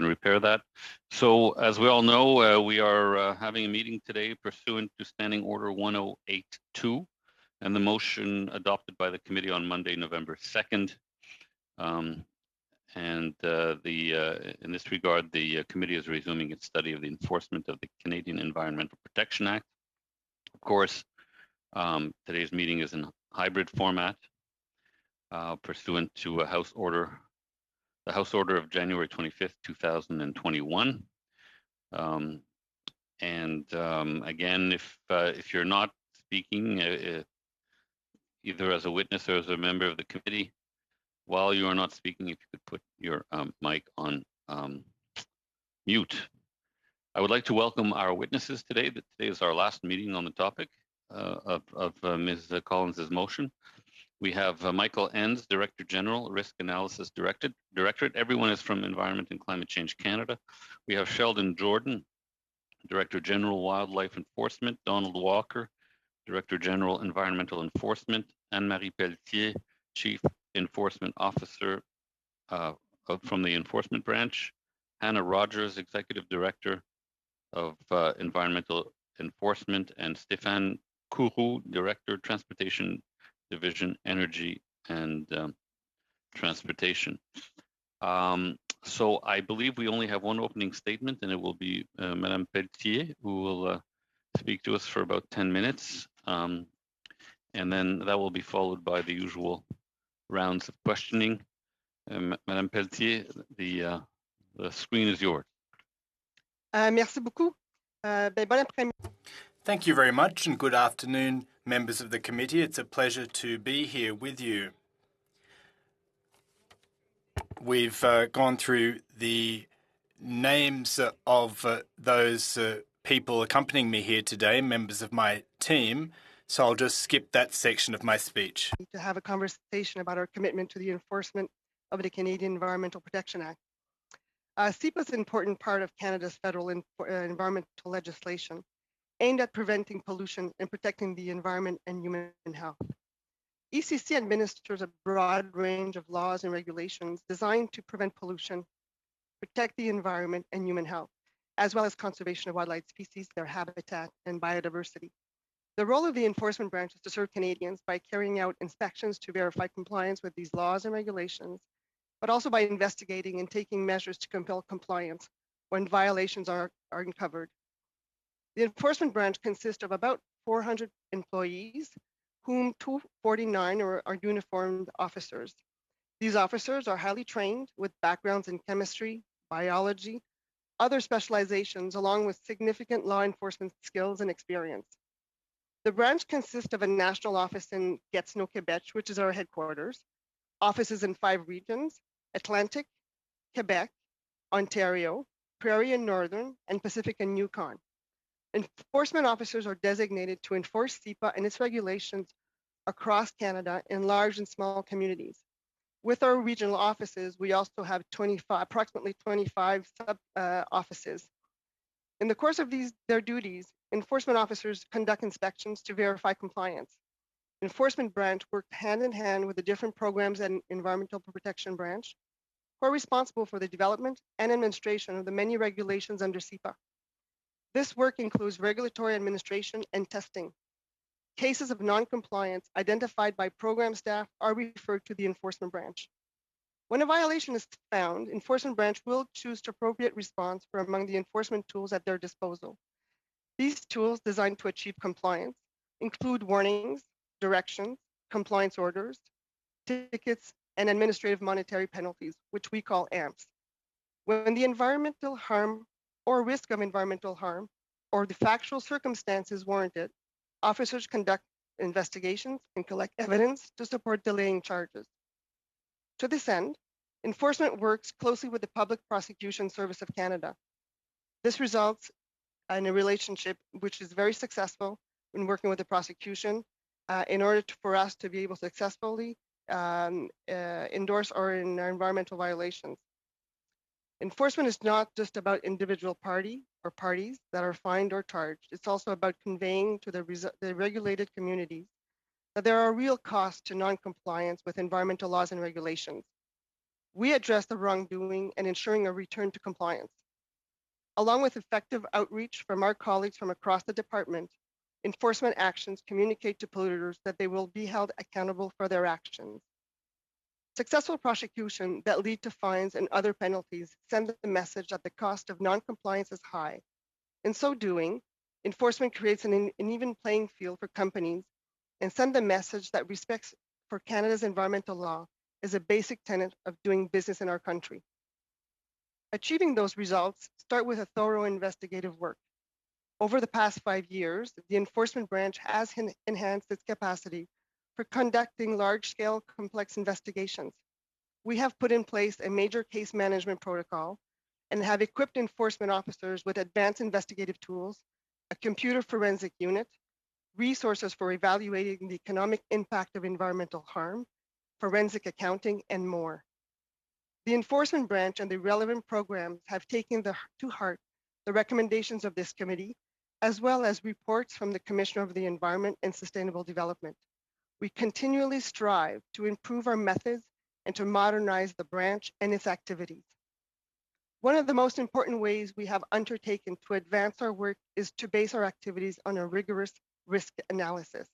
and repair that. So as we all know, we are having a meeting today pursuant to Standing Order 1082 and the motion adopted by the committee on Monday, November 2nd. In this regard, the committee is resuming its study of the enforcement of the Canadian Environmental Protection Act. Of course, today's meeting is in hybrid format, pursuant to the House Order of January 25th, 2021. Again, if you're not speaking, either as a witness or as a member of the committee, while you are not speaking, if you could put your mic on mute. I would like to welcome our witnesses today. Today is our last meeting on the topic of Ms. Collins's motion. We have Michael Enns, Director General, Risk Analysis Directorate. Everyone is from Environment and Climate Change Canada. We have Sheldon Jordan, Director General, Wildlife Enforcement. Donald Walker, Director General, Environmental Enforcement. Anne-Marie Pelletier, Chief Enforcement Officer from the Enforcement Branch. Hannah Rogers, Executive Director of Environmental Enforcement, and Stéphane Courroux, Director, Transportation Division, Energy and Transportation. So I believe we only have one opening statement, and it will be Madame Pelletier, who will speak to us for about 10 minutes. And then that will be followed by the usual rounds of questioning. Madame Pelletier, the screen is yours. Merci beaucoup. Thank you very much, and good afternoon, members of the committee. It's a pleasure to be here with you. We've gone through the names of those people accompanying me here today, members of my team, so I'll just skip that section of my speech. To have a conversation about our commitment to the enforcement of the Canadian Environmental Protection Act. CEPA is an important part of Canada's federal environmental legislation aimed at preventing pollution and protecting the environment and human health. ECC administers a broad range of laws and regulations designed to prevent pollution, protect the environment and human health, as well as conservation of wildlife species, their habitat, and biodiversity. The role of the enforcement branch is to serve Canadians by carrying out inspections to verify compliance with these laws and regulations, but also by investigating and taking measures to compel compliance when violations are uncovered. The enforcement branch consists of about 400 employees, whom 249 are uniformed officers. These officers are highly trained with backgrounds in chemistry, biology, other specializations, along with significant law enforcement skills and experience. The branch consists of a national office in Gatineau, Quebec, which is our headquarters, offices in 5 regions: Atlantic, Quebec, Ontario, Prairie and Northern, and Pacific and Yukon. Enforcement officers are designated to enforce CEPA and its regulations across Canada in large and small communities. With our regional offices, we also have approximately 25 sub-offices. In the course of their duties, enforcement officers conduct inspections to verify compliance. Enforcement branch worked hand in hand with the different programs and environmental protection branch, who are responsible for the development and administration of the many regulations under CEPA. This work includes regulatory administration and testing. Cases of non-compliance identified by program staff are referred to the enforcement branch. When a violation is found, enforcement branch will choose the appropriate response from among the enforcement tools at their disposal. These tools designed to achieve compliance include warnings, directions, compliance orders, tickets, and administrative monetary penalties, which we call AMPs. When the environmental harm or risk of environmental harm or the factual circumstances warranted, officers conduct investigations and collect evidence to support delaying charges. To this end, enforcement works closely with the Public Prosecution Service of Canada. This results in a relationship which is very successful in working with the prosecution in order for us to be able to successfully endorse our environmental violations. Enforcement is not just about individual parties that are fined or charged. It's also about conveying to the regulated communities that there are real costs to non-compliance with environmental laws and regulations. We address the wrongdoing and ensuring a return to compliance. Along with effective outreach from our colleagues from across the department, enforcement actions communicate to polluters that they will be held accountable for their actions. Successful prosecution that lead to fines and other penalties send the message that the cost of non-compliance is high. In so doing, enforcement creates an even playing field for companies and send the message that respect for Canada's environmental law is a basic tenet of doing business in our country. Achieving those results start with a thorough investigative work. Over the past 5 years, the enforcement branch has enhanced its capacity for conducting large-scale complex investigations. We have put in place a major case management protocol and have equipped enforcement officers with advanced investigative tools, a computer forensic unit, resources for evaluating the economic impact of environmental harm, forensic accounting, and more. The enforcement branch and the relevant programs have taken to heart the recommendations of this committee, as well as reports from the Commissioner of the Environment and Sustainable Development. We continually strive to improve our methods and to modernize the branch and its activities. One of the most important ways we have undertaken to advance our work is to base our activities on a rigorous risk analysis.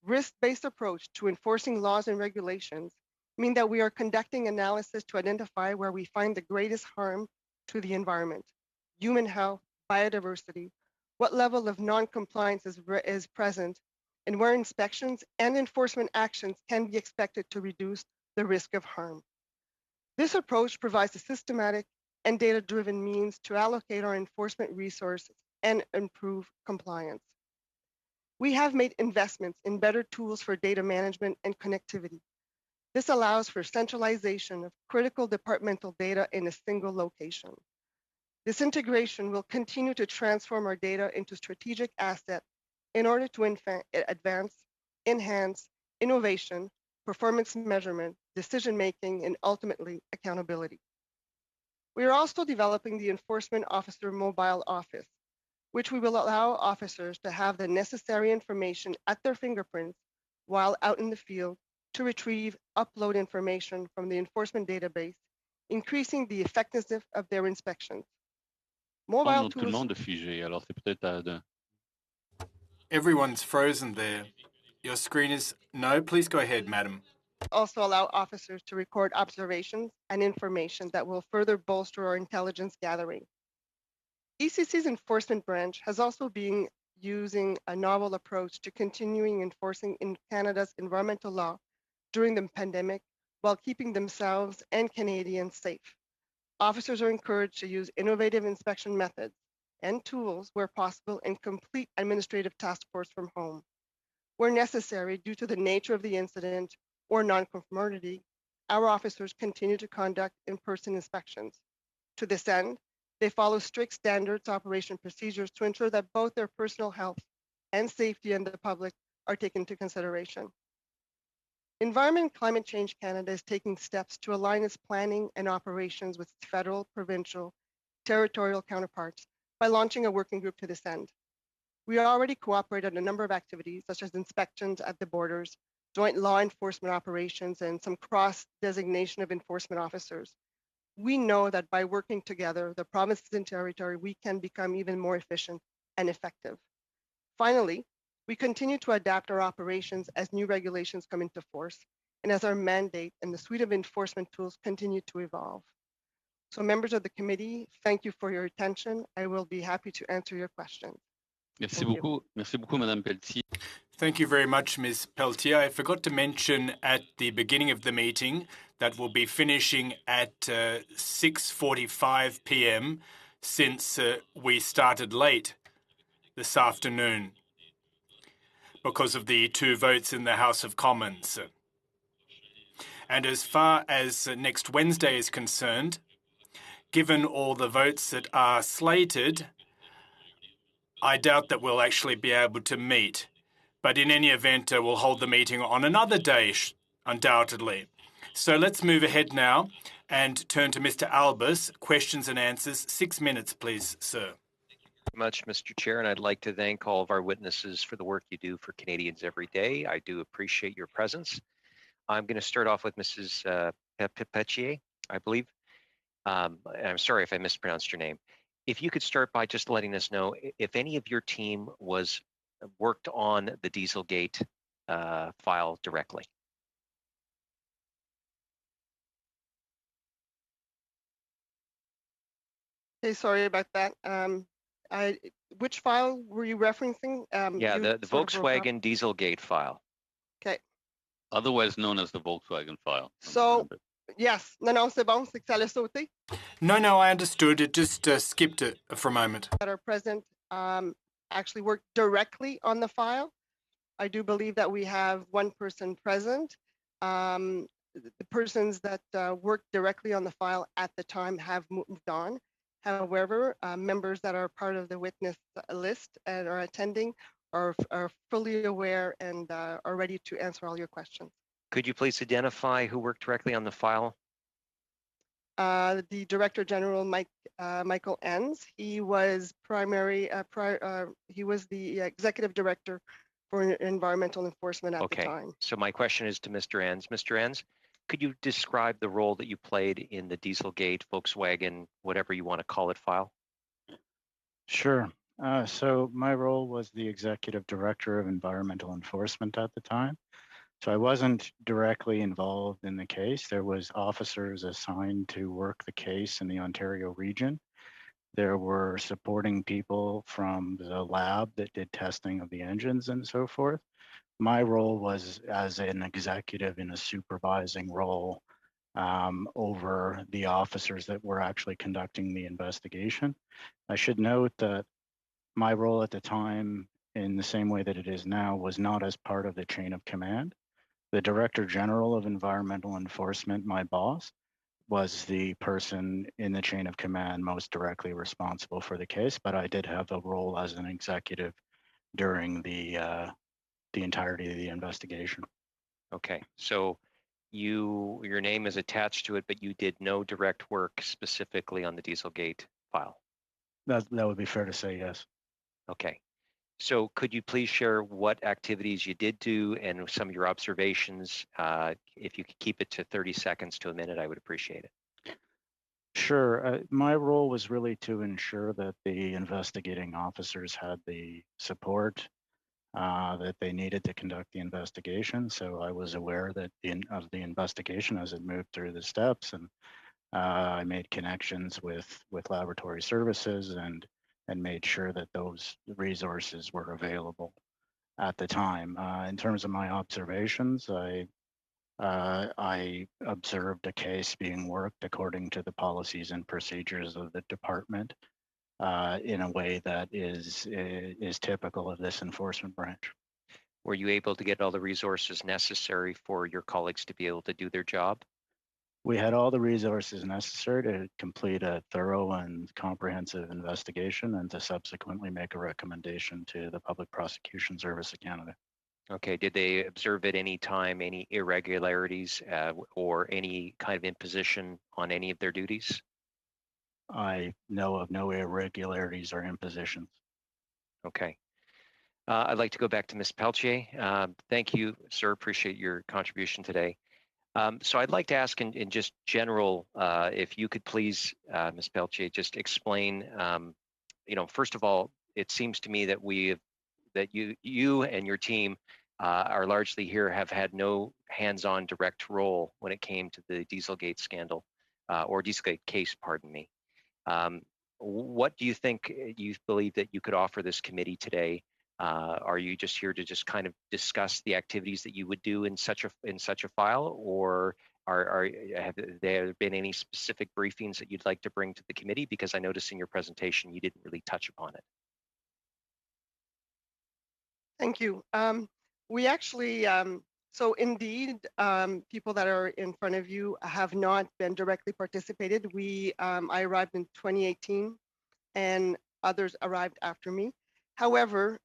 Risk-based approach to enforcing laws and regulations mean that we are conducting analysis to identify where we find the greatest harm to the environment, human health, biodiversity, what level of non-compliance is present, and where inspections and enforcement actions can be expected to reduce the risk of harm. This approach provides a systematic and data-driven means to allocate our enforcement resources and improve compliance. We have made investments in better tools for data management and connectivity. This allows for centralization of critical departmental data in a single location. This integration will continue to transform our data into strategic assets in order to advance, enhance innovation, performance measurement, decision-making, and ultimately accountability. We are also developing the Enforcement Officer Mobile Office, which we will allow officers to have the necessary information at their fingerprints while out in the field to retrieve, upload information from the enforcement database, increasing the effectiveness of their inspections. Mobile Tout le tools monde a figé, alors c'est peut-être Everyone's frozen there. Your screen is... No, please go ahead, madam. also allow officers to record observations and information that will further bolster our intelligence gathering. ECC's enforcement branch has also been using a novel approach to continuing enforcing in Canada's environmental law during the pandemic while keeping themselves and Canadians safe. Officers are encouraged to use innovative inspection methods and tools where possible and complete administrative task force from home. Where necessary, due to the nature of the incident or nonconformity, our officers continue to conduct in-person inspections. To this end, they follow strict standards operation procedures to ensure that both their personal health and safety and the public are taken into consideration. Environment and Climate Change Canada is taking steps to align its planning and operations with its federal, provincial, territorial counterparts by launching a working group to this end. We already cooperate on a number of activities, such as inspections at the borders, joint law enforcement operations, and some cross-designation of enforcement officers. We know that by working together, the provinces and territory, we can become even more efficient and effective. Finally, we continue to adapt our operations as new regulations come into force and as our mandate and the suite of enforcement tools continue to evolve. So members of the committee, thank you for your attention. I will be happy to answer your questions. Merci Thank you. beaucoup. Merci beaucoup, Madame Pelletier. Thank you very much, Ms. Pelletier. I forgot to mention at the beginning of the meeting that we'll be finishing at 6:45 p.m. since we started late this afternoon because of the 2 votes in the House of Commons. And as far as next Wednesday is concerned, given all the votes that are slated, I doubt that we'll actually be able to meet. But in any event, we'll hold the meeting on another day, undoubtedly. So let's move ahead now and turn to Mr. Albus. Questions and answers. 6 minutes, please, sir. Much, Mr. Chair, and I'd like to thank all of our witnesses for the work you do for Canadians every day. I do appreciate your presence. I'm going to start off with Mrs. Pelletier. I believe. I'm sorry if I mispronounced your name. If you could start by just letting us know if any of your team was worked on the Dieselgate file directly. Okay, sorry about that. Which file were you referencing? Yeah, You the sort of broke up. Volkswagen Dieselgate file. Okay. Otherwise known as the Volkswagen file. So, yes, non, c'est bon, c'est que ça l'a sauté. No, I understood. It just skipped it for a moment. That are present actually work directly on the file. I do believe that we have one person present. The persons that worked directly on the file at the time have moved on. However, members that are part of the witness list and are attending are fully aware and are ready to answer all your questions. Could you please identify who worked directly on the file? The Director General, Michael Enns. He was he was the Executive Director for Environmental Enforcement at the time. So my question is to Mr. Enns. Mr. Enns, could you describe the role that you played in the Dieselgate, Volkswagen, whatever you want to call it, file? Sure. So my role was the Executive Director of Environmental Enforcement at the time. So I wasn't directly involved in the case. There was officers assigned to work the case in the Ontario region. There were supporting people from the lab that did testing of the engines and so forth. My role was as an executive in a supervising role over the officers that were actually conducting the investigation. I should note that my role at the time, in the same way that it is now, was not as part of the chain of command. The Director General of Environmental Enforcement, my boss, was the person in the chain of command most directly responsible for the case, but I did have a role as an executive during the entirety of the investigation. Okay, so your name is attached to it, but you did no direct work specifically on the Dieselgate file. That would be fair to say, yes. Okay. So could you please share what activities you did do and some of your observations? If you could keep it to 30 seconds to a minute, I would appreciate it. Sure. My role was really to ensure that the investigating officers had the support that they needed to conduct the investigation. So I was aware that of the investigation as it moved through the steps, and I made connections with laboratory services and made sure that those resources were available at the time. In terms of my observations, I observed a case being worked according to the policies and procedures of the department in a way that is typical of this enforcement branch. Were you able to get all the resources necessary for your colleagues to be able to do their job? We had all the resources necessary to complete a thorough and comprehensive investigation and to subsequently make a recommendation to the Public Prosecution Service of Canada. Okay, did they observe at any time any irregularities or any kind of imposition on any of their duties? I know of no irregularities or impositions. Okay. I'd like to go back to Ms. Pelletier. Thank you, sir. Appreciate your contribution today. So I'd like to ask in just general, if you could please, Ms. Pelletier, just explain, first of all, it seems to me that you and your team are largely here have had no hands-on direct role when it came to the Dieselgate scandal or Dieselgate case, pardon me. What do you think you believe that you could offer this committee today? Are you just here to just kind of discuss the activities that you would do in such a file, or have there been any specific briefings that you'd like to bring to the committee? Because I noticed in your presentation you didn't really touch upon it. Thank you. We actually, so indeed, people that are in front of you have not been directly participated. I arrived in 2018 and others arrived after me. However,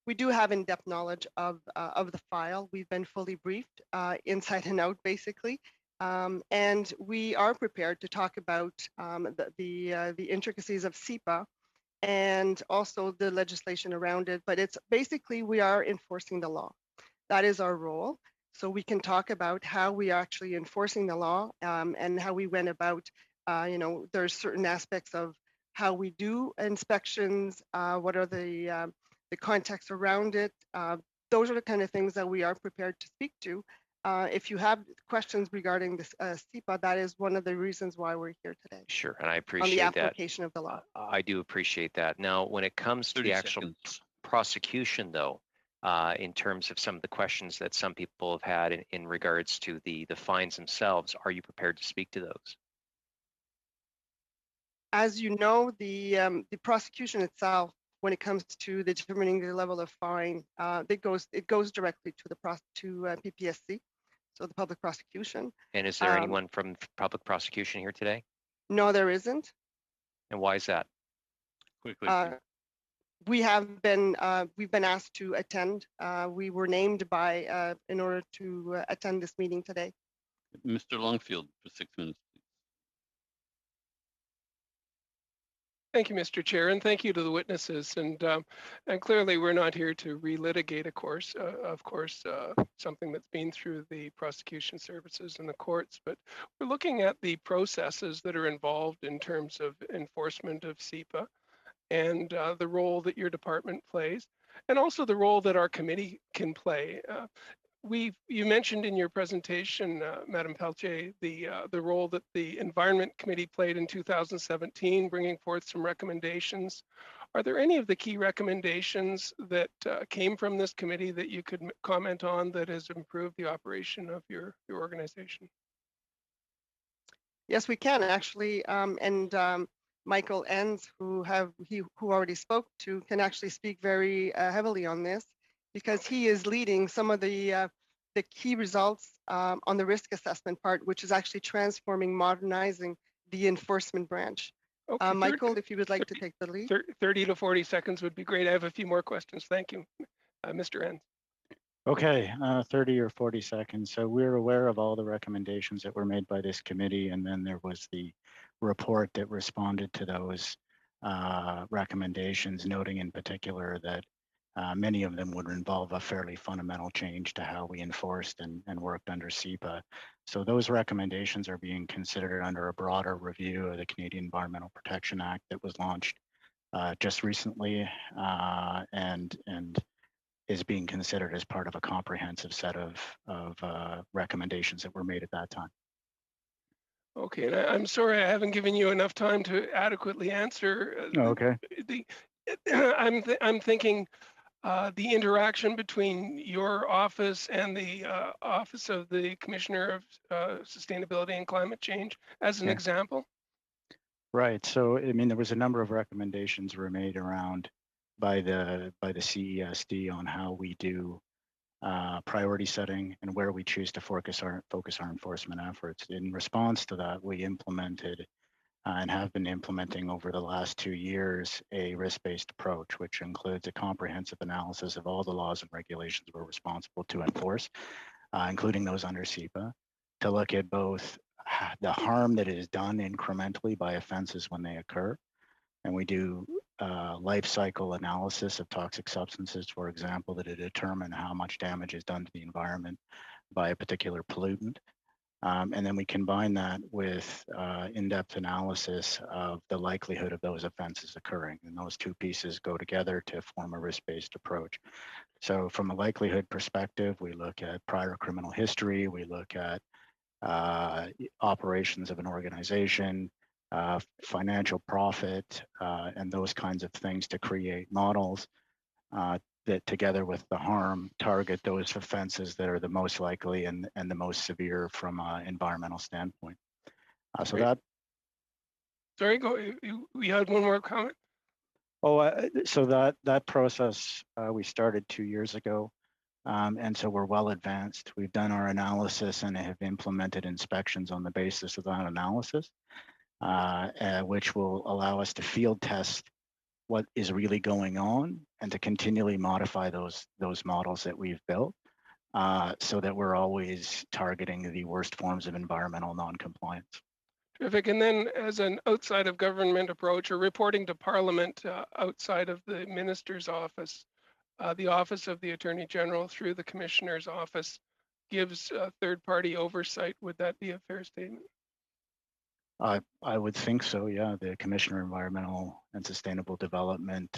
we do have in-depth knowledge of the file. We've been fully briefed inside and out, basically. And we are prepared to talk about the intricacies of CEPA and also the legislation around it. But it's basically, we are enforcing the law. That is our role. so we can talk about how we are actually enforcing the law, and how we went about, there's certain aspects of how we do inspections, what are the context around it. Those are the kind of things that we are prepared to speak to. If you have questions regarding this SEPA, that is one of the reasons why we're here today. Sure, and I On the appreciate that. application of the law. I do appreciate that. Now, when it comes to 30 the actual seconds. prosecution, though, in terms of some of the questions that some people have had in regards to the fines themselves, are you prepared to speak to those? As you know, the prosecution itself, when it comes to determining the level of fine, it goes directly to PPSC, so the public prosecution. And is there anyone from public prosecution here today? No, there isn't. And why is that? Quickly, please. We've been asked to attend. We were named in order to attend this meeting today. Mr. Longfield for 6 minutes, please. Thank you, Mr. Chair, and thank you to the witnesses. And clearly, we're not here to relitigate, of course, something that's been through the prosecution services and the courts. But we're looking at the processes that are involved in terms of enforcement of SEPA, and the role that your department plays, and also the role that our committee can play. You mentioned in your presentation, Madam Pelletier, the role that the Environment Committee played in 2017, bringing forth some recommendations. Are there any of the key recommendations that came from this committee that you could comment on that has improved the operation of your organization? Yes, we can actually, Michael Enns, who already spoke to, can actually speak very heavily on this, because he is leading some of the key results on the risk assessment part, which is actually transforming, modernizing the enforcement branch. Okay, Michael, if you would like to take the lead. 30 to 40 seconds would be great. I have a few more questions. Thank you, Mr. Enns. Okay, 30 or 40 seconds. So we're aware of all the recommendations that were made by this committee, and then there was the report that responded to those recommendations, noting in particular that many of them would involve a fairly fundamental change to how we enforced and worked under SEPA. So those recommendations are being considered under a broader review of the Canadian Environmental Protection Act that was launched just recently, and is being considered as part of a comprehensive set of recommendations that were made at that time. Okay, and I'm sorry I haven't given you enough time to adequately answer. Okay. I'm thinking the interaction between your office and the Office of the Commissioner of Sustainability and Climate Change as an example. Right. So, I mean, there was a number of recommendations were made around by the CESD on how we do priority setting and where we choose to focus our enforcement efforts. In response to that, we implemented and have been implementing over the last 2 years a risk-based approach, which includes a comprehensive analysis of all the laws and regulations we're responsible to enforce, including those under SEPA, to look at both the harm that is done incrementally by offenses when they occur. And we do life cycle analysis of toxic substances, for example, to determine how much damage is done to the environment by a particular pollutant. And then we combine that with in-depth analysis of the likelihood of those offenses occurring. And those two pieces go together to form a risk-based approach. So from a likelihood perspective, we look at prior criminal history, we look at operations of an organization, financial profit, and those kinds of things to create models that together with the harm target those offenses that are the most likely and the most severe from an environmental standpoint. So Great. that. Sorry, go. We had one more comment. So that process we started 2 years ago, and so we're well advanced. We've done our analysis and have implemented inspections on the basis of that analysis, which will allow us to field test what is really going on and to continually modify those models that we've built so that we're always targeting the worst forms of environmental non-compliance. Terrific. And then as an outside of government approach or reporting to Parliament outside of the Minister's office, the Office of the Attorney General through the Commissioner's office, gives third-party oversight. Would that be a fair statement? I would think so, yeah. The Commissioner of Environmental and Sustainable Development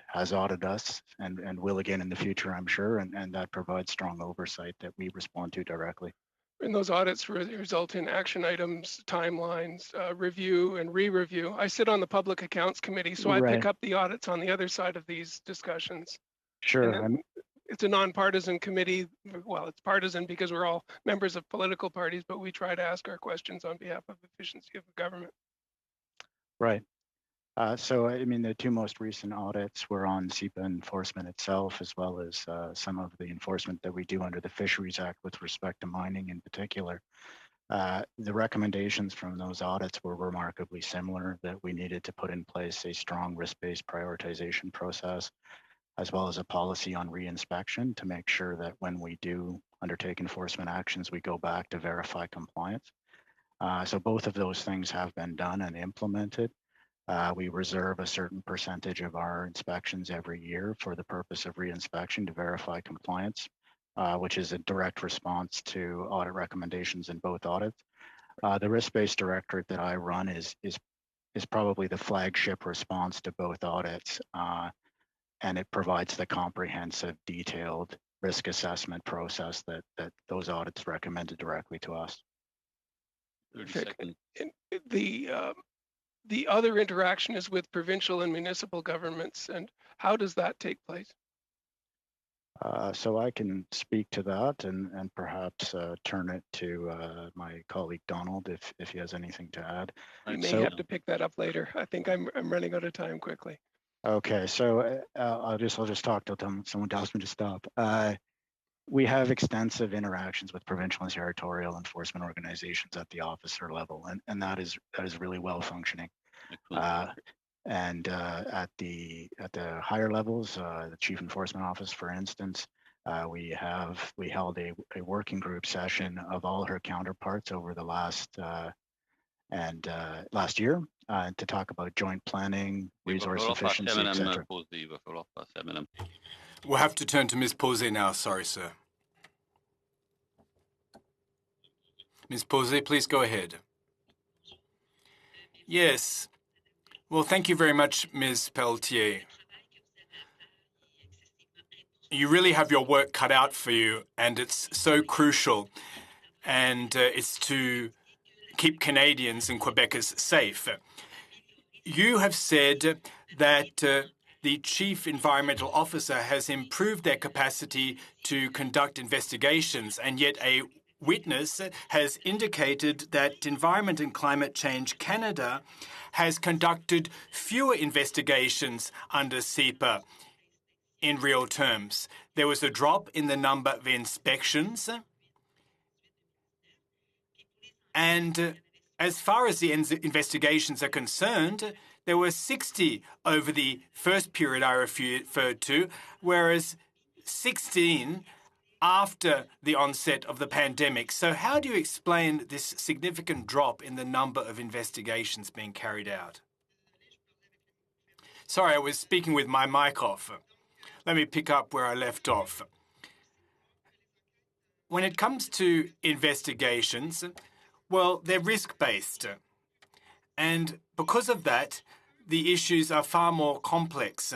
has audited us and will again in the future, I'm sure, and that provides strong oversight that we respond to directly. And those audits result in action items, timelines, review and re-review. I sit on the Public Accounts Committee, so I pick up the audits on the other side of these discussions. Sure. It's a nonpartisan committee. Well, it's partisan because we're all members of political parties, but we try to ask our questions on behalf of efficiency of the government. Right. So, I mean, the two most recent audits were on SEPA enforcement itself, as well as some of the enforcement that we do under the Fisheries Act with respect to mining in particular. The recommendations from those audits were remarkably similar, that we needed to put in place a strong risk-based prioritization process, as well as a policy on reinspection to make sure that when we do undertake enforcement actions, we go back to verify compliance. So both of those things have been done and implemented. We reserve a certain percentage of our inspections every year for the purpose of reinspection to verify compliance, which is a direct response to audit recommendations in both audits. The risk-based directorate that I run is probably the flagship response to both audits, and it provides the comprehensive, detailed risk assessment process that those audits recommended directly to us. 30 seconds. And the other interaction is with provincial and municipal governments, and how does that take place? So I can speak to that and perhaps turn it to my colleague Donald if he has anything to add. You may have to pick that up later. I think I'm running out of time quickly. Okay, so I'll just talk till someone tells me to stop. We have extensive interactions with provincial and territorial enforcement organizations at the officer level, and that is really well functioning. And at the higher levels, the Chief Enforcement Office, for instance, we held a working group session of all her counterparts over the last year to talk about joint planning, resource efficiency, etc. We'll have to turn to Ms. Posey now. Sorry, sir. Ms. Posey, please go ahead. Yes. Well, thank you very much, Ms. Pelletier. You really have your work cut out for you, and it's so crucial. And it's to keep Canadians and Quebecers safe. You have said that the Chief Environmental Officer has improved their capacity to conduct investigations, and yet a witness has indicated that Environment and Climate Change Canada has conducted fewer investigations under SEPA in real terms. There was a drop in the number of inspections, and as far as the investigations are concerned, there were 60 over the first period I referred to, whereas 16 after the onset of the pandemic. So how do you explain this significant drop in the number of investigations being carried out? Sorry, I was speaking with my mic off. Let me pick up where I left off. When it comes to investigations, well, they're risk-based. And because of that, the issues are far more complex.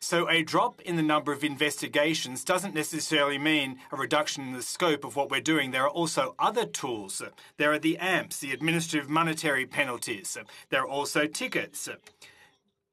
So a drop in the number of investigations doesn't necessarily mean a reduction in the scope of what we're doing. There are also other tools. There are the AMPs, the administrative monetary penalties. There are also tickets.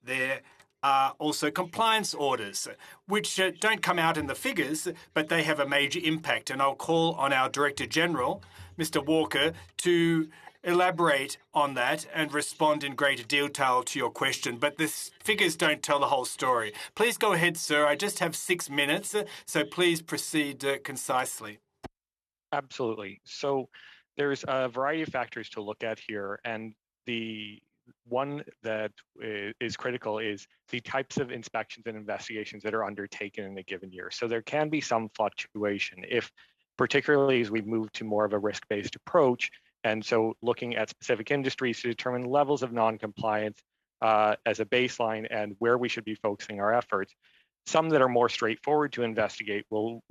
There are also compliance orders, which don't come out in the figures, but they have a major impact. And I'll call on our Director General, Mr. Walker, to elaborate on that and respond in greater detail to your question. But the figures don't tell the whole story. Please go ahead, sir. I just have 6 minutes, so please proceed concisely. Absolutely. So there's a variety of factors to look at here, and the one that is critical is the types of inspections and investigations that are undertaken in a given year. So there can be some fluctuation, if particularly as we move to more of a risk-based approach. And so looking at specific industries to determine levels of non-compliance as a baseline and where we should be focusing our efforts. Some that are more straightforward to investigate will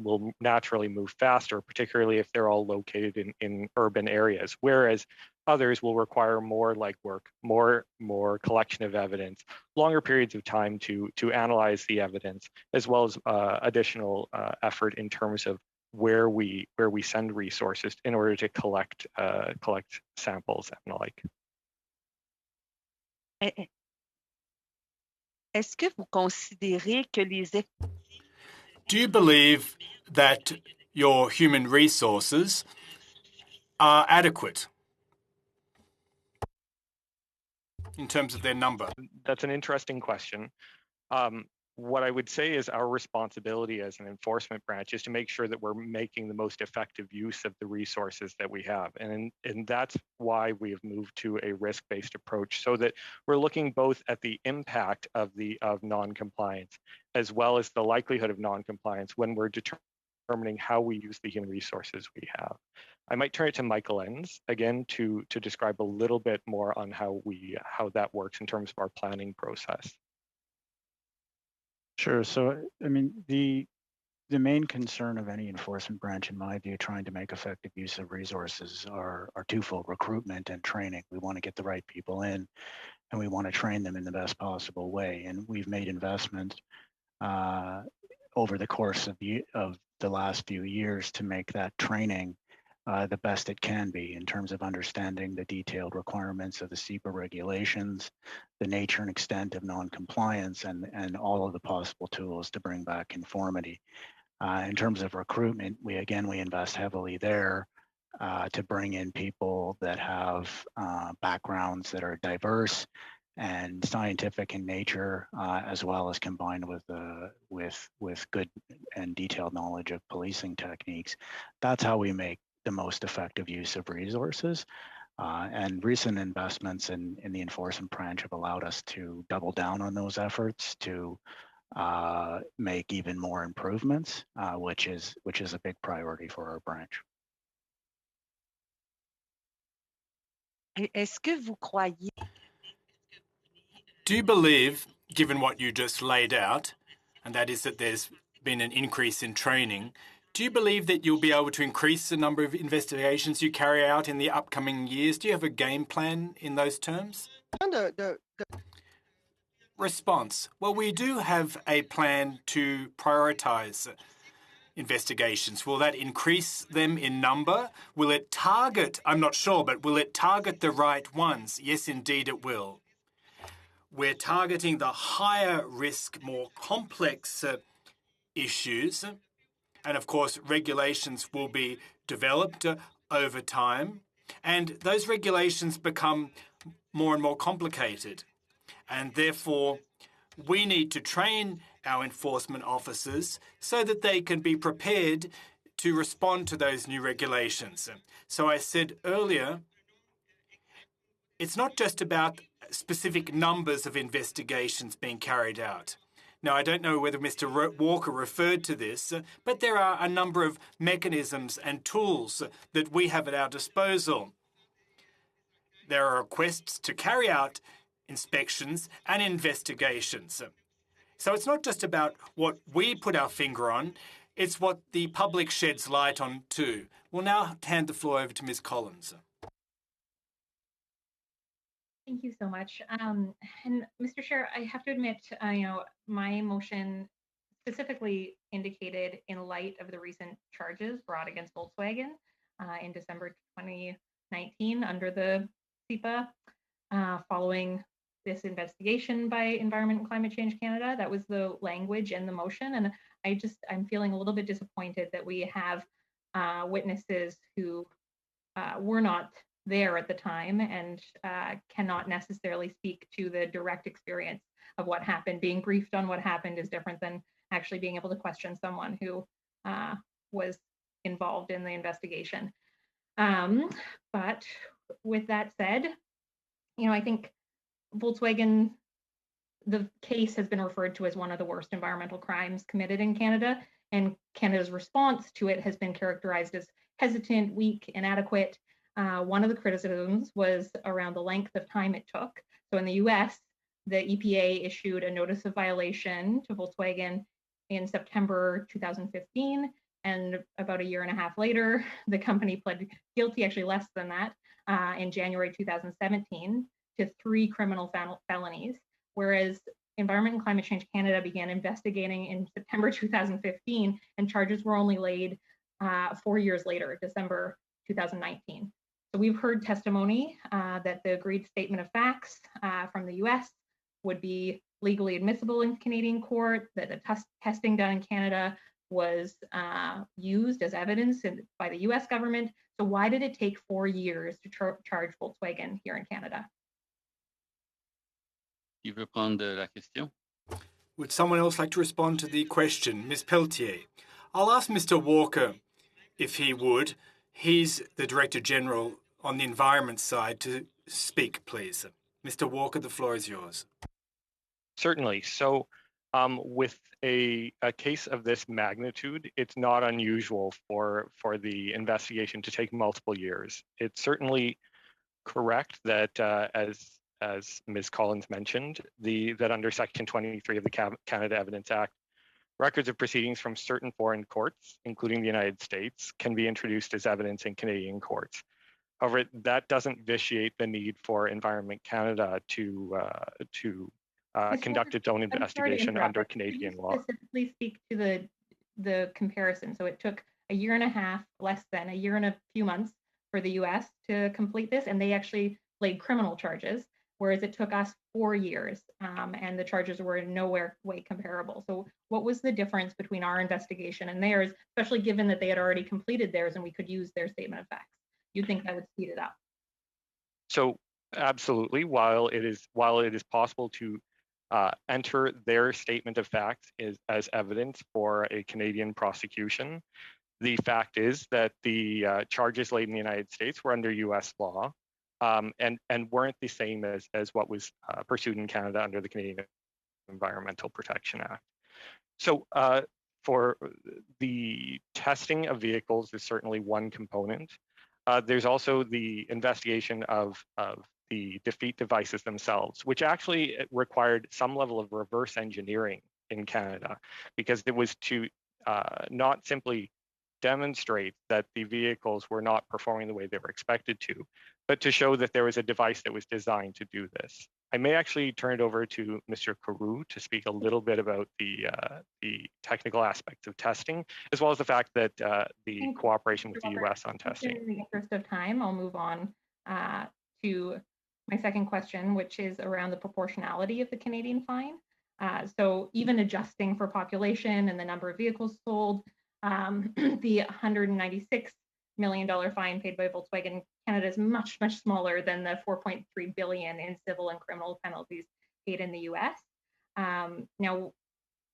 naturally move faster, particularly if they're all located in urban areas, whereas others will require more legwork, more collection of evidence, longer periods of time to analyze the evidence, as well as additional effort in terms of where we send resources in order to collect samples and the like. Est-ce que vous considérez que les Do you believe that your human resources are adequate in terms of their number? That's an interesting question. What I would say is our responsibility as an enforcement branch is to make sure that we're making the most effective use of the resources that we have. And that's why we have moved to a risk-based approach, so that we're looking both at the impact of non-compliance as well as the likelihood of non-compliance when we're determining how we use the human resources we have. I might turn it to Michael Enns again to describe a little bit more on how that works in terms of our planning process. Sure. So, I mean, the main concern of any enforcement branch, in my view, trying to make effective use of resources are twofold: recruitment and training. We want to get the right people in, and we want to train them in the best possible way. And we've made investments over the course of the last few years to make that training the best it can be in terms of understanding the detailed requirements of the CEPA regulations, the nature and extent of non-compliance, and all of the possible tools to bring back conformity. In terms of recruitment, we invest heavily there to bring in people that have backgrounds that are diverse and scientific in nature, as well as combined with good and detailed knowledge of policing techniques. That's how we make the most effective use of resources. And recent investments in the enforcement branch have allowed us to double down on those efforts to make even more improvements, which is a big priority for our branch. Est-ce que vous croyez? Do you believe, given what you just laid out, and that is that there's been an increase in training, do you believe that you'll be able to increase the number of investigations you carry out in the upcoming years? Do you have a game plan in those terms? Response: well, we do have a plan to prioritize investigations. Will that increase them in number? Will it target, I'm not sure, but will it target the right ones? Yes, indeed it will. We're targeting the higher risk, more complex issues. And of course, regulations will be developed over time. And those regulations become more and more complicated. And therefore, we need to train our enforcement officers so that they can be prepared to respond to those new regulations. So I said earlier, it's not just about specific numbers of investigations being carried out. Now, I don't know whether Mr. Walker referred to this, but there are a number of mechanisms and tools that we have at our disposal. There are requests to carry out inspections and investigations. So it's not just about what we put our finger on, it's what the public sheds light on too. We'll now hand the floor over to Ms. Collins. Thank you so much. And Mr. Chair, I have to admit, my motion specifically indicated in light of the recent charges brought against Volkswagen in December 2019 under the CEPA, following this investigation by Environment and Climate Change Canada. That was the language in the motion. And I'm feeling a little bit disappointed that we have witnesses who were not there at the time and cannot necessarily speak to the direct experience of what happened. Being briefed on what happened is different than actually being able to question someone who was involved in the investigation. But with that said, I think Volkswagen, the case has been referred to as one of the worst environmental crimes committed in Canada, and Canada's response to it has been characterized as hesitant, weak, inadequate. One of the criticisms was around the length of time it took. So in the US, the EPA issued a notice of violation to Volkswagen in September 2015. And about a year and a half later, the company pled guilty, actually less than that, in January 2017 to 3 criminal felonies, whereas Environment and Climate Change Canada began investigating in September 2015, and charges were only laid 4 years later, December 2019. So we've heard testimony that the agreed statement of facts from the US would be legally admissible in Canadian court, that the testing done in Canada was used as evidence by the US government. So why did it take 4 years to charge Volkswagen here in Canada? Qui veut prendre la question? Would someone else like to respond to the question? Ms. Pelletier. I'll ask Mr. Walker if he would. He's the Director General on the environment side to speak, please. Mr. Walker, the floor is yours. Certainly. So with a case of this magnitude, it's not unusual for the investigation to take multiple years. It's certainly correct that as Ms. Collins mentioned, that under Section 23 of the Canada Evidence Act, records of proceedings from certain foreign courts, including the United States, can be introduced as evidence in Canadian courts. However, that doesn't vitiate the need for Environment Canada to conduct its own investigation under Canadian law. Specifically speak to the comparison. So it took a year and a half, less than a year and a few months for the US to complete this, and they actually laid criminal charges, whereas it took us 4 years, and the charges were in no way comparable. So what was the difference between our investigation and theirs, especially given that they had already completed theirs and we could use their statement of facts? You think that would speed it up? So absolutely, while it is possible to enter their statement of facts as evidence for a Canadian prosecution, the fact is that the charges laid in the United States were under US law, and weren't the same as what was pursued in Canada under the Canadian Environmental Protection Act. So for the testing of vehicles is certainly one component. There's also the investigation of the defeat devices themselves, which actually required some level of reverse engineering in Canada, because it was to not simply demonstrate that the vehicles were not performing the way they were expected to, but to show that there was a device that was designed to do this. I may actually turn it over to Mr. Carew to speak a little bit about the technical aspects of testing, as well as the fact that the cooperation with the US on testing. In the interest of time, I'll move on to my second question, which is around the proportionality of the Canadian fine. So even adjusting for population and the number of vehicles sold, the $196 million fine paid by Volkswagen Canada is much, much smaller than the $4.3 billion in civil and criminal penalties paid in the US. Now,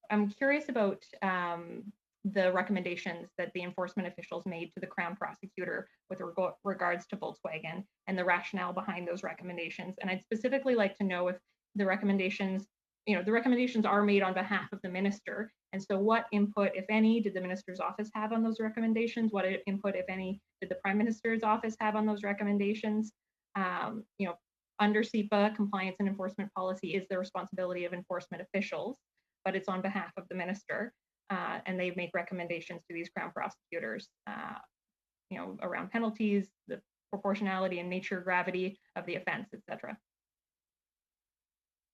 I'm curious about the recommendations that the enforcement officials made to the Crown prosecutor with regards to Volkswagen and the rationale behind those recommendations. And I'd specifically like to know if the recommendations, the recommendations are made on behalf of the minister. And so what input, if any, did the minister's office have on those recommendations? What input, if any, did the prime minister's office have on those recommendations? Under CEPA, compliance and enforcement policy is the responsibility of enforcement officials, but it's on behalf of the minister. And they make recommendations to these Crown prosecutors, around penalties, the proportionality and nature, gravity of the offense, etc.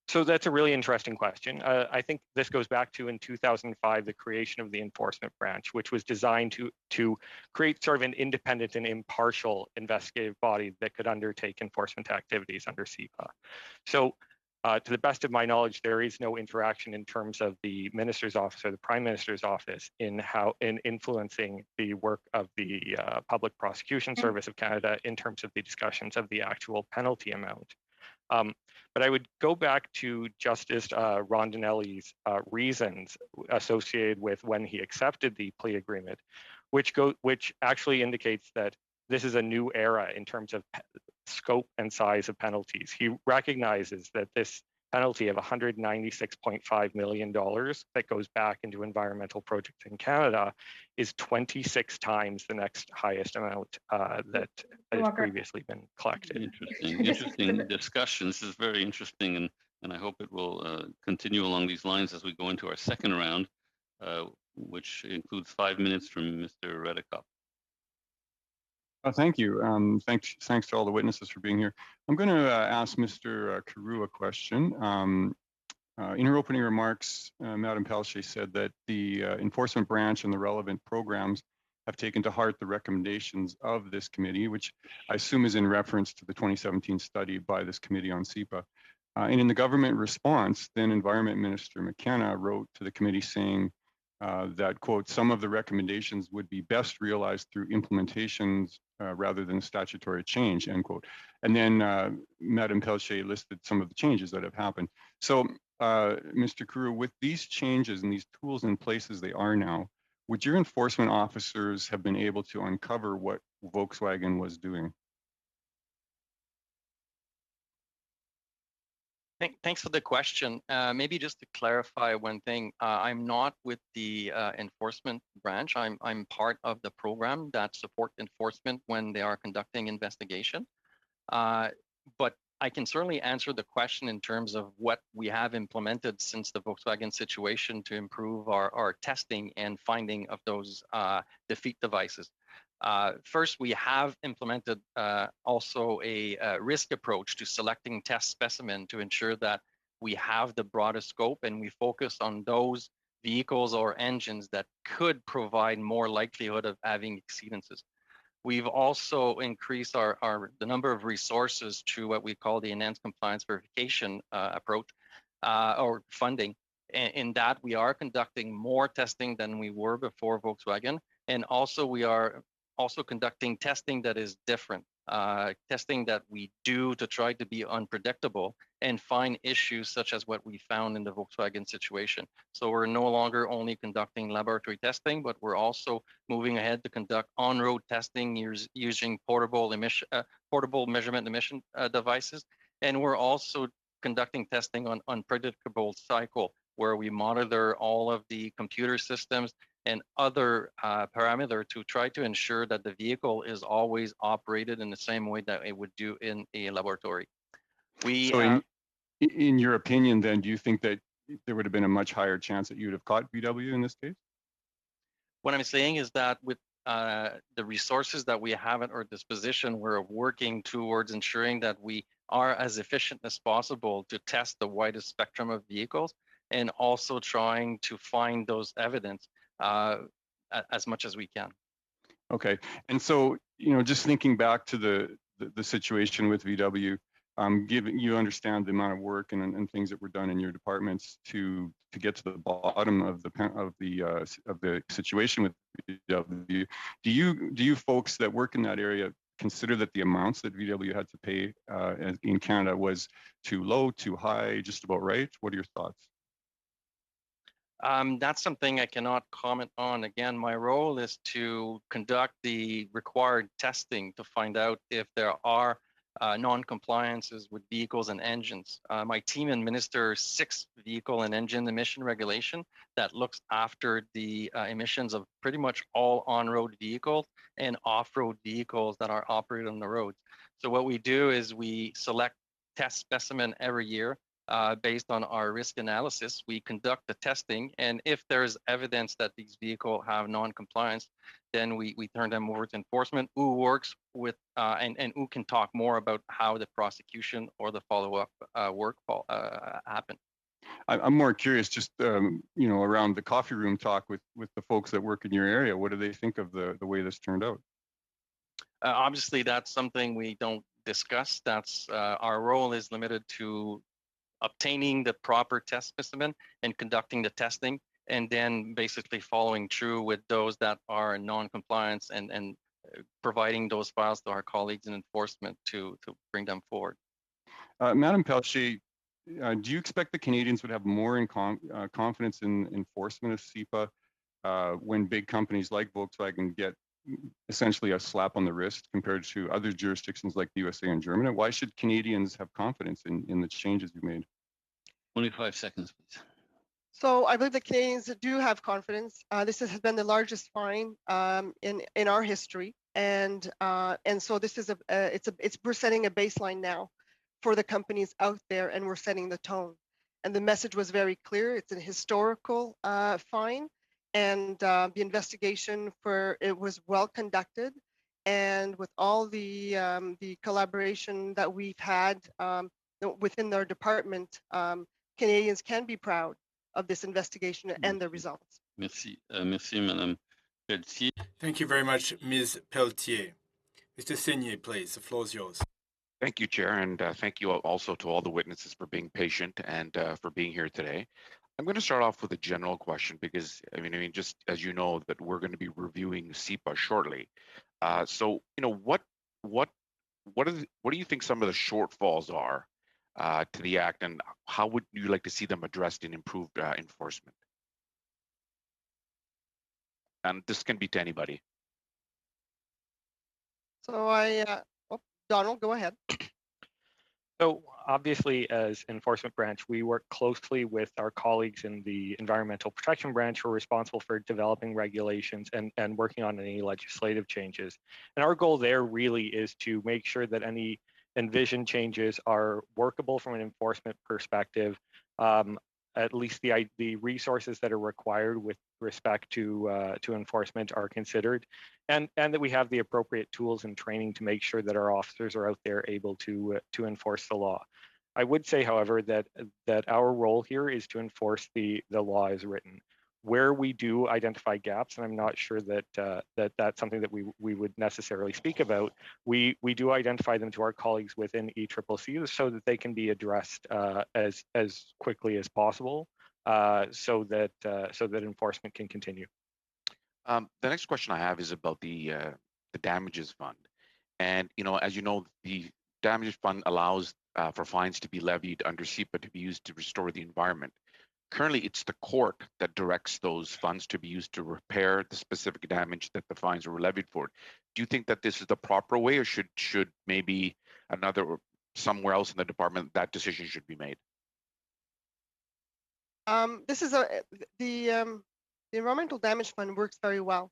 So that's a really interesting question. I think this goes back to, in 2005, the creation of the enforcement branch, which was designed to create sort of an independent and impartial investigative body that could undertake enforcement activities under CEPA. So to the best of my knowledge, there is no interaction in terms of the minister's office or the prime minister's office in influencing the work of the Public Prosecution Service of Canada in terms of the discussions of the actual penalty amount. But I would go back to Justice Rondinelli's reasons associated with when he accepted the plea agreement, which actually indicates that this is a new era in terms of scope and size of penalties. He recognizes that this penalty of $196.5 million that goes back into environmental projects in Canada is 26 times the next highest amount that has previously been collected. Interesting discussion. This is very interesting, and I hope it will continue along these lines as we go into our second round. which includes 5 minutes from Mr. Redekop. Thank you. Thanks to all the witnesses for being here. I'm going to ask Mr. Carew a question. In her opening remarks, Madame Pelche said that the enforcement branch and the relevant programs have taken to heart the recommendations of this committee, which I assume is in reference to the 2017 study by this committee on SEPA. And in the government response, then Environment Minister McKenna wrote to the committee saying that, quote, some of the recommendations would be best realized through implementations rather than statutory change, end quote. And then Madame Pelche listed some of the changes that have happened. So, Mr. Carew, with these changes and these tools in place as they are now, would your enforcement officers have been able to uncover what Volkswagen was doing? Thanks for the question. Maybe just to clarify one thing, I'm not with the enforcement branch. I'm part of the program that support enforcement when they are conducting investigation. But I can certainly answer the question in terms of what we have implemented since the Volkswagen situation to improve our testing and finding of those defeat devices. First, we have implemented also a risk approach to selecting test specimen to ensure that we have the broadest scope and we focus on those vehicles or engines that could provide more likelihood of having exceedances. We've also increased the number of resources to what we call the enhanced compliance verification approach or funding. In that, we are conducting more testing than we were before Volkswagen. And also, we are also conducting testing that is different, testing that we do to try to be unpredictable and find issues such as what we found in the Volkswagen situation. So we're no longer only conducting laboratory testing, but we're also moving ahead to conduct on-road testing using portable measurement emission devices. And we're also conducting testing on unpredictable cycle, where we monitor all of the computer systems and other parameter to try to ensure that the vehicle is always operated in the same way that it would do in a laboratory. So in your opinion, then, do you think that there would have been a much higher chance that you'd have caught VW in this case? What I'm saying is that with the resources that we have at our disposition, we're working towards ensuring that we are as efficient as possible to test the widest spectrum of vehicles and also trying to find those evidence as much as we can. Okay, and so, you know, just thinking back to the situation with VW, given you understand the amount of work and things that were done in your departments to get to the bottom of the situation with VW, do you folks that work in that area consider that the amounts that VW had to pay in Canada was too low, too high, just about right? What are your thoughts? That's something I cannot comment on. Again, my role is to conduct the required testing to find out if there are non-compliances with vehicles and engines. My team administers 6 vehicle and engine emission regulation that looks after the emissions of pretty much all on-road vehicles and off-road vehicles that are operated on the roads. So what we do is we select test specimen every year. Based on our risk analysis, we conduct the testing, and if there's evidence that these vehicles have non-compliance, then we turn them over to enforcement, who works with and who can talk more about how the prosecution or the follow-up work happen. I'm more curious, just you know, around the coffee room talk with the folks that work in your area. What do they think of the way this turned out? Obviously, that's something we don't discuss. That's our role is limited to obtaining the proper test specimen and conducting the testing, and then basically following through with those that are non-compliance and providing those files to our colleagues in enforcement to bring them forward. Madame Pelche, do you expect the Canadians would have more confidence in enforcement of SEPA when big companies like Volkswagen get essentially a slap on the wrist compared to other jurisdictions like the USA and Germany? Why should Canadians have confidence in the changes you've made? 25 seconds, please. So I believe the Canadians do have confidence. This has been the largest fine in our history, and so this is we're setting a baseline now for the companies out there, and we're setting the tone. And the message was very clear. It's a historical fine. and the investigation it was well conducted, and with all the collaboration that we've had within our department, Canadians can be proud of this investigation and the results. Merci, merci, Madame Pelletier. Thank you very much, Ms. Pelletier. Mr. Seigneur, please, the floor is yours. Thank you, Chair, and thank you also to all the witnesses for being patient and for being here today. I'm going to start off with a general question because I mean, just as you know, that we're going to be reviewing SEPA shortly. So, you know, what do you think some of the shortfalls are to the Act, and how would you like to see them addressed in improved enforcement? And this can be to anybody. So Donald, go ahead. So obviously, as enforcement branch, we work closely with our colleagues in the environmental protection branch who are responsible for developing regulations and working on any legislative changes. And our goal there really is to make sure that any envisioned changes are workable from an enforcement perspective, at least the resources that are required with respect to enforcement are considered, and that we have the appropriate tools and training to make sure that our officers are out there able to enforce the law. I would say, however, that our role here is to enforce the law as written. Where we do identify gaps, and I'm not sure that that's something that we would necessarily speak about, we do identify them to our colleagues within ECCC so that they can be addressed as quickly as possible, so that enforcement can continue. The next question I have is about the damages fund, and as you know, the damages fund allows for fines to be levied under SEPA to be used to restore the environment. Currently, it's the court that directs those funds to be used to repair the specific damage that the fines were levied for. Do you think that this is the proper way, or should maybe somewhere else in the department that decision should be made? The Environmental Damage Fund works very well,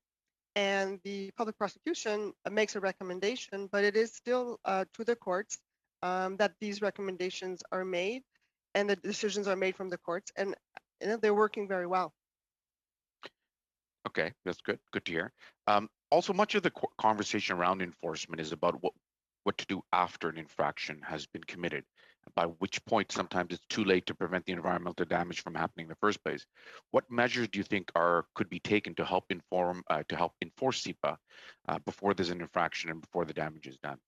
and the public prosecution makes a recommendation, but it is still to the courts that these recommendations are made, and the decisions are made from the courts, and they're working very well. Okay, that's good. Good to hear. Also, much of the conversation around enforcement is about what to do after an infraction has been committed, by which point sometimes it's too late to prevent the environmental damage from happening in the first place. What measures do you think could be taken to help enforce SEPA before there's an infraction and before the damage is done?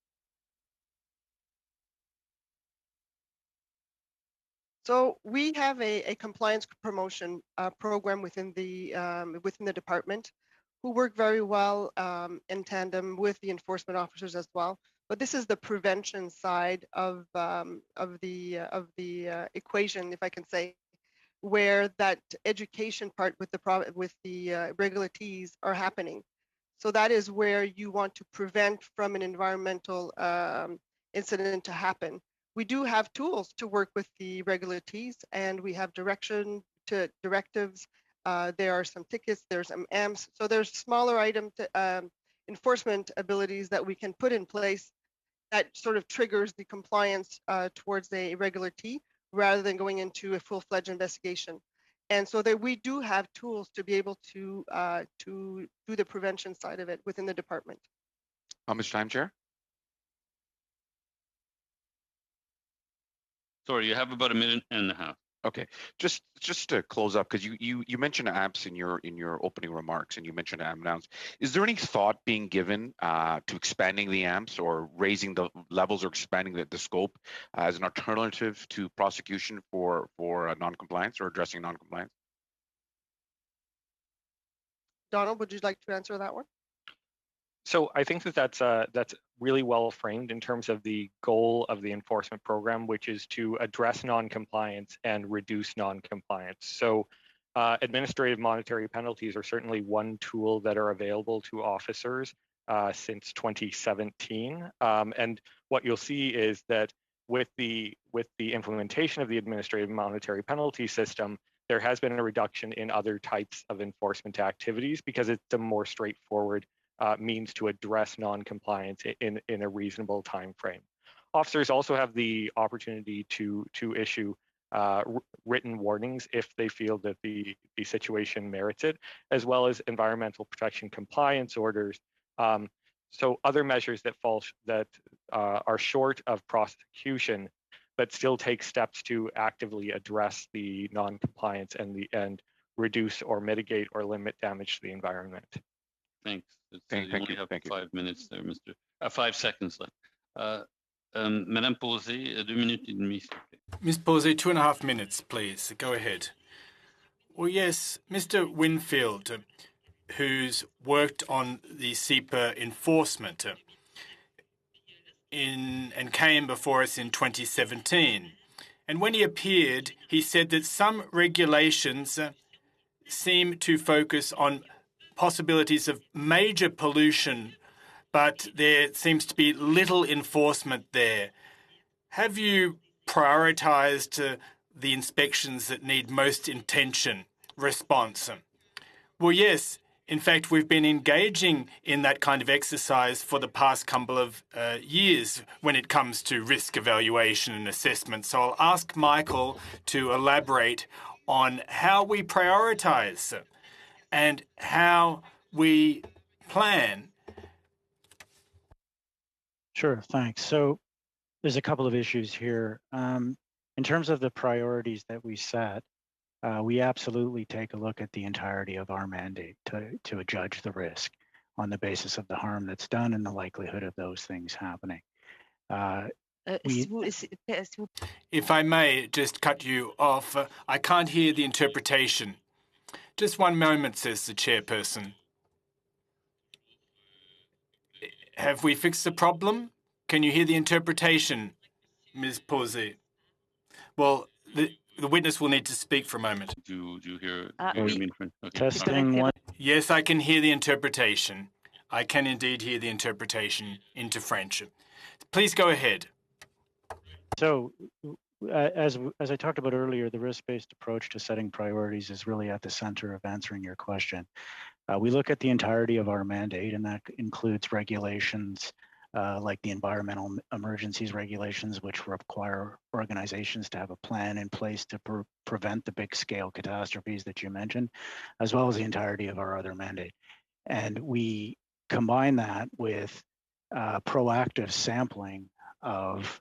So we have a compliance promotion program within the department, who work very well in tandem with the enforcement officers as well. But this is the prevention side of the equation, if I can say, where that education part with the regulatees are happening. So that is where you want to prevent from an environmental incident to happen. We do have tools to work with the regulatees, and we have directives. There are some tickets, there's some AMPs. So there's smaller item enforcement abilities that we can put in place that sort of triggers the compliance towards a regulatee rather than going into a full-fledged investigation. And so we do have tools to be able to do the prevention side of it within the department. How much time, Chair? Sorry, you have about a minute and a half. Okay, just to close up, because you mentioned AMPs in your opening remarks, and you mentioned AMP nouns. Is there any thought being given to expanding the AMPs or raising the levels or expanding the scope as an alternative to prosecution for non-compliance or addressing non-compliance? Donald, would you like to answer that one? So I think that's really well framed in terms of the goal of the enforcement program, which is to address non-compliance and reduce non-compliance. So administrative monetary penalties are certainly one tool that are available to officers since 2017. And what you'll see is that with the implementation of the administrative monetary penalty system, there has been a reduction in other types of enforcement activities because it's a more straightforward means to address non-compliance in a reasonable time frame. Officers also have the opportunity to issue written warnings if they feel that the situation merits it, as well as environmental protection compliance orders. So other measures that are short of prosecution, but still take steps to actively address the non-compliance and reduce or mitigate or limit damage to the environment. Thanks. Thank You only you. have Thank you. 5 minutes there, Mr. 5 seconds left. Madame Posé, 2 minutes et demie, s'il vous plaît. Ms. Posey, 2.5 minutes, please. Go ahead. Well, yes, Mr. Winfield, who's worked on the SEPA enforcement and came before us in 2017. And when he appeared, he said that some regulations seem to focus on possibilities of major pollution, but there seems to be little enforcement there. Have you prioritized the inspections that need most intention? Response. Well, yes. In fact, we've been engaging in that kind of exercise for the past couple of years when it comes to risk evaluation and assessment. So I'll ask Michael to elaborate on how we prioritize and how we plan. Sure, thanks. So there's a couple of issues here. In terms of the priorities that we set, we absolutely take a look at the entirety of our mandate to judge the risk on the basis of the harm that's done and the likelihood of those things happening. If I may just cut you off, I can't hear the interpretation. Just one moment, says the chairperson. Have we fixed the problem? Can you hear the interpretation, Ms. Posey? Well, the witness will need to speak for a moment. Do you hear Oui. me in French? Okay. Testing one. Yes, I can hear the interpretation. I can indeed hear the interpretation into French. Please go ahead. So, as I talked about earlier, the risk-based approach to setting priorities is really at the center of answering your question. We look at the entirety of our mandate, and that includes regulations like the environmental emergencies regulations, which require organizations to have a plan in place to prevent the big scale catastrophes that you mentioned, as well as the entirety of our other mandate. And we combine that with proactive sampling of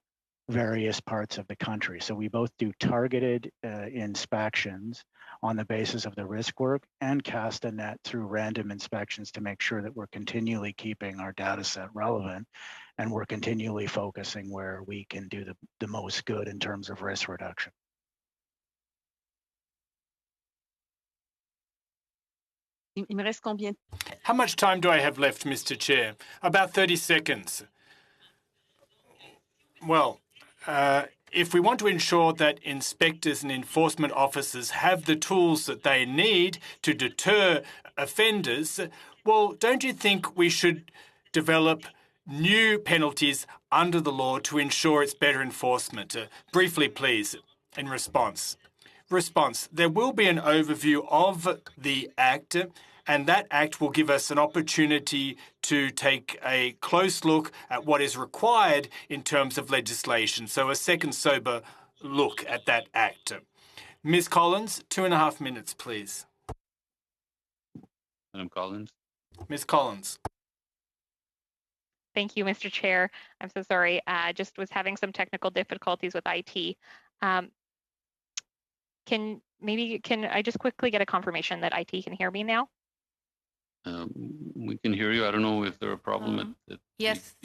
various parts of the country. So we both do targeted inspections on the basis of the risk work and cast a net through random inspections to make sure that we're continually keeping our data set relevant and we're continually focusing where we can do the most good in terms of risk reduction. Il me reste combien? How much time do I have left, Mr. Chair? About 30 seconds. Well, if we want to ensure that inspectors and enforcement officers have the tools that they need to deter offenders, well, don't you think we should develop new penalties under the law to ensure it's better enforcement? Briefly, please, in response. Response. There will be an overview of the Act, and that Act will give us an opportunity to take a close look at what is required in terms of legislation. So a second sober look at that Act. Ms. Collins, 2.5 minutes, please. Madam Collins. Ms. Collins. Thank you, Mr. Chair. I'm so sorry. Just was having some technical difficulties with IT. Can I just quickly get a confirmation that IT can hear me now? We can hear you. I don't know if there a problem. Yes,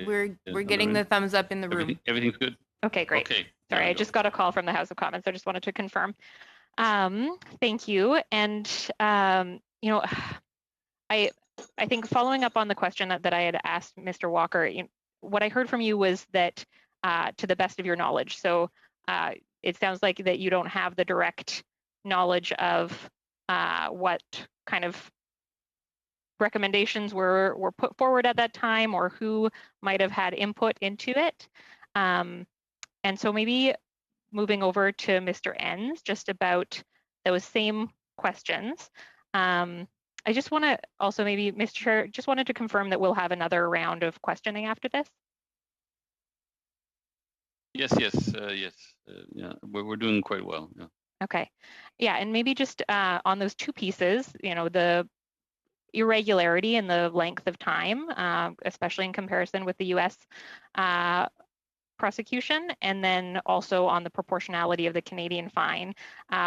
we're getting the thumbs up in the room. Everything's good? Okay, great. Okay. Sorry, I just got a call from the House of Commons. I just wanted to confirm. Thank you. And, you know, I think following up on the question that I had asked Mr. Walker, what I heard from you was that to the best of your knowledge. So it sounds like that you don't have the direct knowledge of what kind of recommendations were put forward at that time or who might have had input into it. And so maybe moving over to Mr. Enns, just about those same questions. I just want to also maybe, Mr. Chair, just wanted to confirm that we'll have another round of questioning after this. Yes, yeah, we're doing quite well. Yeah. Okay, yeah, and maybe just on those two pieces, the irregularity in the length of time, especially in comparison with the U.S. Prosecution, and then also on the proportionality of the Canadian fine,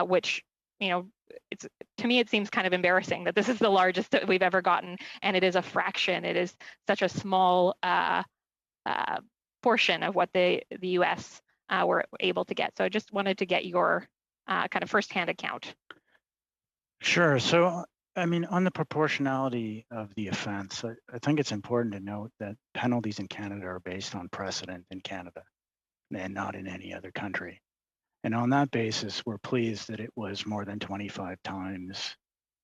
which, it's, to me, it seems kind of embarrassing that this is the largest that we've ever gotten, and it is a fraction. It is such a small portion of what the U.S. Were able to get. So I just wanted to get your kind of firsthand account. Sure. So, I mean, on the proportionality of the offense, I think it's important to note that penalties in Canada are based on precedent in Canada and not in any other country. And on that basis, we're pleased that it was more than 25 times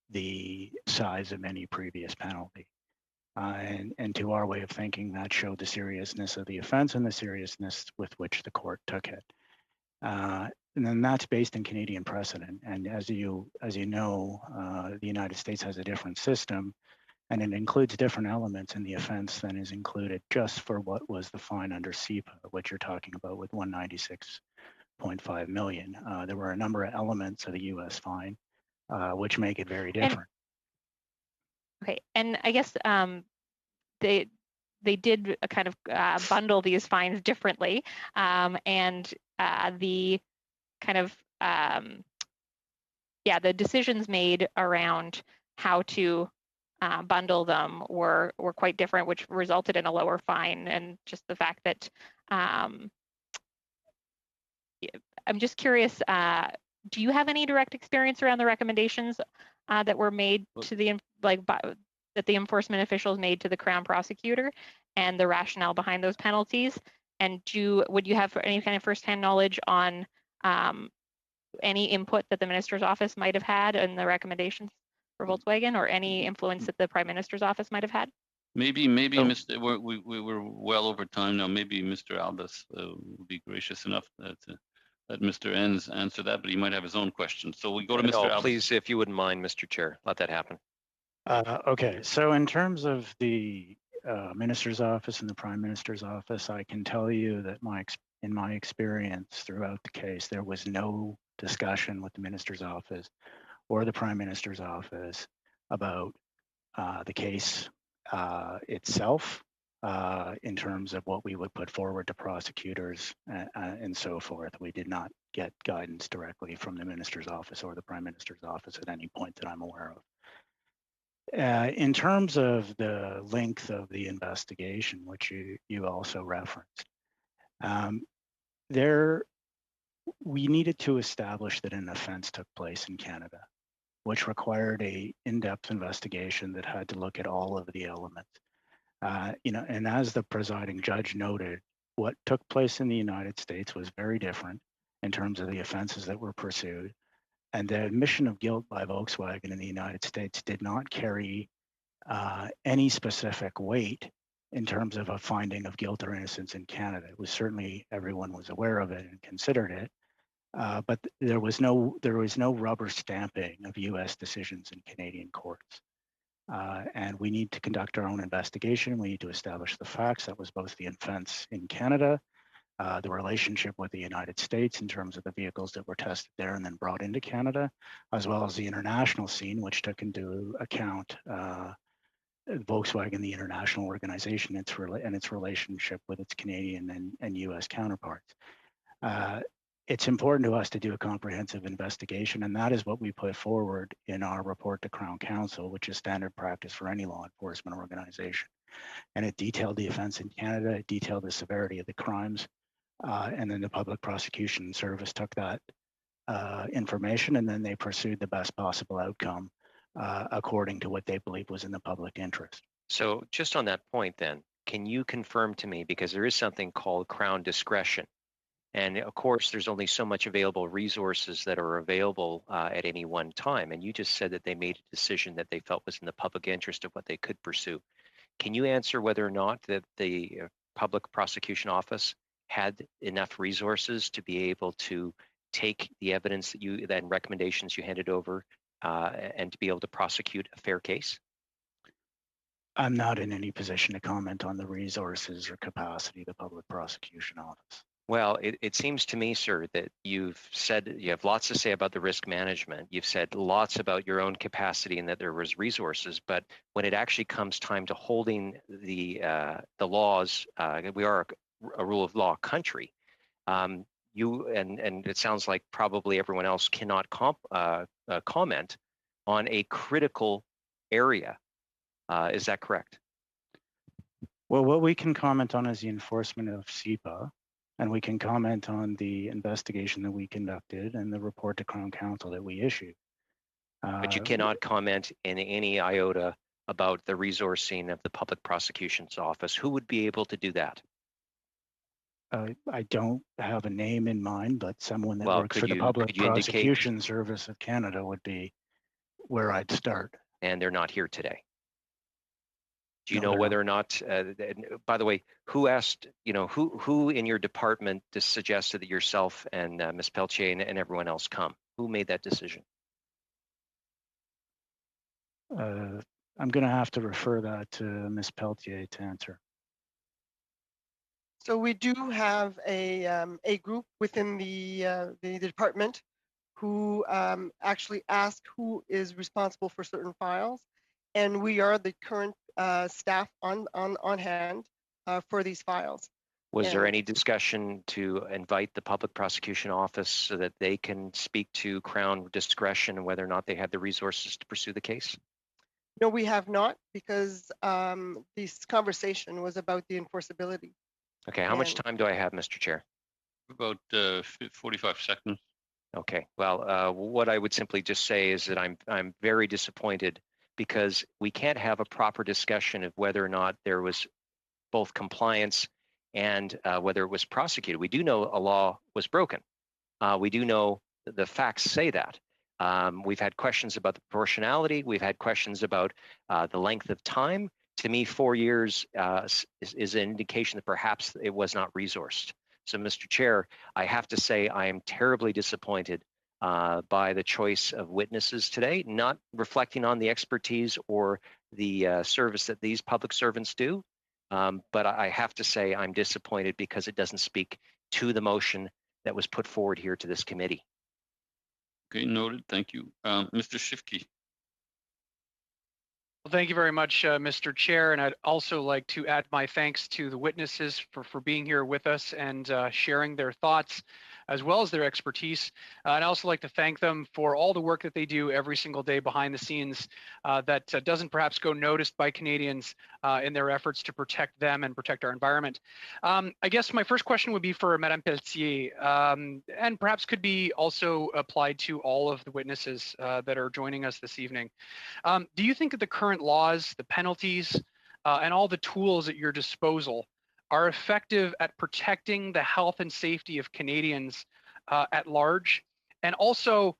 the size of any previous penalty. And to our way of thinking, that showed the seriousness of the offense and the seriousness with which the court took it. And then that's based in Canadian precedent. And as you know, the United States has a different system, and it includes different elements in the offense than is included just for what was the fine under CEPA, what you're talking about with 196.5 million. There were a number of elements of the U.S. fine, which make it very different. Okay, and I guess they did kind of bundle these fines differently, and the kind of the decisions made around how to bundle them were quite different, which resulted in a lower fine. And just the fact that I'm just curious, do you have any direct experience around the recommendations that were made to the that the enforcement officials made to the Crown prosecutor and the rationale behind those penalties? And would you have any kind of firsthand knowledge on any input that the minister's office might have had in the recommendations for Volkswagen, or any influence that the Prime Minister's office might have had? Maybe Mr. We're well over time now. Maybe Mr. Albus will be gracious enough to let Mr. Enns answer that, but he might have his own question. So we go to Mr. Albus. Please, if you wouldn't mind, Mr. Chair, let that happen. Okay, so in terms of the Minister's office and the Prime Minister's office, I can tell you that in my experience throughout the case, there was no discussion with the Minister's office or the Prime Minister's office about the case itself in terms of what we would put forward to prosecutors and so forth. We did not get guidance directly from the Minister's office or the Prime Minister's office at any point that I'm aware of. In terms of the length of the investigation, which you also referenced, we needed to establish that an offense took place in Canada, which required a in-depth investigation that had to look at all of the elements. And as the presiding judge noted, what took place in the United States was very different in terms of the offenses that were pursued. And the admission of guilt by Volkswagen in the United States did not carry any specific weight in terms of a finding of guilt or innocence in Canada. It was certainly, everyone was aware of it and considered it, but there was no rubber stamping of U.S. decisions in Canadian courts. And we need to conduct our own investigation. We need to establish the facts. That was both the offense in Canada, the relationship with the United States in terms of the vehicles that were tested there and then brought into Canada, as well as the international scene, which took into account Volkswagen, the international organization, and its relationship with its Canadian and U.S. counterparts. It's important to us to do a comprehensive investigation, and that is what we put forward in our report to Crown Counsel, which is standard practice for any law enforcement organization. And it detailed the offense in Canada, it detailed the severity of the crimes, and then the Public Prosecution Service took that information and then they pursued the best possible outcome according to what they believe was in the public interest. So just on that point then, can you confirm to me, because there is something called Crown discretion, and of course there's only so much available resources that are available at any one time, and you just said that they made a decision that they felt was in the public interest of what they could pursue. Can you answer whether or not that the Public Prosecution Office had enough resources to be able to take the evidence that and recommendations you handed over and to be able to prosecute a fair case? I'm not in any position to comment on the resources or capacity of the Public Prosecution Office. Well, it seems to me, sir, that you've said you have lots to say about the risk management. You've said lots about your own capacity and that there was resources. But when it actually comes time to holding the laws, we are a rule of law country. You and it sounds like probably everyone else cannot comment on a critical area. Is that correct? Well, what we can comment on is the enforcement of CEPA, and we can comment on the investigation that we conducted and the report to Crown Counsel that we issued. But you cannot comment in any iota about the resourcing of the Public Prosecution's Office. Who would be able to do that? I don't have a name in mind, but someone that Well, works for the Public could you indicate- Prosecution Service of Canada would be where I'd start. And they're not here today. Do you No, know they're whether or not, by the way, who asked, who in your department suggested that yourself and Ms. Pelletier and everyone else come? Who made that decision? I'm going to have to refer that to Ms. Pelletier to answer. So we do have a group within the department who actually ask who is responsible for certain files, and we are the current staff on hand for these files. Was there any discussion to invite the Public Prosecution Office so that they can speak to Crown discretion and whether or not they have the resources to pursue the case? No, we have not, because this conversation was about the enforceability. Okay, how much time do I have, Mr. Chair? About 45 seconds. Okay, well, what I would simply just say is that I'm very disappointed because we can't have a proper discussion of whether or not there was both compliance and whether it was prosecuted. We do know a law was broken. We do know the facts say that. We've had questions about the proportionality. We've had questions about the length of time. To me, 4 years is an indication that perhaps it was not resourced. So, Mr. Chair, I have to say I am terribly disappointed by the choice of witnesses today, not reflecting on the expertise or the service that these public servants do. But I have to say I'm disappointed because it doesn't speak to the motion that was put forward here to this committee. Okay, noted. Thank you. Mr. Schiffke. Well, thank you very much, Mr. Chair, and I'd also like to add my thanks to the witnesses for being here with us and sharing their thoughts as well as their expertise. I'd also like to thank them for all the work that they do every single day behind the scenes that doesn't perhaps go noticed by Canadians in their efforts to protect them and protect our environment. I guess my first question would be for Madame Pelletier, and perhaps could be also applied to all of the witnesses that are joining us this evening. Do you think that the current laws, the penalties, and all the tools at your disposal are effective at protecting the health and safety of Canadians at large, and also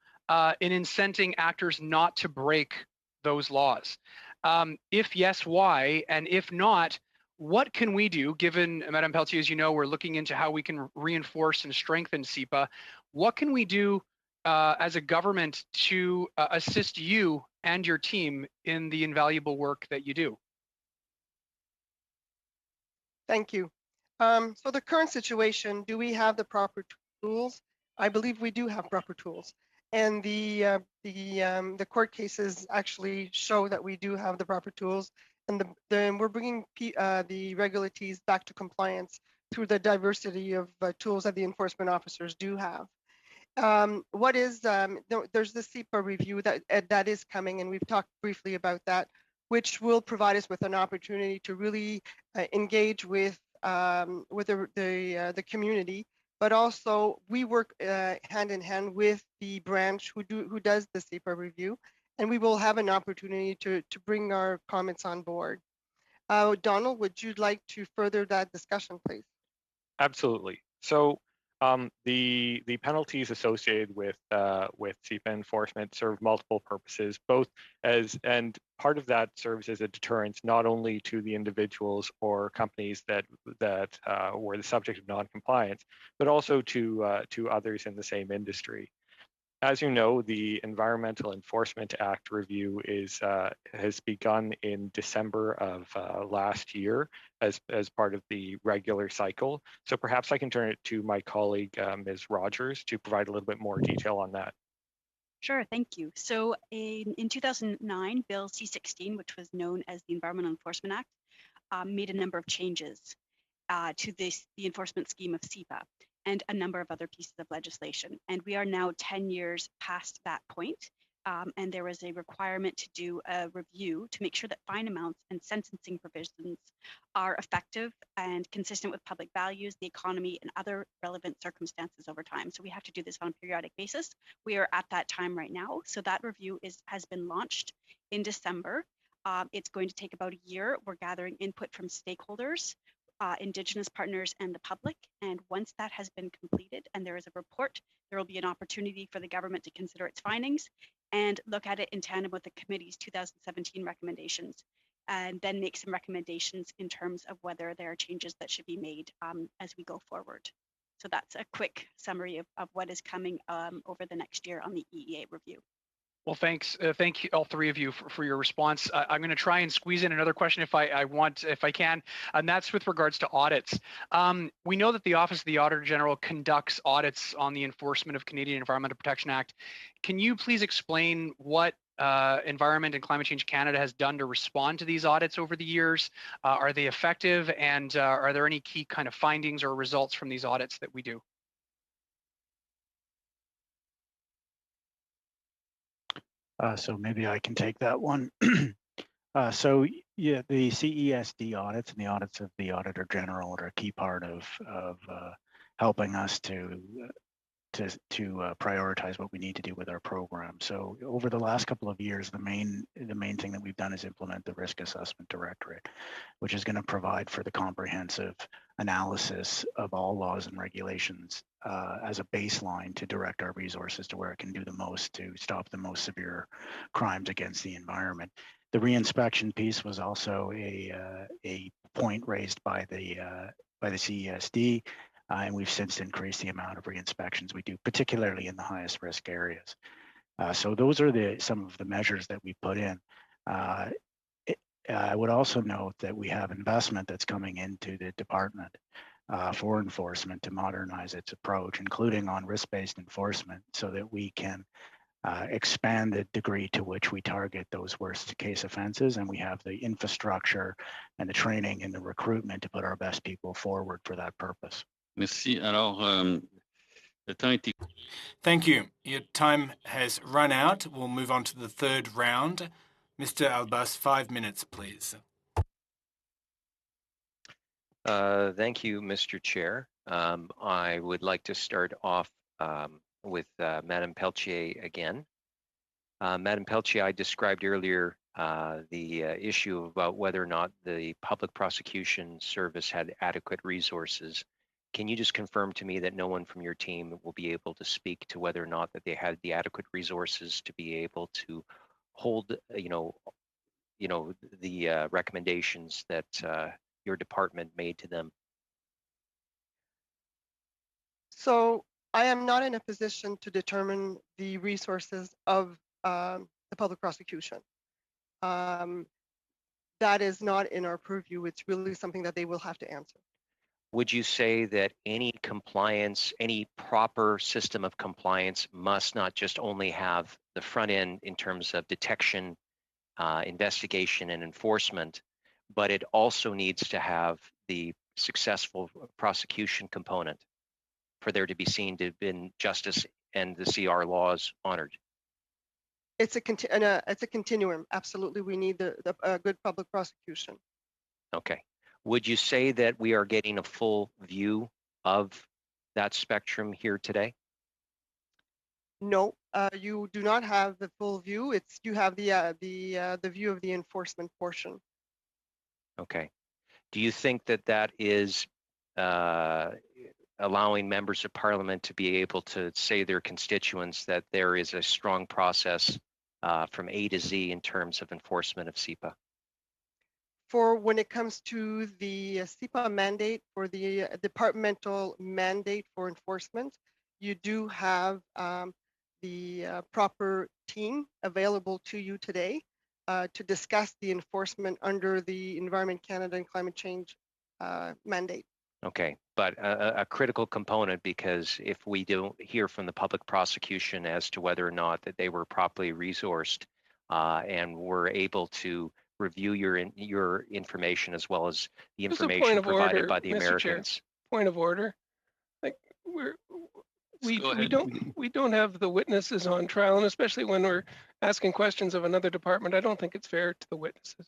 in incenting actors not to break those laws? If yes, why? And if not, what can we do, given, Madame Pelletier, as you know, we're looking into how we can reinforce and strengthen CEPA. What can we do as a government to assist you and your team in the invaluable work that you do? Thank you. So the current situation, do we have the proper tools? I believe we do have proper tools. And the court cases actually show that we do have the proper tools. And we're bringing the regulators back to compliance through the diversity of tools that the enforcement officers do have. There's the CEPA review that is coming, and we've talked briefly about that, which will provide us with an opportunity to really engage with the community, but also we work hand in hand with the branch who does the CEPA review, and we will have an opportunity to bring our comments on board. Donald, would you like to further that discussion, please? Absolutely. So the penalties associated with CEPA enforcement serve multiple purposes, and part of that serves as a deterrent not only to the individuals or companies that were the subject of non-compliance, but also to others in the same industry. As you know, the Environmental Enforcement Act review has begun in December of last year as part of the regular cycle. So perhaps I can turn it to my colleague, Ms. Rogers, to provide a little bit more detail on that. Sure, thank you. So in 2009, Bill C-16, which was known as the Environmental Enforcement Act, made a number of changes to the enforcement scheme of SEPA and a number of other pieces of legislation. And we are now 10 years past that point. And there was a requirement to do a review to make sure that fine amounts and sentencing provisions are effective and consistent with public values, the economy, and other relevant circumstances over time. So we have to do this on a periodic basis. We are at that time right now. So that review has been launched in December. It's going to take about a year. We're gathering input from stakeholders, Indigenous partners, and the public. And once that has been completed and there is a report, there will be an opportunity for the government to consider its findings and look at it in tandem with the committee's 2017 recommendations, and then make some recommendations in terms of whether there are changes that should be made as we go forward. So that's a quick summary of what is coming over the next year on the EEA review. Well, thanks. Thank you, all three of you, for your response. I'm going to try and squeeze in another question if I can, and that's with regards to audits. We know that the Office of the Auditor General conducts audits on the enforcement of Canadian Environmental Protection Act. Can you please explain what Environment and Climate Change Canada has done to respond to these audits over the years? Are they effective, and are there any key kind of findings or results from these audits that we do? So maybe I can take that one. So yeah, the CESD audits and the audits of the Auditor General are a key part of helping us to prioritize what we need to do with our program. So over the last couple of years, the main thing that we've done is implement the Risk Assessment Directorate, which is going to provide for the comprehensive analysis of all laws and regulations as a baseline to direct our resources to where it can do the most to stop the most severe crimes against the environment. The reinspection piece was also a point raised by the CESD. And we've since increased the amount of reinspections we do, particularly in the highest risk areas. So those are some of the measures that we put in. I would also note that we have investment that's coming into the department for enforcement to modernize its approach, including on risk-based enforcement, so that we can expand the degree to which we target those worst case offenses, and we have the infrastructure and the training and the recruitment to put our best people forward for that purpose. Merci. Alors, le temps est... Thank you. Your time has run out. We'll move on to the third round. Mr. Albas, 5 minutes, please. Thank you, Mr. Chair. I would like to start off with Madame Pelletier again. Madame Pelletier, I described earlier the issue about whether or not the Public Prosecution Service had adequate resources. Can you just confirm to me that no one from your team will be able to speak to whether or not that they had the adequate resources to be able to hold, the recommendations that your department made to them? So I am not in a position to determine the resources of the public prosecution. That is not in our purview. It's really something that they will have to answer. Would you say that any compliance, any proper system of compliance must not just only have the front end in terms of detection, investigation, and enforcement, but it also needs to have the successful prosecution component for there to be seen to have been justice and the CR laws honored? It's a continuum. Absolutely, we need a good public prosecution. Okay. Would you say that we are getting a full view of that spectrum here today? No, you do not have the full view. You have the view of the enforcement portion. Okay. Do you think that is allowing members of parliament to be able to say to their constituents that there is a strong process from A to Z in terms of enforcement of SEPA? For when it comes to the SEPA mandate, for the departmental mandate for enforcement, you do have the proper team available to you today to discuss the enforcement under the Environment Canada and climate change mandate. Okay, but a critical component, because if we don't hear from the public prosecution as to whether or not that they were properly resourced and were able to review your information as well as the Just a point information of provided order, by the Mr. Chair. Americans. Point of order. Like we don't have the witnesses on trial, and especially when we're asking questions of another department, I don't think it's fair to the witnesses.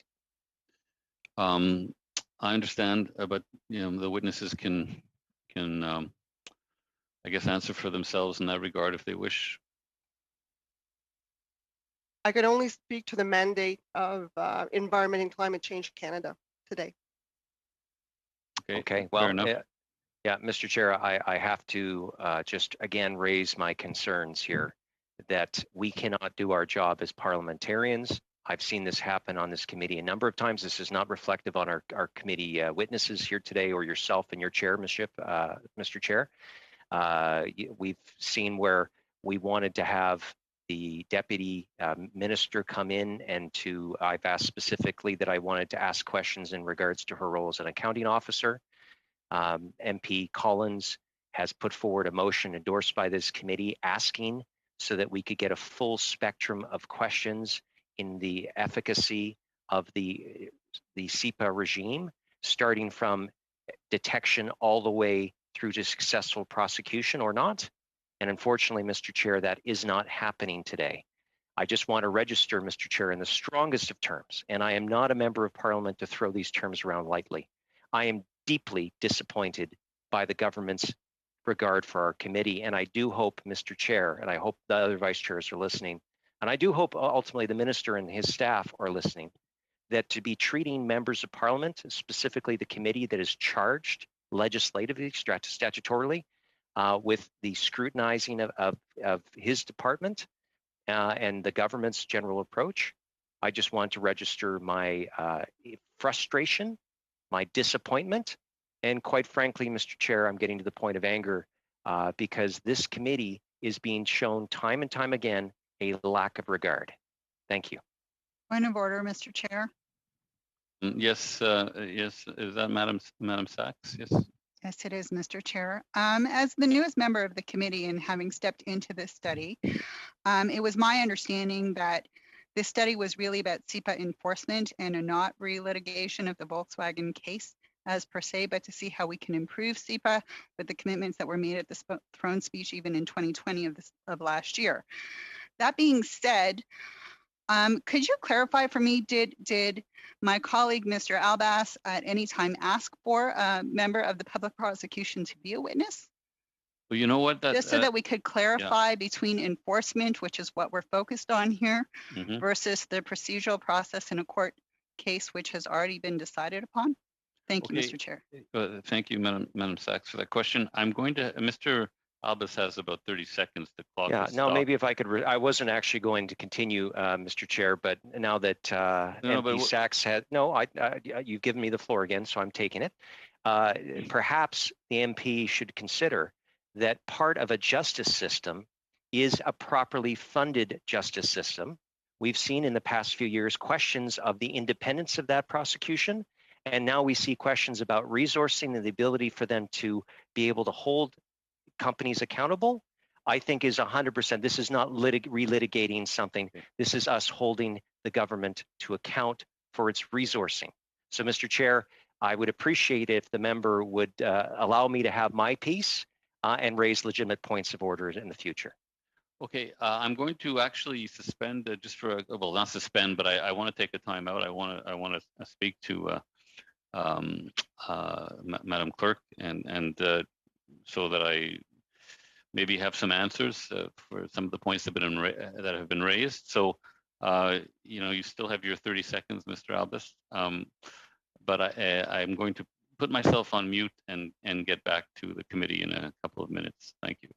I understand, but the witnesses can I guess answer for themselves in that regard if they wish. I could only speak to the mandate of Environment and Climate Change Canada today. Okay, well, yeah, Mr. Chair, I have to just again raise my concerns here that we cannot do our job as parliamentarians. I've seen this happen on this committee a number of times. This is not reflective on our committee witnesses here today or yourself and your chairmanship, Mr. Chair. We've seen where we wanted to have the deputy minister come in and I've asked specifically that I wanted to ask questions in regards to her role as an accounting officer. MP Collins has put forward a motion endorsed by this committee asking so that we could get a full spectrum of questions in the efficacy of the CEPA regime, starting from detection all the way through to successful prosecution or not. And unfortunately, Mr. Chair, that is not happening today. I just want to register, Mr. Chair, in the strongest of terms, and I am not a member of Parliament to throw these terms around lightly. I am deeply disappointed by the government's regard for our committee, and I do hope, Mr. Chair, and I hope the other vice chairs are listening, and I do hope ultimately the minister and his staff are listening, that to be treating members of Parliament, specifically the committee that is charged legislatively, statutorily, with the scrutinizing of his department and the government's general approach. I just want to register my frustration, my disappointment, and quite frankly, Mr. Chair, I'm getting to the point of anger because this committee is being shown time and time again a lack of regard. Thank you. Point of order, Mr. Chair. Yes, yes. Is that Madam Sachs? Yes. Yes, it is, Mr. Chair. As the newest member of the committee and having stepped into this study, it was my understanding that this study was really about CEPA enforcement and not re-litigation of the Volkswagen case as per se, but to see how we can improve CEPA with the commitments that were made at the throne speech even in 2020 of last year. That being said, could you clarify for me, did my colleague, Mr. Albas, at any time ask for a member of the public prosecution to be a witness? Well, you know what? Just so that we could clarify between enforcement, which is what we're focused on here, versus the procedural process in a court case, which has already been decided upon. Thank you, Mr. Chair. Thank you, Madam Sachs, for that question. I'm going to, Mr. Albas has about 30 seconds to clock. Yeah, no, maybe if I could, I wasn't actually going to continue, Mr. Chair, but now that MP Sachs had, you've given me the floor again, so I'm taking it. Perhaps the MP should consider that part of a justice system is a properly funded justice system. We've seen in the past few years questions of the independence of that prosecution, and now we see questions about resourcing and the ability for them to be able to hold companies accountable. I think is 100%. This is not relitigating something. This is us holding the government to account for its resourcing. So, Mr. Chair, I would appreciate if the member would allow me to have my piece and raise legitimate points of order in the future. Okay, I'm going to actually suspend just for well, not suspend, but I want to take a time out. I want to speak to Madam Clerk and so that I maybe have some answers for some of the points that have been raised. So you still have your 30 seconds, Mr. Albas, but I'm going to put myself on mute and get back to the committee in a couple of minutes. Thank you.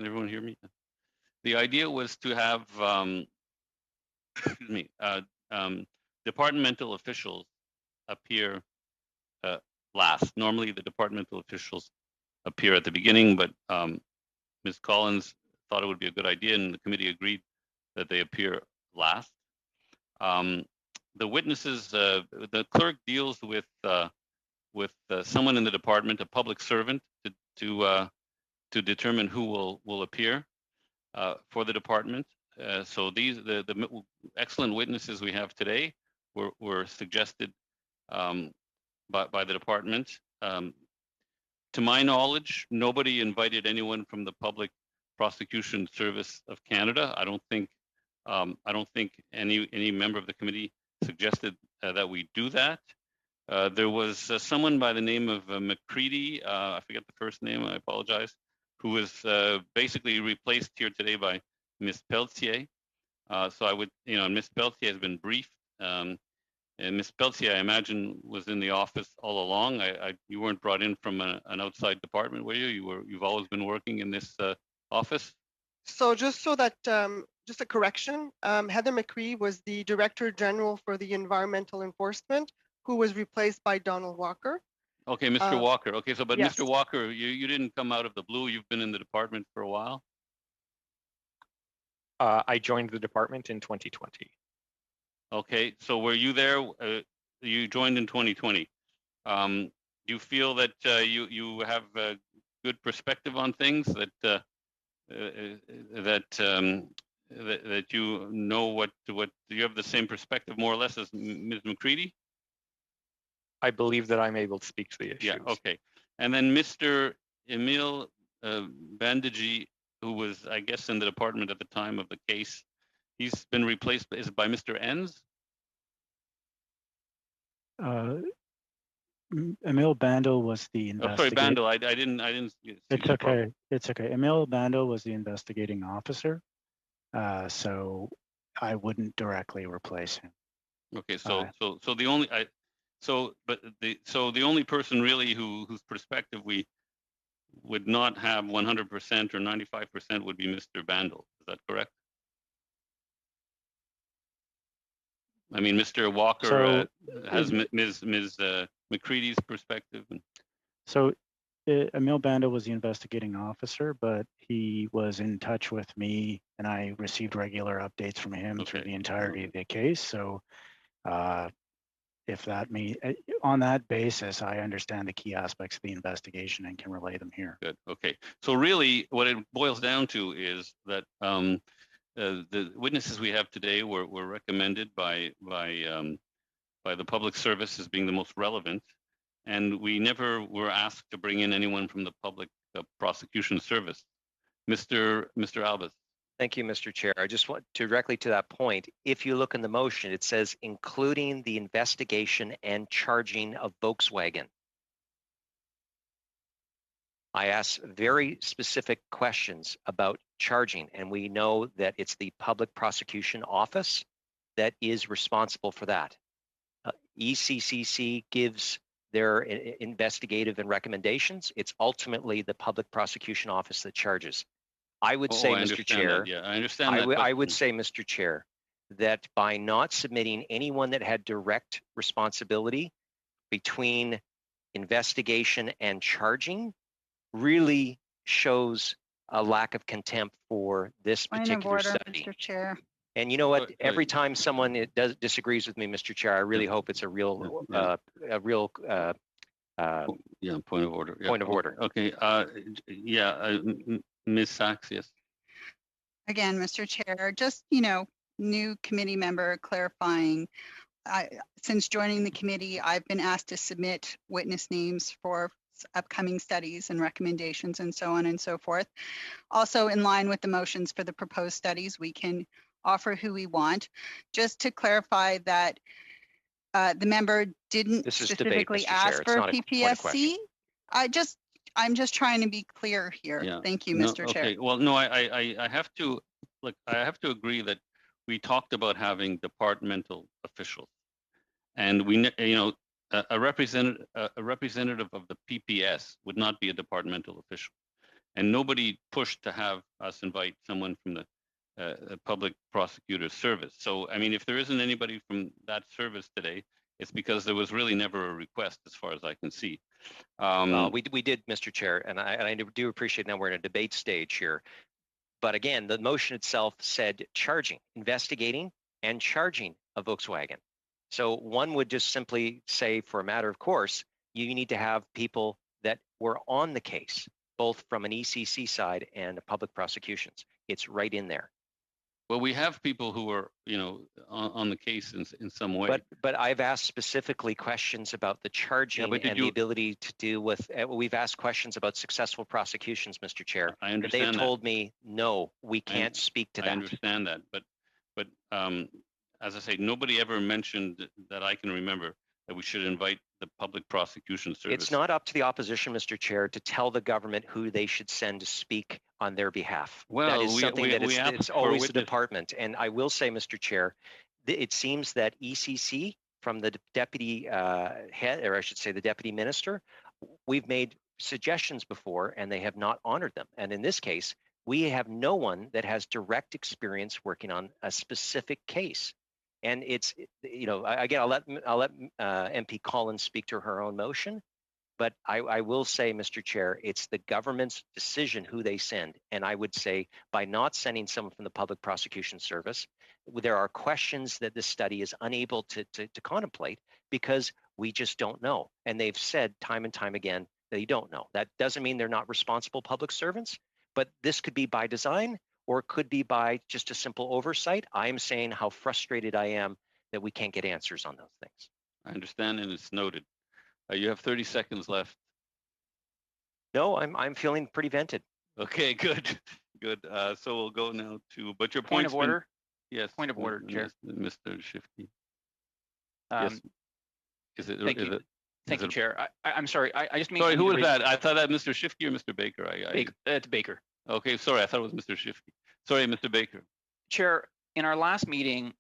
Can everyone hear me? The idea was to have, excuse me, departmental officials appear last. Normally, the departmental officials appear at the beginning, but Ms. Collins thought it would be a good idea, and the committee agreed that they appear last. The witnesses, the clerk deals with someone in the department, a public servant, to determine who will appear for the department. So the excellent witnesses we have today were suggested by the department. To my knowledge, nobody invited anyone from the Public Prosecution Service of Canada. I don't think any member of the committee suggested that we do that. There was someone by the name of McCready, I forget the first name, I apologize, who was basically replaced here today by Ms. Pelletier. So I would, Ms. Pelletier has been briefed. And Ms. Pelletier, I imagine, was in the office all along. You weren't brought in from an outside department, were you? You've always been working in this office? So just so that, just a correction, Heather McCree was the Director General for the Environmental Enforcement, who was replaced by Donald Walker. Okay, Mr. Walker. Okay, so but yes. Mr. Walker, you didn't come out of the blue. You've been in the department for a while. I joined the department in 2020. Okay, so were you there? You joined in 2020. Do you feel that you have a good perspective on things, that you know what you have the same perspective more or less as Ms. McCready? I believe that I'm able to speak to the issues. Yeah, okay. And then Mr. Emile Bandigi, who was, I guess, in the department at the time of the case, he's been replaced by Mr. Enns? Emile Bandel was the investigator. Oh, sorry, Bandel. I didn't. It's okay. It's okay. Emile Bandel was the investigating officer, so I wouldn't directly replace him. Okay, so the only the only person really whose perspective we would not have 100% or 95% would be Mr. Bandel. Is that correct? I mean, Mr. Walker has Ms. McCready's perspective. So Emile Bandel was the investigating officer, but he was in touch with me, and I received regular updates from him through the entirety of the case. So if that means, on that basis, I understand the key aspects of the investigation and can relay them here. Good. Okay. So really, what it boils down to is that the witnesses we have today were recommended by the public service as being the most relevant, and we never were asked to bring in anyone from the Public Prosecution Service. Mr. Albas. Thank you, Mr. Chair. I just want directly to that point. If you look in the motion, it says including the investigation and charging of Volkswagen. I asked very specific questions about charging, and we know that it's the Public Prosecution Office that is responsible for that. ECCC gives their investigative and recommendations. It's ultimately the Public Prosecution Office that charges. I would say, Mr. Chair, yeah, I understand that. I would say, Mr. Chair, that by not submitting anyone that had direct responsibility between investigation and charging really shows a lack of contempt for this particular study. Mr. Chair. And you know what? Every time someone disagrees with me, Mr. Chair, I really hope it's a real, point of order. Point of order. Okay. Ms. Sachs, yes. Again, Mr. Chair, just, new committee member clarifying. Since joining the committee, I've been asked to submit witness names for upcoming studies and recommendations and so on and so forth. Also, in line with the motions for the proposed studies, we can offer who we want. Just to clarify that the member didn't specifically ask for PPSC. I'm just trying to be clear here. Yeah. Thank you, Mr. Chair. Okay. Well, no, I have to agree that we talked about having departmental officials, and a representative of the PPS would not be a departmental official. and nobody pushed to have us invite someone from the public prosecutor service. So, I mean, if there isn't anybody from that service today, it's because there was really never a request, as far as I can see. We did, Mr. Chair, and I do appreciate now we're in a debate stage here. But again, the motion itself said charging, investigating, and charging a Volkswagen. So one would just simply say, for a matter of course, you need to have people that were on the case, both from an ECC side and the public prosecutions. It's right in there. Well, we have people who are, you know, on the case in some way. But I've asked specifically questions about the charging and the ability to deal with. We've asked questions about successful prosecutions, Mr. Chair. I understand They've told me no, we can't speak to that. I understand that, but as I say, nobody ever mentioned that I can remember that we should invite the public prosecution service. It's not up to the opposition, Mr. Chair, to tell the government who they should send to speak on their behalf. Well, that is something it's always the department. And I will say, Mr. Chair, it seems that ECC, from the deputy head, or I should say the deputy minister, we've made suggestions before and they have not honored them. And in this case, we have no one that has direct experience working on a specific case. And it's, you know, again, I'll let MP Collins speak to her own motion, but I will say, Mr. Chair, it's the government's decision who they send. And I would say by not sending someone from the Public Prosecution Service, there are questions that this study is unable to contemplate because we just don't know. And they've said time and time again that they don't know. That doesn't mean they're not responsible public servants, but this could be by design, or it could be by just a simple oversight. I am saying how frustrated I am that we can't get answers on those things. I understand, and it's noted. You have 30 seconds left. No, I'm feeling pretty vented. Okay, good, good. So we'll go now to, but your point of order. Yes. Point of order, Chair. Mr. Shifty. Yes. Is it? Thank you. Thank you, Chair. I'm sorry. I just mean. Sorry, who was that? I thought that Mr. Shifty or Mr. Baker. It's Baker. Okay, sorry. I thought it was Mr. Shifty. Sorry, Mr. Baker. Chair, in our last meeting,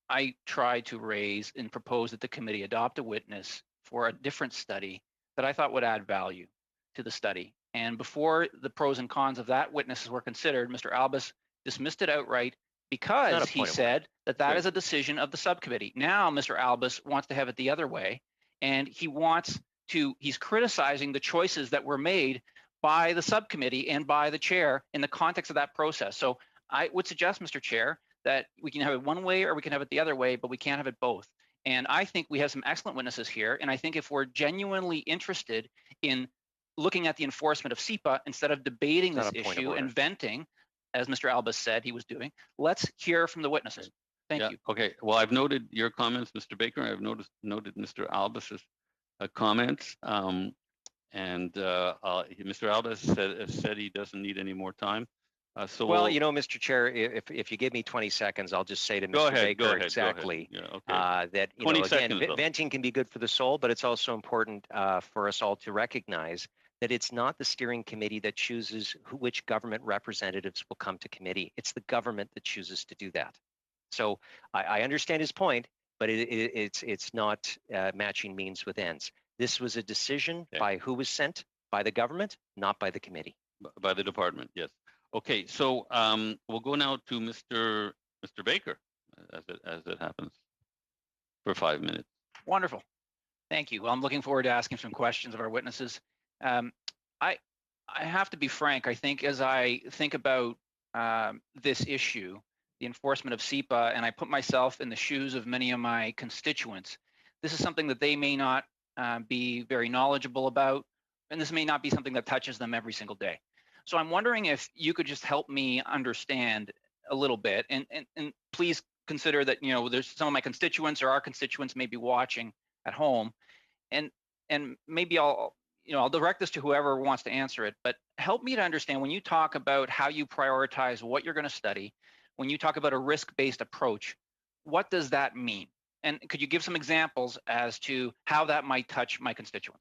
I tried to raise and propose that the committee adopt a witness for a different study that I thought would add value to the study. And before the pros and cons of that witnesses were considered, Mr. Albus dismissed it outright because he said that is a decision of the subcommittee. Now, Mr. Albus wants to have it the other way, and he's criticizing the choices that were made by the subcommittee and by the chair in the context of that process. So I would suggest, Mr. Chair, that we can have it one way or we can have it the other way, but we can't have it both. And I think we have some excellent witnesses here. And I think if we're genuinely interested in looking at the enforcement of SEPA instead of debating this issue and venting, as Mr. Albus said he was doing, let's hear from the witnesses. Thank you. Okay. Well, I've noted your comments, Mr. Baker. I've noted Mr. Albus's comments. And Mr. Albus said he doesn't need any more time. Well, you know, Mr. Chair, if you give me 20 seconds, I'll just say to Mr. Baker exactly that, you know, again, venting can be good for the soul, but it's also important for us all to recognize that it's not the steering committee that chooses which government representatives will come to committee. It's the government that chooses to do that. So I understand his point, but it's not matching means with ends. This was a decision by who was sent, by the government, not by the committee. By the department, yes. Okay, so we'll go now to Mr. Baker, as it happens, for 5 minutes. Wonderful. Thank you. Well, I'm looking forward to asking some questions of our witnesses. I have to be frank. I think as I think about this issue, the enforcement of SEPA, and I put myself in the shoes of many of my constituents, this is something that they may not be very knowledgeable about, and this may not be something that touches them every single day. So I'm wondering if you could just help me understand a little bit, and please consider that, you know, there's some of my constituents or our constituents may be watching at home, and maybe I'll direct this to whoever wants to answer it, but help me to understand when you talk about how you prioritize what you're going to study, when you talk about a risk-based approach, what does that mean? And could you give some examples as to how that might touch my constituents?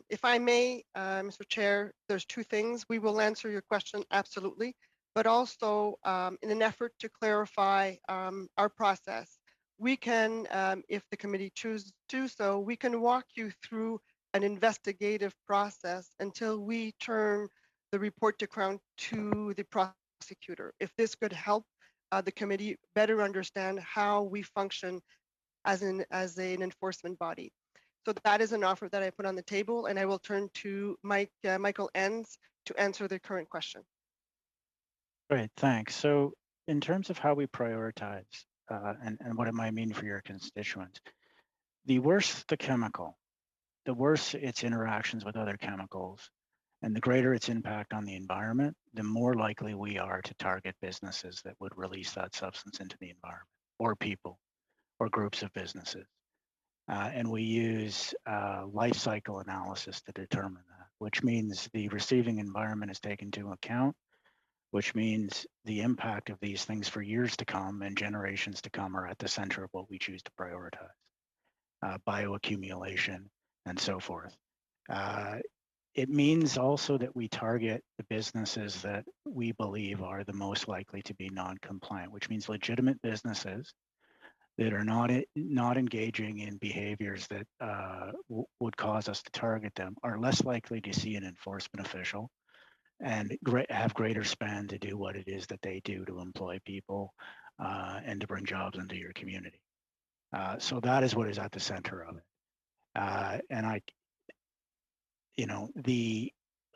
If I may, Mr. Chair, there's two things. We will answer your question, absolutely, but also in an effort to clarify our process, we can, if the committee chooses to do so, we can walk you through an investigative process until we turn the report to Crown to the prosecutor. If this could help the committee better understand how we function as an enforcement body. So that is an offer that I put on the table, and I will turn to Michael Enns to answer the current question. Great, thanks. So in terms of how we prioritize and what it might mean for your constituents, the worse the chemical, the worse its interactions with other chemicals, and the greater its impact on the environment, the more likely we are to target businesses that would release that substance into the environment, or people, or groups of businesses. And we use life cycle analysis to determine that, which means the receiving environment is taken into account, which means the impact of these things for years to come and generations to come are at the center of what we choose to prioritize, bioaccumulation and so forth. It means also that we target the businesses that we believe are the most likely to be non-compliant, which means legitimate businesses that are not engaging in behaviors that would cause us to target them are less likely to see an enforcement official and have greater span to do what it is that they do to employ people and to bring jobs into your community. So that is what is at the center of it. And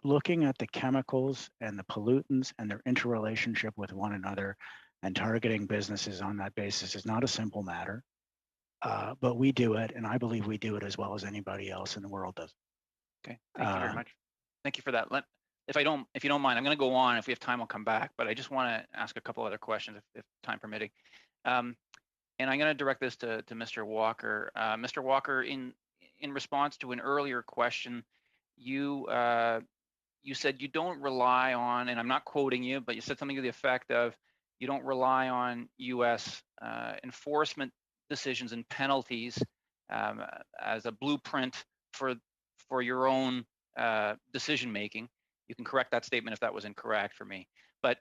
looking at the chemicals and the pollutants and their interrelationship with one another and targeting businesses on that basis is not a simple matter, but we do it, and I believe we do it as well as anybody else in the world does. Okay, thank you very much. Thank you for that. If you don't mind, I'm going to go on. If we have time, I'll come back. But I just want to ask a couple other questions, if time permitting. And I'm going to direct this to Mr. Walker. Mr. Walker, in response to an earlier question, you said you don't rely on, and I'm not quoting you, but you said something to the effect of, you don't rely on U.S. Enforcement decisions and penalties as a blueprint for your own decision making. You can correct that statement if that was incorrect for me. But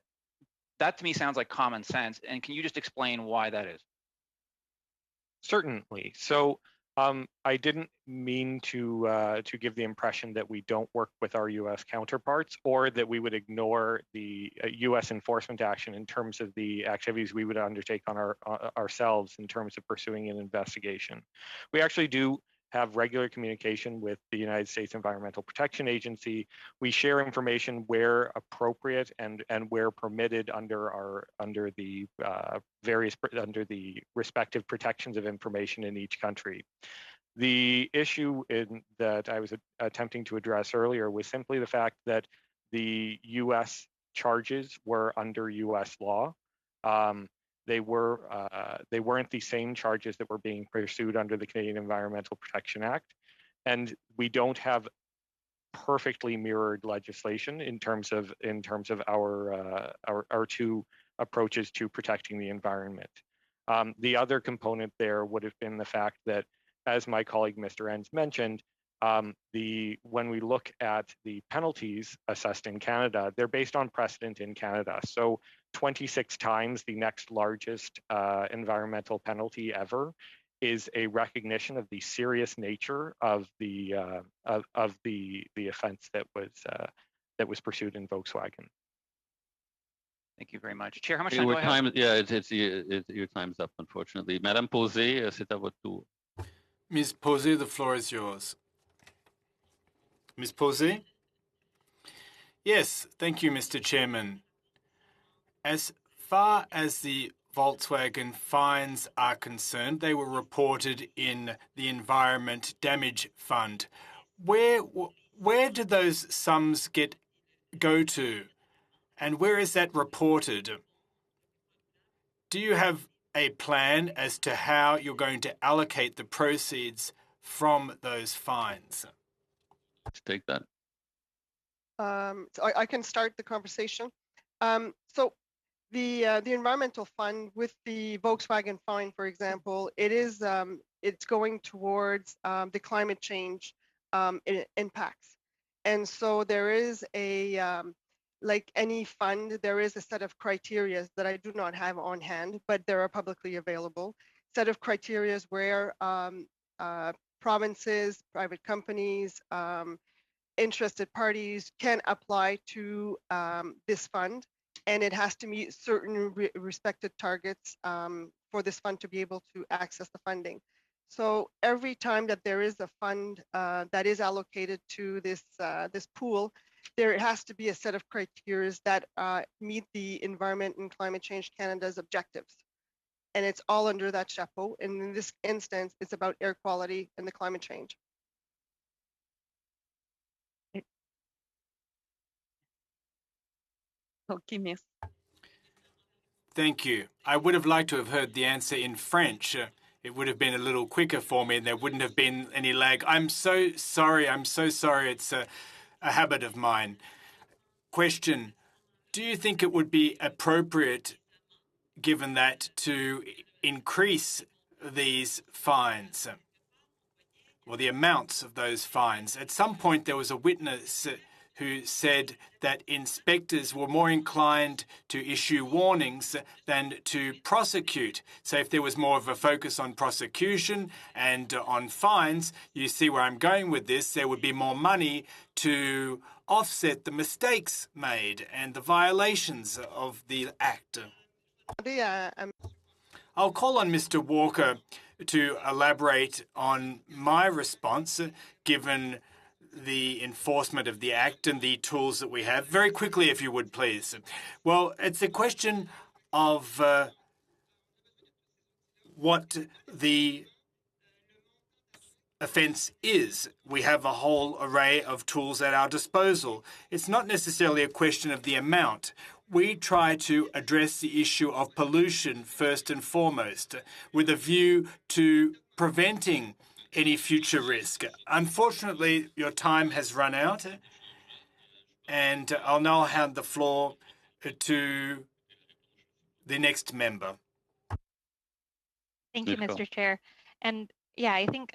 that to me sounds like common sense. And can you just explain why that is? Certainly. So I didn't mean to give the impression that we don't work with our U.S. counterparts or that we would ignore the U.S. enforcement action in terms of the activities we would undertake on ourselves in terms of pursuing an investigation. We actually do have regular communication with the United States Environmental Protection Agency. We share information where appropriate and where permitted under the respective protections of information in each country. The issue that I was attempting to address earlier was simply the fact that the U.S. charges were under U.S. law. They weren't the same charges that were being pursued under the Canadian Environmental Protection Act, and we don't have perfectly mirrored legislation in terms of our two approaches to protecting the environment. The other component there would have been the fact that, as my colleague Mr. Enns mentioned, when we look at the penalties assessed in Canada, they're based on precedent in Canada. So 26 times the next largest environmental penalty ever is a recognition of the serious nature of the offense that was pursued in Volkswagen. Thank you very much. Chair, how much time do I have? Yeah, your time's up, unfortunately. Madame Posé, c'est à votre tour. Ms. Posé, the floor is yours. Ms. Posé? Yes, thank you, Mr. Chairman. As far as the Volkswagen fines are concerned, they were reported in the Environment Damage Fund. Where did those sums go to, and where is that reported? Do you have a plan as to how you're going to allocate the proceeds from those fines? Let's take that. So I can start the conversation. So the environmental fund with the Volkswagen fine, for example, it's going towards the climate change impacts, and so there is like any fund, there is a set of criteria that I do not have on hand, but they are publicly available. Set of criteria where provinces, private companies, interested parties can apply to this fund, and it has to meet certain respected targets for this fund to be able to access the funding. So every time that there is a fund that is allocated to this pool, there has to be a set of criteria that meet the Environment and Climate Change Canada's objectives. And it's all under that chapeau. And in this instance, it's about air quality and the climate change. Okay, merci. Thank you. I would have liked to have heard the answer in French. It would have been a little quicker for me and there wouldn't have been any lag. I'm so sorry. I'm so sorry. It's a habit of mine. Question: do you think it would be appropriate, given that, to increase these fines, or the amounts of those fines? At some point, there was a witness who said that inspectors were more inclined to issue warnings than to prosecute. So if there was more of a focus on prosecution and on fines, you see where I'm going with this, there would be more money to offset the mistakes made and the violations of the Act. I'll call on Mr. Walker to elaborate on my response, given the enforcement of the Act and the tools that we have. Very quickly, if you would, please. Well, it's a question of what the offence is. We have a whole array of tools at our disposal. It's not necessarily a question of the amount. We try to address the issue of pollution first and foremost, with a view to preventing any future risk. Unfortunately, your time has run out, and I'll now hand the floor to the next member. Thank you, Mr. Chair. And yeah, I think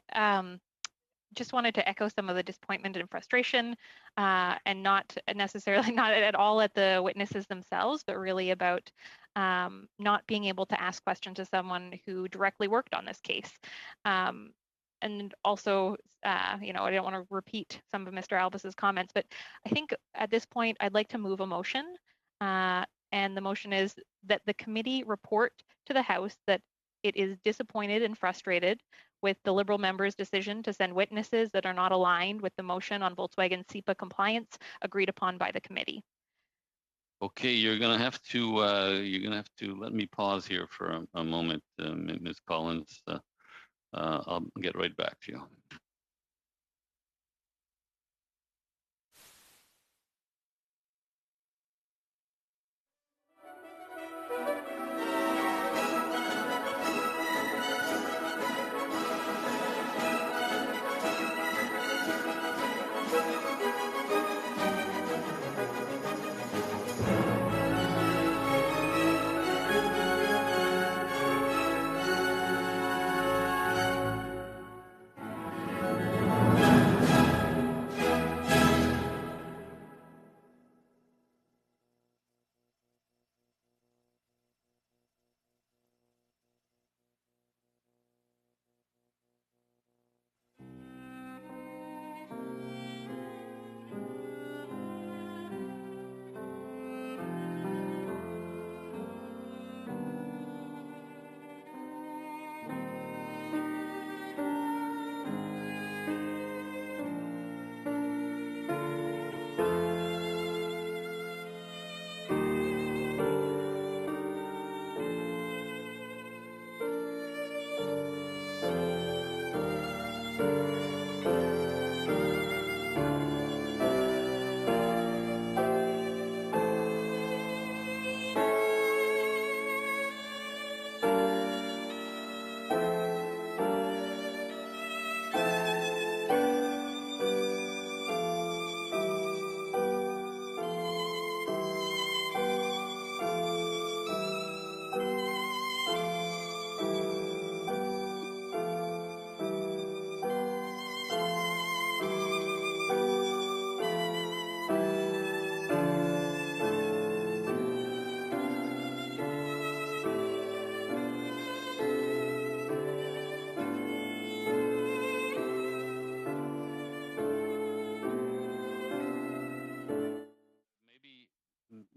just wanted to echo some of the disappointment and frustration, and not necessarily, not at all at the witnesses themselves, but really about not being able to ask questions to someone who directly worked on this case. And also, you know, I don't want to repeat some of Mr. Albus's comments, but I think at this point, I'd like to move a motion. And the motion is that the committee report to the House that it is disappointed and frustrated with the Liberal members' decision to send witnesses that are not aligned with the motion on Volkswagen SEPA compliance agreed upon by the committee. Okay, you're gonna have to let me pause here for a moment, Ms. Collins. I'll get right back to you.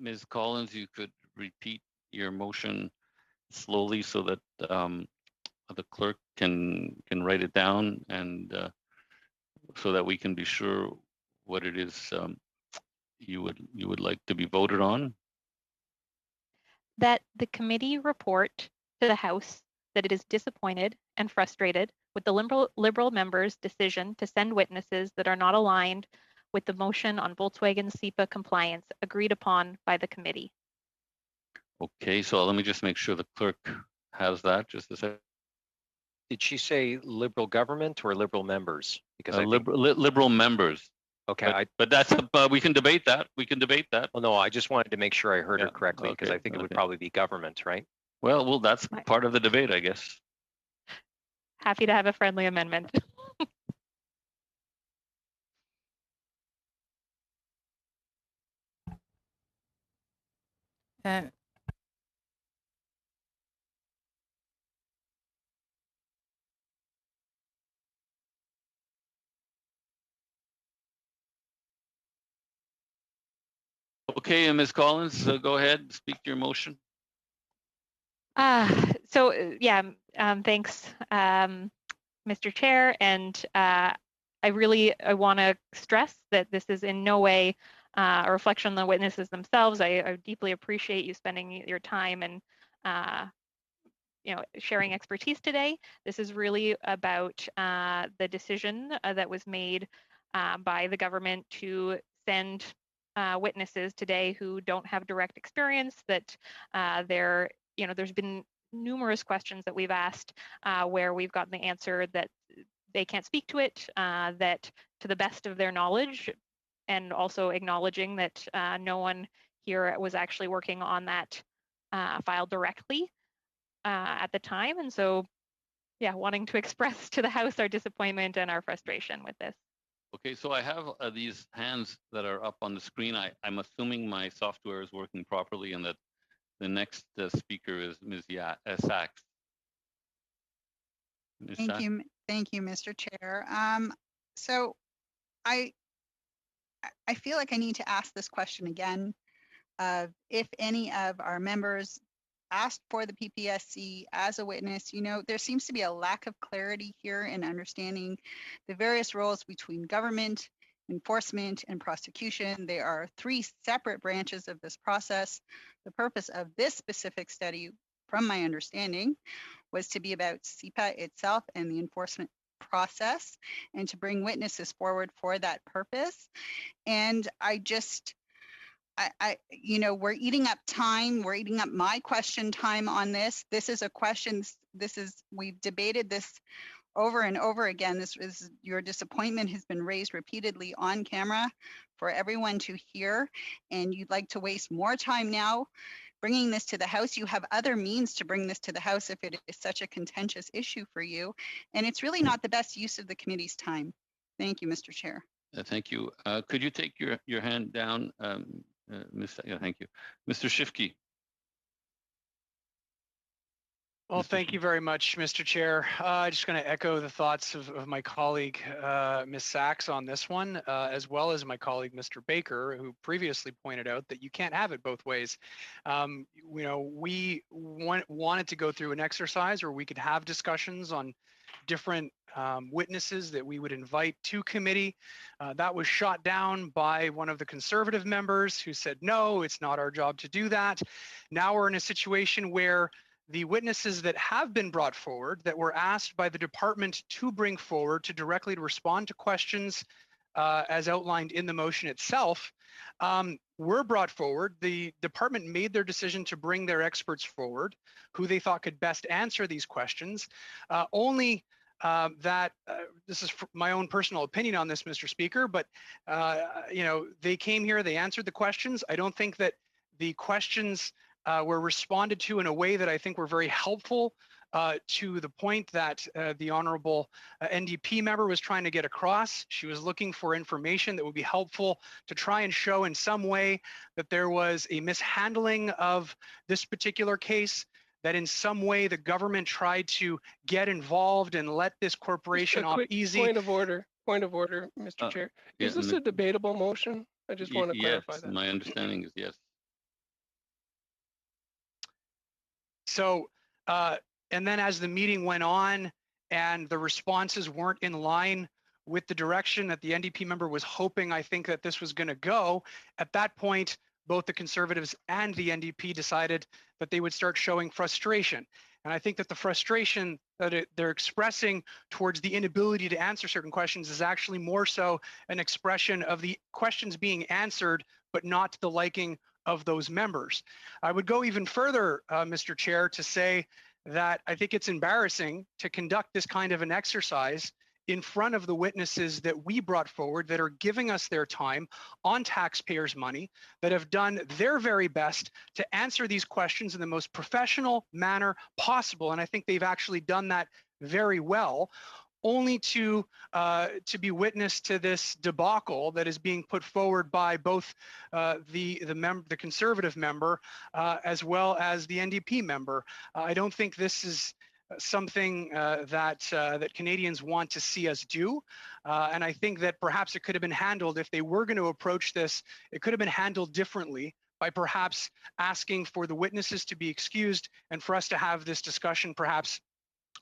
Ms. Collins, you could repeat your motion slowly so that the clerk can write it down, and so that we can be sure what it is you would like to be voted on. That the committee report to the House that it is disappointed and frustrated with the Liberal members' decision to send witnesses that are not aligned with the motion on Volkswagen SEPA compliance agreed upon by the committee. Okay, so let me just make sure the clerk has that. Just a second. Did she say Liberal government or Liberal members? Because I think, Liberal members. okay, but that's we can debate that. We can debate that. well, no, I just wanted to make sure I heard her correctly, because okay, I think it would probably be government, right? Well, that's part of the debate, I guess. Happy to have a friendly amendment. Okay, and Ms. Collins, go ahead, speak to your motion. Thanks, Mr. Chair, and I want to stress that this is in no way a reflection on the witnesses themselves. I deeply appreciate you spending your time and sharing expertise today. This is really about the decision that was made by the government to send witnesses today who don't have direct experience, that there's been numerous questions that we've asked where we've gotten the answer that they can't speak to it, that to the best of their knowledge, and also acknowledging that no one here was actually working on that file directly at the time. And so, wanting to express to the House our disappointment and our frustration with this. Okay, so I have these hands that are up on the screen. I'm assuming my software is working properly and that the next speaker is Ms. Sachs. Ms. Thank Sachs? Thank you, Mr. Chair. So I feel like I need to ask this question again. If any of our members asked for the PPSC as a witness, there seems to be a lack of clarity here in understanding the various roles between government, enforcement, and prosecution. They are three separate branches of this process. The purpose of this specific study, from my understanding, was to be about SEPA itself and the enforcement process, and to bring witnesses forward for that purpose. And we're eating up time. We're eating up my question time on this. This is a question, we've debated this over and over again. Your disappointment has been raised repeatedly on camera for everyone to hear, and you'd like to waste more time now bringing this to the House. You have other means to bring this to the House if it is such a contentious issue for you, and it's really not the best use of the committee's time. Thank you, Mr. Chair. Thank you. Could you take your hand down, thank you. Mr. Schiffke. Well, thank you very much, Mr. Chair. I'm just going to echo the thoughts of my colleague, Ms. Sachs, on this one, as well as my colleague, Mr. Baker, who previously pointed out that you can't have it both ways. We wanted to go through an exercise where we could have discussions on different witnesses that we would invite to committee. That was shot down by one of the Conservative members who said, no, it's not our job to do that. Now we're in a situation where the witnesses that have been brought forward, that were asked by the department to bring forward to directly respond to questions as outlined in the motion itself, were brought forward. The department made their decision to bring their experts forward, who they thought could best answer these questions. This is my own personal opinion on this, Mr. Speaker, but they came here, they answered the questions. I don't think that the questions were responded to in a way that I think were very helpful to the point that the honorable NDP member was trying to get across. She was looking for information that would be helpful to try and show in some way that there was a mishandling of this particular case, that in some way the government tried to get involved and let this corporation off easy. Point of order, Mr. Chair. Is this a debatable motion? I just want to clarify that. My understanding is yes. So, and then as the meeting went on and the responses weren't in line with the direction that the NDP member was hoping, I think, that this was going to go, at that point, both the Conservatives and the NDP decided that they would start showing frustration. And I think that the frustration that they're expressing towards the inability to answer certain questions is actually more so an expression of the questions being answered, but not to the liking of those members. I would go even further, Mr. Chair, to say that I think it's embarrassing to conduct this kind of an exercise in front of the witnesses that we brought forward that are giving us their time on taxpayers' money, that have done their very best to answer these questions in the most professional manner possible. And I think they've actually done that very well, only to be witness to this debacle that is being put forward by both the Conservative member as well as the NDP member. I don't think this is something that Canadians want to see us do. And I think that perhaps it could have been handled, if they were going to approach this, it could have been handled differently by perhaps asking for the witnesses to be excused and for us to have this discussion perhaps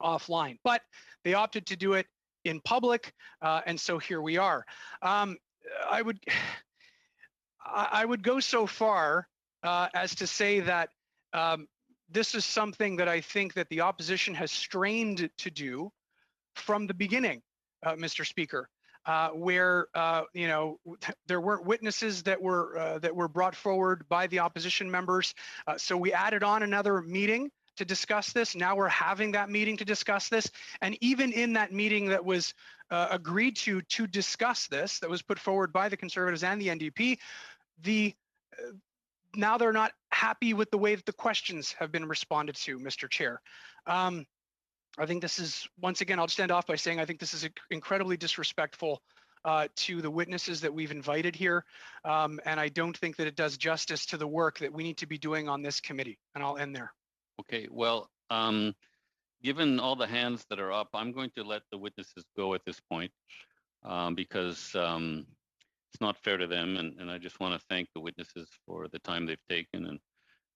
offline. But they opted to do it in public, and so here we are. I would go so far as to say that this is something that I think that the opposition has strained to do from the beginning, Mr. Speaker, where you know, there weren't witnesses that were brought forward by the opposition members, so we added on another meeting to discuss this. Now we're having that meeting to discuss this, and even in that meeting that was agreed to discuss this, that was put forward by the Conservatives and the NDP, now they're not happy with the way that the questions have been responded to, Mr. Chair. I think this is, once again, I'll just end off by saying I think this is incredibly disrespectful to the witnesses that we've invited here. And I don't think that it does justice to the work that we need to be doing on this committee. And I'll end there. Okay, well, given all the hands that are up, I'm going to let the witnesses go at this point because it's not fair to them, and I just want to thank the witnesses for the time they've taken and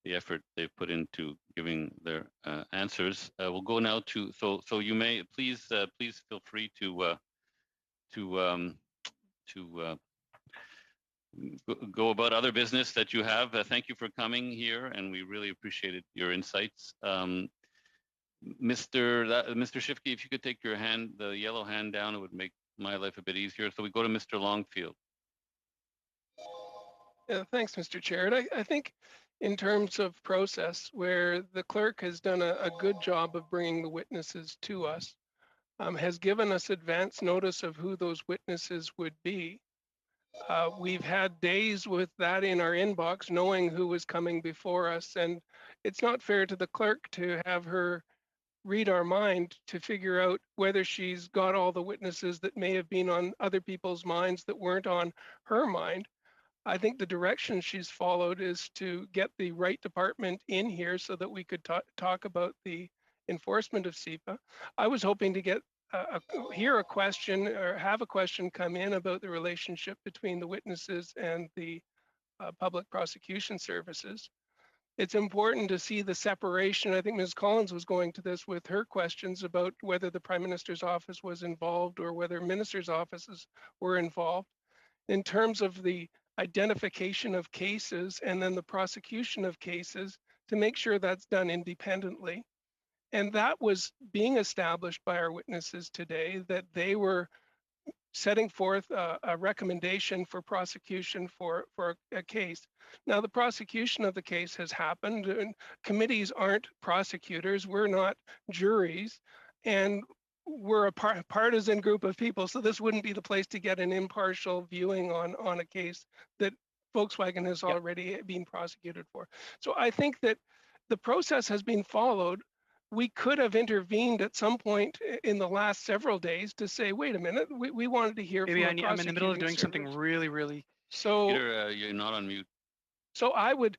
the effort they've put into giving their answers. We'll go now to, so you may please feel free to go about other business that you have. Thank you for coming here, and we really appreciated your insights. Mr. Shifke, if you could take your hand, the yellow hand down, it would make my life a bit easier. So we go to Mr. Longfield. Yeah, thanks, Mr. Chair. And I think in terms of process, where the clerk has done a good job of bringing the witnesses to us, has given us advance notice of who those witnesses would be. We've had days with that in our inbox, knowing who was coming before us, and it's not fair to the clerk to have her read our mind to figure out whether she's got all the witnesses that may have been on other people's minds that weren't on her mind. I think the direction she's followed is to get the right department in here so that we could talk about the enforcement of CEPA. I was hoping to get hear a question or have a question come in about the relationship between the witnesses and the public prosecution services. It's important to see the separation. I think Ms. Collins was going to this with her questions about whether the Prime Minister's office was involved or whether ministers' offices were involved. In terms of the identification of cases and then the prosecution of cases, to make sure that's done independently. And that was being established by our witnesses today, that they were setting forth a recommendation for prosecution for a case. Now, the prosecution of the case has happened, and committees aren't prosecutors, we're not juries, and we're a partisan group of people, so this wouldn't be the place to get an impartial viewing on a case that Volkswagen has already been prosecuted for. So I think that the process has been followed. We could have intervened at some point in the last several days to say, wait a minute, we wanted to hear Maybe from I'm in the middle of doing something really. So Peter, you're not on mute. So I would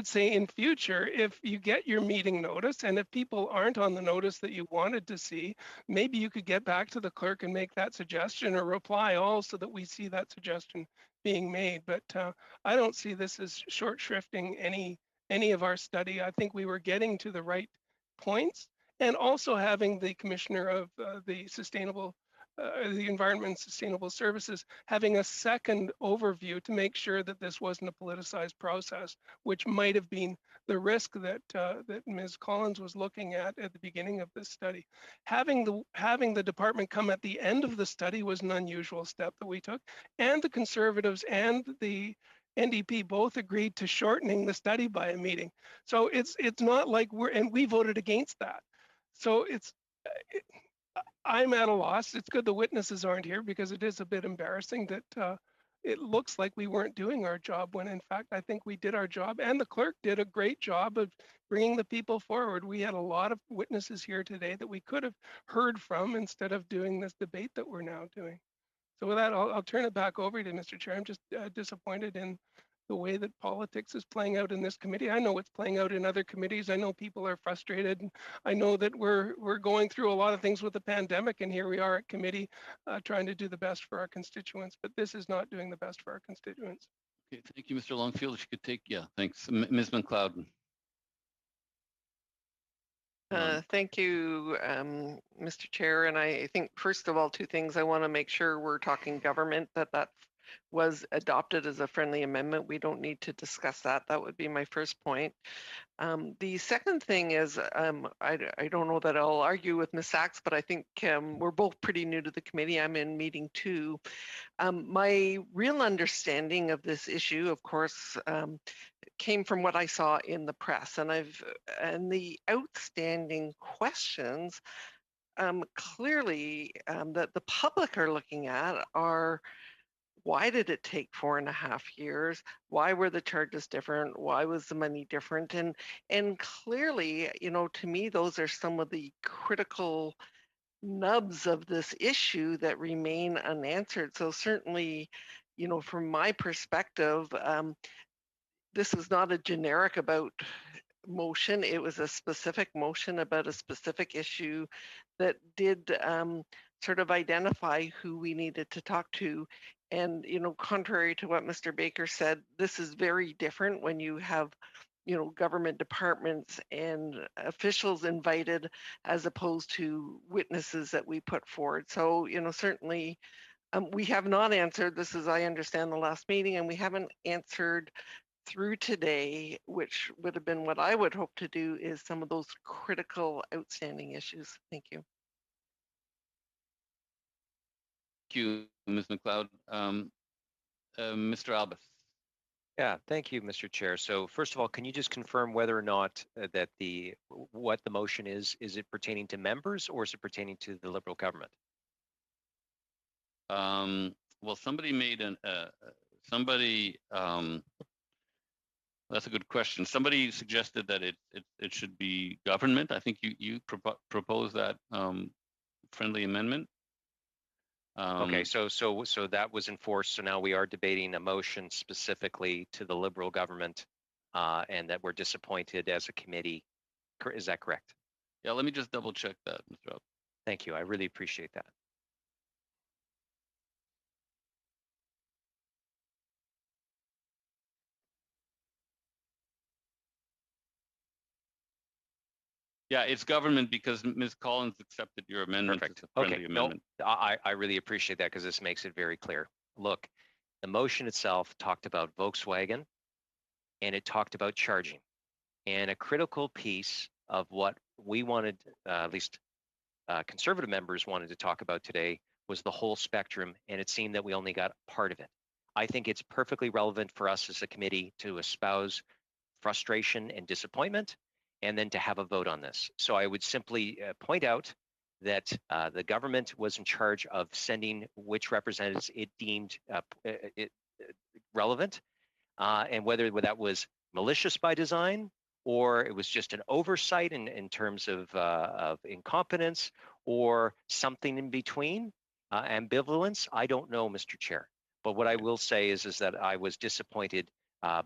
say in future, if you get your meeting notice and if people aren't on the notice that you wanted to see, maybe you could get back to the clerk and make that suggestion or reply all so that we see that suggestion being made. But I don't see this as short shrifting any any of our study. I think we were getting to the right points, and also having the commissioner of the Environment and Sustainable Services having a second overview to make sure that this wasn't a politicized process, which might have been the risk that that Ms. Collins was looking at the beginning of this study. Having the department come at the end of the study was an unusual step that we took, and the Conservatives and the NDP both agreed to shortening the study by a meeting. So it's not like we voted against that. So I'm at a loss. It's good the witnesses aren't here, because it is a bit embarrassing that it looks like we weren't doing our job, when in fact I think we did our job, and the clerk did a great job of bringing the people forward. We had a lot of witnesses here today that we could have heard from instead of doing this debate that we're now doing. So with that, I'll turn it back over to Mr. Chair. I'm just disappointed in the way that politics is playing out in this committee. I know it's playing out in other committees. I know people are frustrated. I know that we're going through a lot of things with the pandemic, and here we are at committee trying to do the best for our constituents, but this is not doing the best for our constituents. Okay, thank you, Mr. Longfield. If you could take, yeah, thanks. Ms. McLeod. Thank you, Mr. Chair. And I think, first of all, two things. I want to make sure we're talking government, that was adopted as a friendly amendment. We don't need to discuss that. That would be my first point. The second thing is, I don't know that I'll argue with Ms. Sachs, but I think we're both pretty new to the committee. I'm in meeting 2. My real understanding of this issue, of course, came from what I saw in the press, and the outstanding questions clearly that the public are looking at are, why did it take 4.5 years? Why were the charges different? Why was the money different? And clearly, you know, to me, those are some of the critical nubs of this issue that remain unanswered. So certainly, you know, from my perspective, this is not a generic about motion. It was a specific motion about a specific issue that did sort of identify who we needed to talk to. And, you know, contrary to what Mr. Baker said, this is very different when you have, you know, government departments and officials invited, as opposed to witnesses that we put forward. So, you know, certainly we have not answered, this is, I understand, the last meeting, and we haven't answered through today, which would have been what I would hope to do, is some of those critical outstanding issues. Thank you. Thank you, Ms. McLeod. Mr. Albus. Yeah, thank you, Mr. Chair. So first of all, can you just confirm whether or not that what the motion is it pertaining to members, or is it pertaining to the Liberal government? Well, somebody made that's a good question. Somebody suggested that it should be government. I think you proposed that friendly amendment. Okay, so that was enforced. So now we are debating a motion specifically to the Liberal government, and that we're disappointed as a committee. Is that correct? Yeah, let me just double check that, Mr. Albus. Thank you. I really appreciate that. Yeah, it's government because Ms. Collins accepted your amendment. Perfect. As a friendly Okay, amendment. no, I really appreciate that, because this makes it very clear. Look, the motion itself talked about Volkswagen, and it talked about charging. And a critical piece of what we wanted, at least conservative members wanted to talk about today, was the whole spectrum, and it seemed that we only got part of it. I think it's perfectly relevant for us as a committee to espouse frustration and disappointment, and then to have a vote on this. So I would simply point out that the government was in charge of sending which representatives it deemed relevant, and whether that was malicious by design, or it was just an oversight in terms of incompetence, or something in between, ambivalence. I don't know, Mr. Chair. But what I will say is that I was disappointed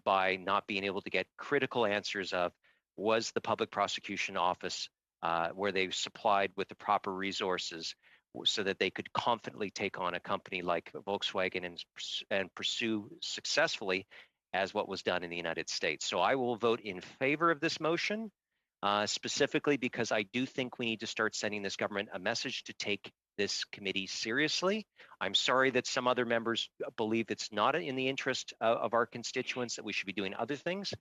by not being able to get critical answers of, was the Public Prosecution Office, where they supplied with the proper resources so that they could confidently take on a company like Volkswagen and pursue successfully as what was done in the United States. So I will vote in favor of this motion, specifically because I do think we need to start sending this government a message to take this committee seriously. I'm sorry that some other members believe it's not in the interest of our constituents, that we should be doing other things.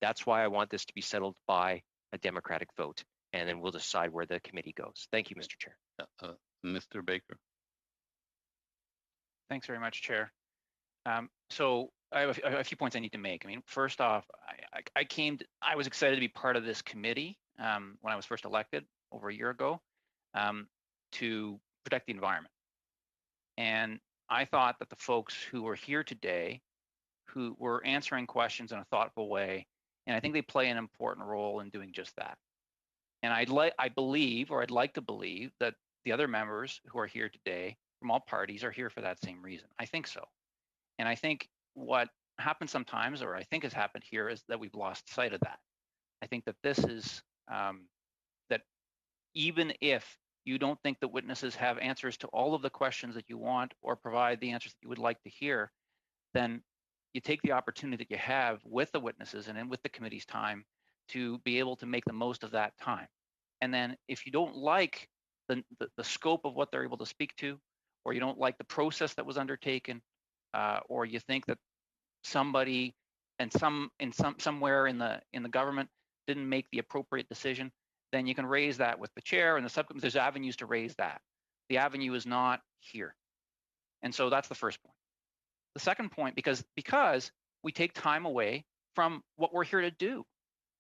That's why I want this to be settled by a democratic vote, and then we'll decide where the committee goes. Thank you, Mr. Chair. Mr. Baker. Thanks very much, Chair. So I have a few points I need to make. I mean, first off, I was excited to be part of this committee when I was first elected over a year ago to protect the environment. And I thought that the folks who are here today, who were answering questions in a thoughtful way, and I think they play an important role in doing just that. And I'd like to believe that the other members who are here today from all parties are here for that same reason. I think so. And I think what happens sometimes, or I think has happened here, is that we've lost sight of that. I think that this is, that even if you don't think that witnesses have answers to all of the questions that you want or provide the answers that you would like to hear, then you take the opportunity that you have with the witnesses and then with the committee's time to be able to make the most of that time. And then if you don't like the scope of what they're able to speak to, or you don't like the process that was undertaken, or you think that somebody and somewhere in the government didn't make the appropriate decision, then you can raise that with the chair and the subcommittee. There's avenues to raise that. The avenue is not here. And so that's the first point. The second point, because we take time away from what we're here to do,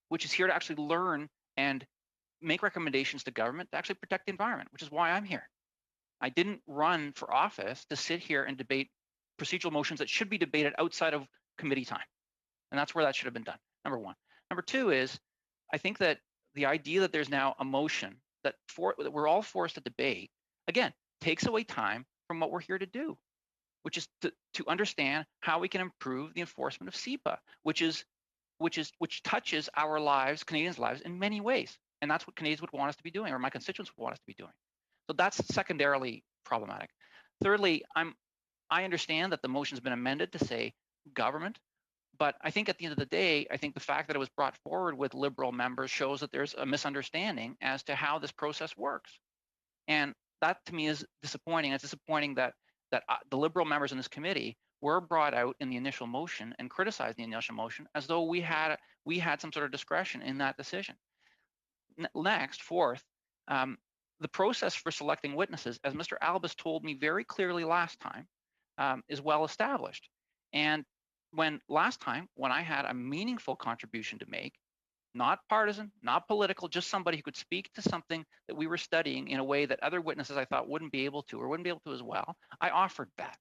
which is here to actually learn and make recommendations to government to actually protect the environment, which is why I'm here. I didn't run for office to sit here and debate procedural motions that should be debated outside of committee time. And that's where that should have been done, number one. Number two is, I think that the idea that there's now a motion that we're all forced to debate, again, takes away time from what we're here to do, which is to understand how we can improve the enforcement of CEPA, which touches our lives, Canadians' lives, in many ways. And that's what Canadians would want us to be doing, or my constituents would want us to be doing. So that's secondarily problematic. Thirdly, I understand that the motion's been amended to say government, but I think at the end of the day, I think the fact that it was brought forward with Liberal members shows that there's a misunderstanding as to how this process works. And that to me is disappointing. It's disappointing that the Liberal members in this committee were brought out in the initial motion and criticized the initial motion as though we had some sort of discretion in that decision. Next, fourth, the process for selecting witnesses, as Mr. Albus told me very clearly last time, is well established. And last time, when I had a meaningful contribution to make, not partisan, not political, just somebody who could speak to something that we were studying in a way that other witnesses I thought wouldn't be able to or wouldn't be able to as well, I offered that.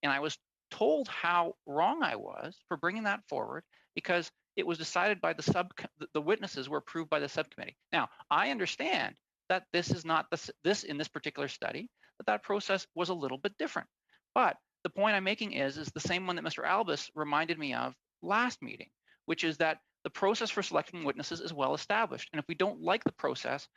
And I was told how wrong I was for bringing that forward because it was decided by the witnesses were approved by the subcommittee. Now, I understand that this is not in this particular study, that process was a little bit different. But the point I'm making is the same one that Mr. Albus reminded me of last meeting, which is that the process for selecting witnesses is well established. And if we don't like the process,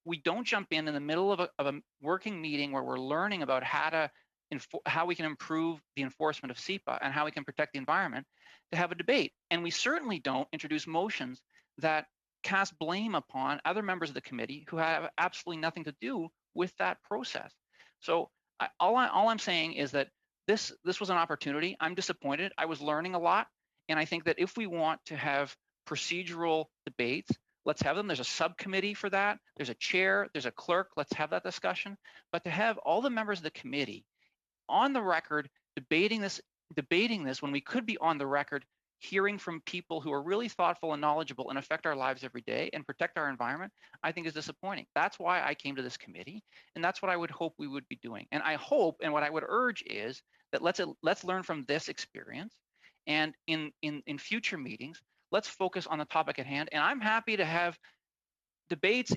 we don't jump in the middle of a working meeting where we're learning about how we can improve the enforcement of CEPA and how we can protect the environment to have a debate. And we certainly don't introduce motions that cast blame upon other members of the committee who have absolutely nothing to do with that process. So all I'm saying is that this was an opportunity. I'm disappointed. I was learning a lot. And I think that if we want to have procedural debates, let's have them. There's a subcommittee for that. There's a chair, there's a clerk. Let's have that discussion. But to have all the members of the committee on the record debating this when we could be on the record hearing from people who are really thoughtful and knowledgeable and affect our lives every day and protect our environment, I think is disappointing. That's why I came to this committee, and that's what I would hope we would be doing. And I hope, and what I would urge is that let's learn from this experience, and in future meetings, let's focus on the topic at hand. And I'm happy to have debates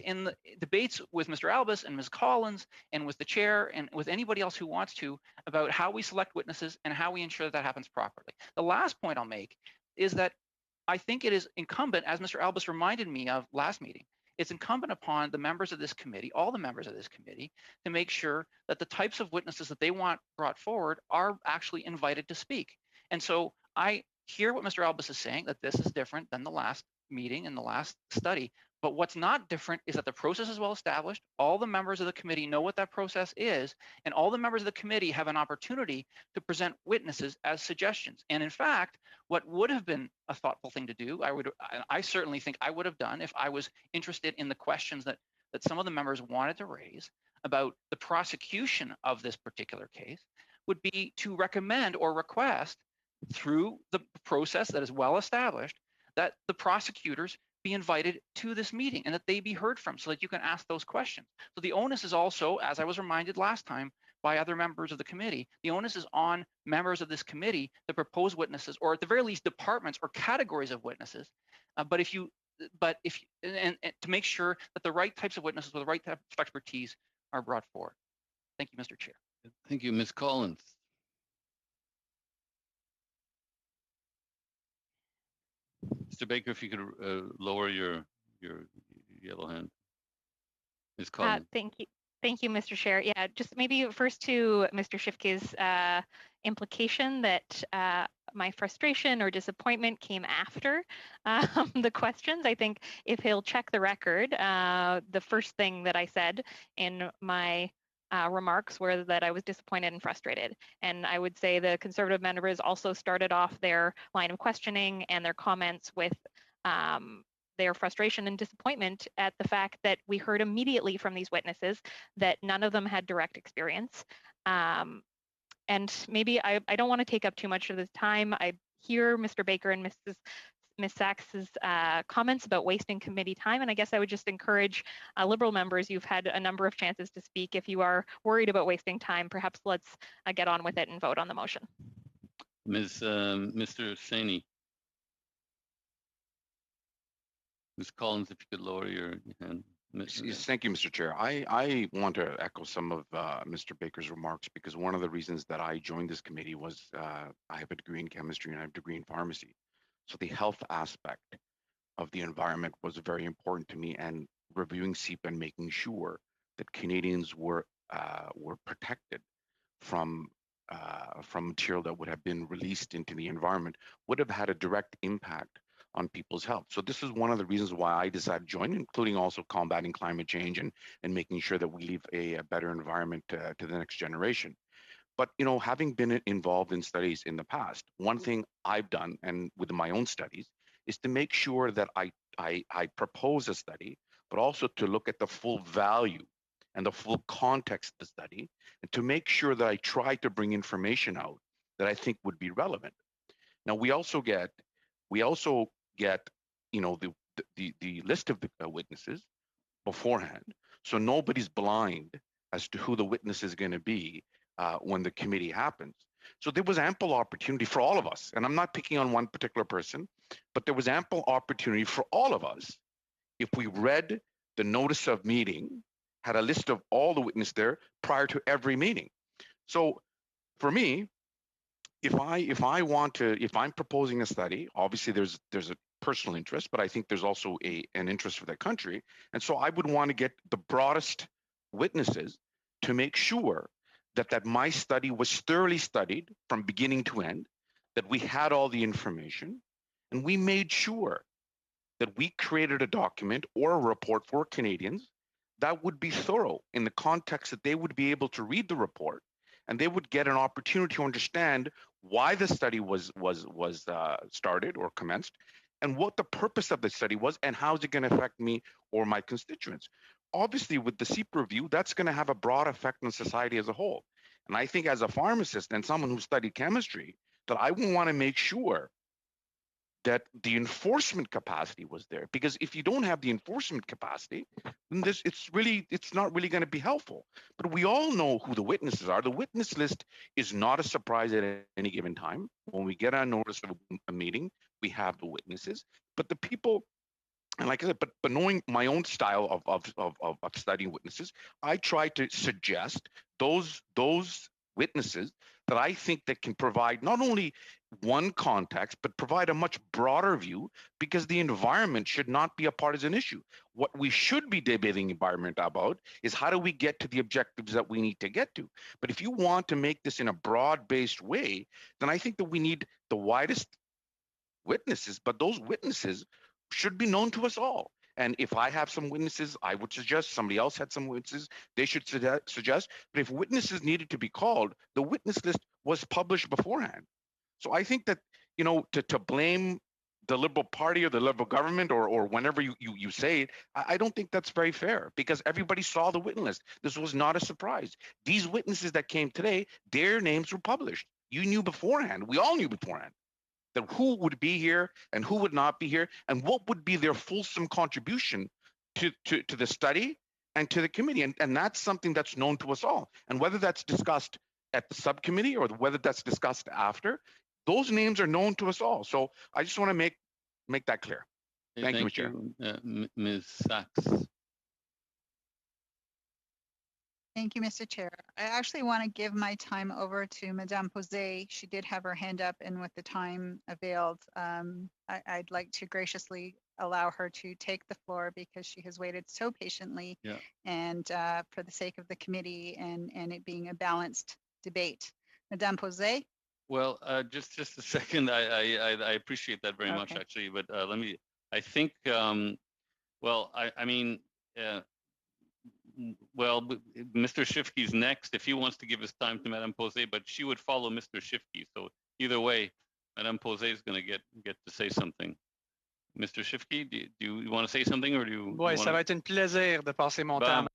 with Mr. Albus and Ms. Collins and with the chair and with anybody else who wants to about how we select witnesses and how we ensure that happens properly. The last point I'll make is that I think it is incumbent, as Mr. Albus reminded me of last meeting, it's incumbent upon the members of this committee, all the members of this committee, to make sure that the types of witnesses that they want brought forward are actually invited to speak. And so I hear what Mr. Albus is saying, that this is different than the last meeting and the last study. But what's not different is that the process is well established. All the members of the committee know what that process is, and all the members of the committee have an opportunity to present witnesses as suggestions. And in fact, what would have been a thoughtful thing to do, I certainly think I would have done if I was interested in the questions that some of the members wanted to raise about the prosecution of this particular case, would be to recommend or request through the process that is well established that the prosecutors be invited to this meeting and that they be heard from so that you can ask those questions. So the onus is also, as I was reminded last time by other members of the committee, the onus is on members of this committee to propose witnesses, or at the very least departments or categories of witnesses. But if you and to make sure that the right types of witnesses with the right type of expertise are brought forward. Thank you, Mr. Chair. Thank you, Ms. Collins. Mr. Baker, if you could lower your yellow hand. Ms. Collins. Thank you, Mr. Chair. Yeah, just maybe first to Mr. Schiffke's implication that my frustration or disappointment came after the questions. I think if he'll check the record, the first thing that I said in my remarks were that I was disappointed and frustrated. And I would say the Conservative members also started off their line of questioning and their comments with their frustration and disappointment at the fact that we heard immediately from these witnesses that none of them had direct experience. And maybe I don't want to take up too much of the time. I hear Mr. Baker and Ms. Sachs's comments about wasting committee time, and I guess I would just encourage Liberal members, you've had a number of chances to speak. If you are worried about wasting time, perhaps let's get on with it and vote on the motion. Mr. Saini. Ms. Collins, if you could lower your hand. Yes, thank you, Mr. Chair. I want to echo some of Mr. Baker's remarks, because one of the reasons that I joined this committee was I have a degree in chemistry and I have a degree in pharmacy. So the health aspect of the environment was very important to me, and reviewing CEPA and making sure that Canadians were protected from material that would have been released into the environment would have had a direct impact on people's health. So this is one of the reasons why I decided to join, including also combating climate change and making sure that we leave a better environment to the next generation. But, you know, having been involved in studies in the past, one thing I've done, and with my own studies, is to make sure that I propose a study, but also to look at the full value and the full context of the study, and to make sure that I try to bring information out that I think would be relevant. Now, we also get, you know, the list of the witnesses beforehand, so nobody's blind as to who the witness is going to be when the committee happens. So there was ample opportunity for all of us, and I'm not picking on one particular person, but there was ample opportunity for all of us if we read the notice of meeting, had a list of all the witnesses there prior to every meeting. So for me, if I'm proposing a study, obviously there's a personal interest, but I think there's also an interest for the country. And so I would want to get the broadest witnesses to make sure that my study was thoroughly studied from beginning to end, that we had all the information, and we made sure that we created a document or a report for Canadians that would be thorough in the context that they would be able to read the report, and they would get an opportunity to understand why the study was started or commenced, and what the purpose of the study was, and how is it going to affect me or my constituents. Obviously, with the CEPA review, that's going to have a broad effect on society as a whole. And I think as a pharmacist and someone who studied chemistry, that I would want to make sure that the enforcement capacity was there. Because if you don't have the enforcement capacity, then it's not really going to be helpful. But we all know who the witnesses are. The witness list is not a surprise at any given time. When we get our notice of a meeting, we have the witnesses. But the people, and like I said, but knowing my own style of studying witnesses, I try to suggest those witnesses that I think that can provide not only one context, but provide a much broader view, because the environment should not be a partisan issue. What we should be debating environment about is how do we get to the objectives that we need to get to. But if you want to make this in a broad-based way, then I think that we need the widest witnesses, but those witnesses should be known to us all. And if I have some witnesses, I would suggest somebody else had some witnesses, they should suggest. But if witnesses needed to be called, the witness list was published beforehand. So I think that, to blame the Liberal Party or the Liberal government or whenever you say it, I don't think that's very fair, because everybody saw the witness list. This was not a surprise. These witnesses that came today, their names were published. You knew beforehand. We all knew beforehand that who would be here and who would not be here, and what would be their fulsome contribution to the study and to the committee. And that's something that's known to us all. And whether that's discussed at the subcommittee or whether that's discussed after, those names are known to us all. So I just want to make that clear. Thank you, Mr. Chair. Ms. Sachs. Thank you, Mr. Chair. I actually want to give my time over to Madame Posey. She did have her hand up, and with the time availed, I'd like to graciously allow her to take the floor because she has waited so patiently, and for the sake of the committee and it being a balanced debate. Madame Posey? Well, just a second. I appreciate that very much, actually. But I think, well, I mean, well, Mr. Shifke's next if he wants to give his time to Madame Posey, but she would follow Mr. Shifke. So either way, Madame Posey is going to get to say something. Mr. Shifke, do you want to say something, or do you? Oui, ça va être un plaisir de passer mon temps.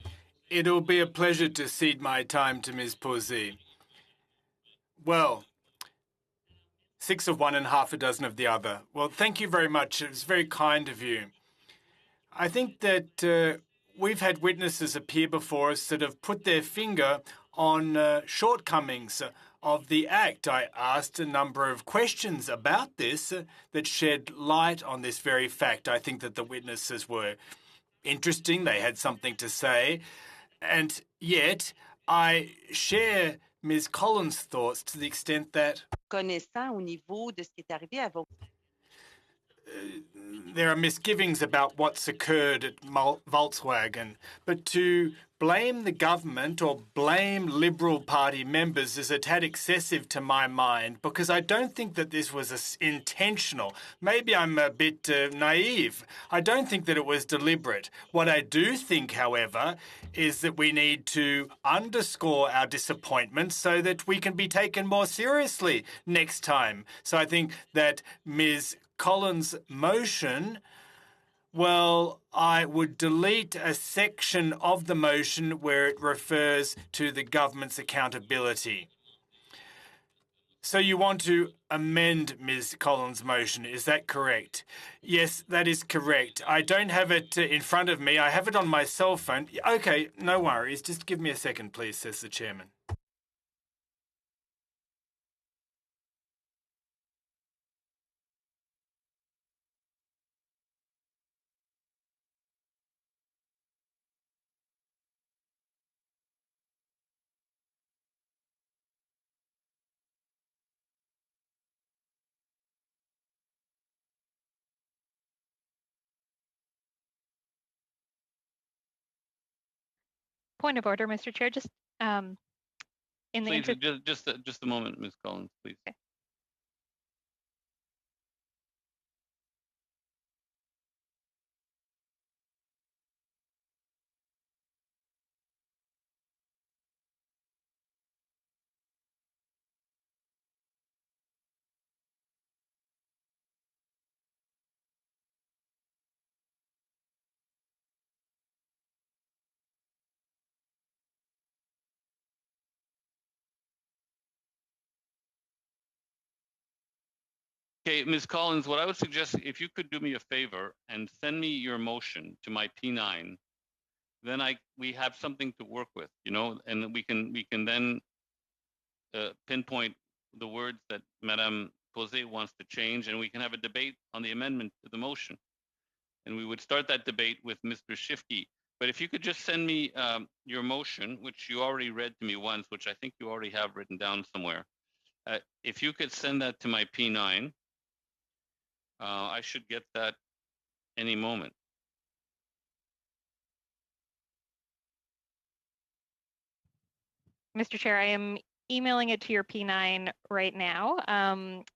It'll be a pleasure to cede my time to Ms. Posey. Well, 6 of one and half a dozen of the other. Well, thank you very much. It was very kind of you. I think that we've had witnesses appear before us that have put their finger on shortcomings of the Act. I asked a number of questions about this that shed light on this very fact. I think that the witnesses were interesting. They had something to say. And yet, I share Ms. Collins' thoughts to the extent that Connaissant au niveau de ce qui est arrivé à there are misgivings about what's occurred at Volkswagen, but to blame the government or blame Liberal Party members is a tad excessive to my mind, because I don't think that this was intentional. Maybe I'm a bit naive. I don't think that it was deliberate. What I do think, however, is that we need to underscore our disappointment so that we can be taken more seriously next time. So I think that Ms. Collins' motion, well, I would delete a section of the motion where it refers to the government's accountability. So you want to amend Ms. Collins' motion, is that correct? Yes, that is correct. I don't have it in front of me. I have it on my cell phone. Okay, no worries. Just give me a second, please, says the chairman. Point of order, Mr. Chair. Just in the please, just a moment, Ms. Collins, please. Okay. Okay, Ms. Collins, what I would suggest, if you could do me a favor and send me your motion to my P9, then we have something to work with, and we can then pinpoint the words that Madame Posey wants to change, and we can have a debate on the amendment to the motion. And we would start that debate with Mr. Shifke. But if you could just send me your motion, which you already read to me once, which I think you already have written down somewhere. If you could send that to my P9, I should get that any moment. Mr. Chair, I am emailing it to your P9 right now.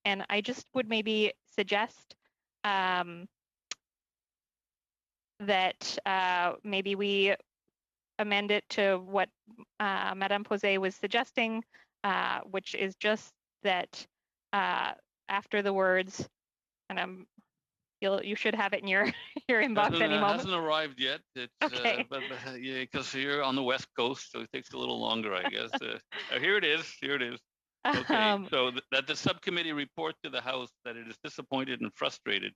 And I just would maybe suggest that maybe we amend it to what Madame Posey was suggesting, which is just that after the words, and you should have it in your inbox any moment. It hasn't arrived yet. It's, okay. But yeah, because you're on the West Coast, so it takes a little longer, I guess. Here it is. Here it is. Okay. So that the subcommittee report to the House that it is disappointed and frustrated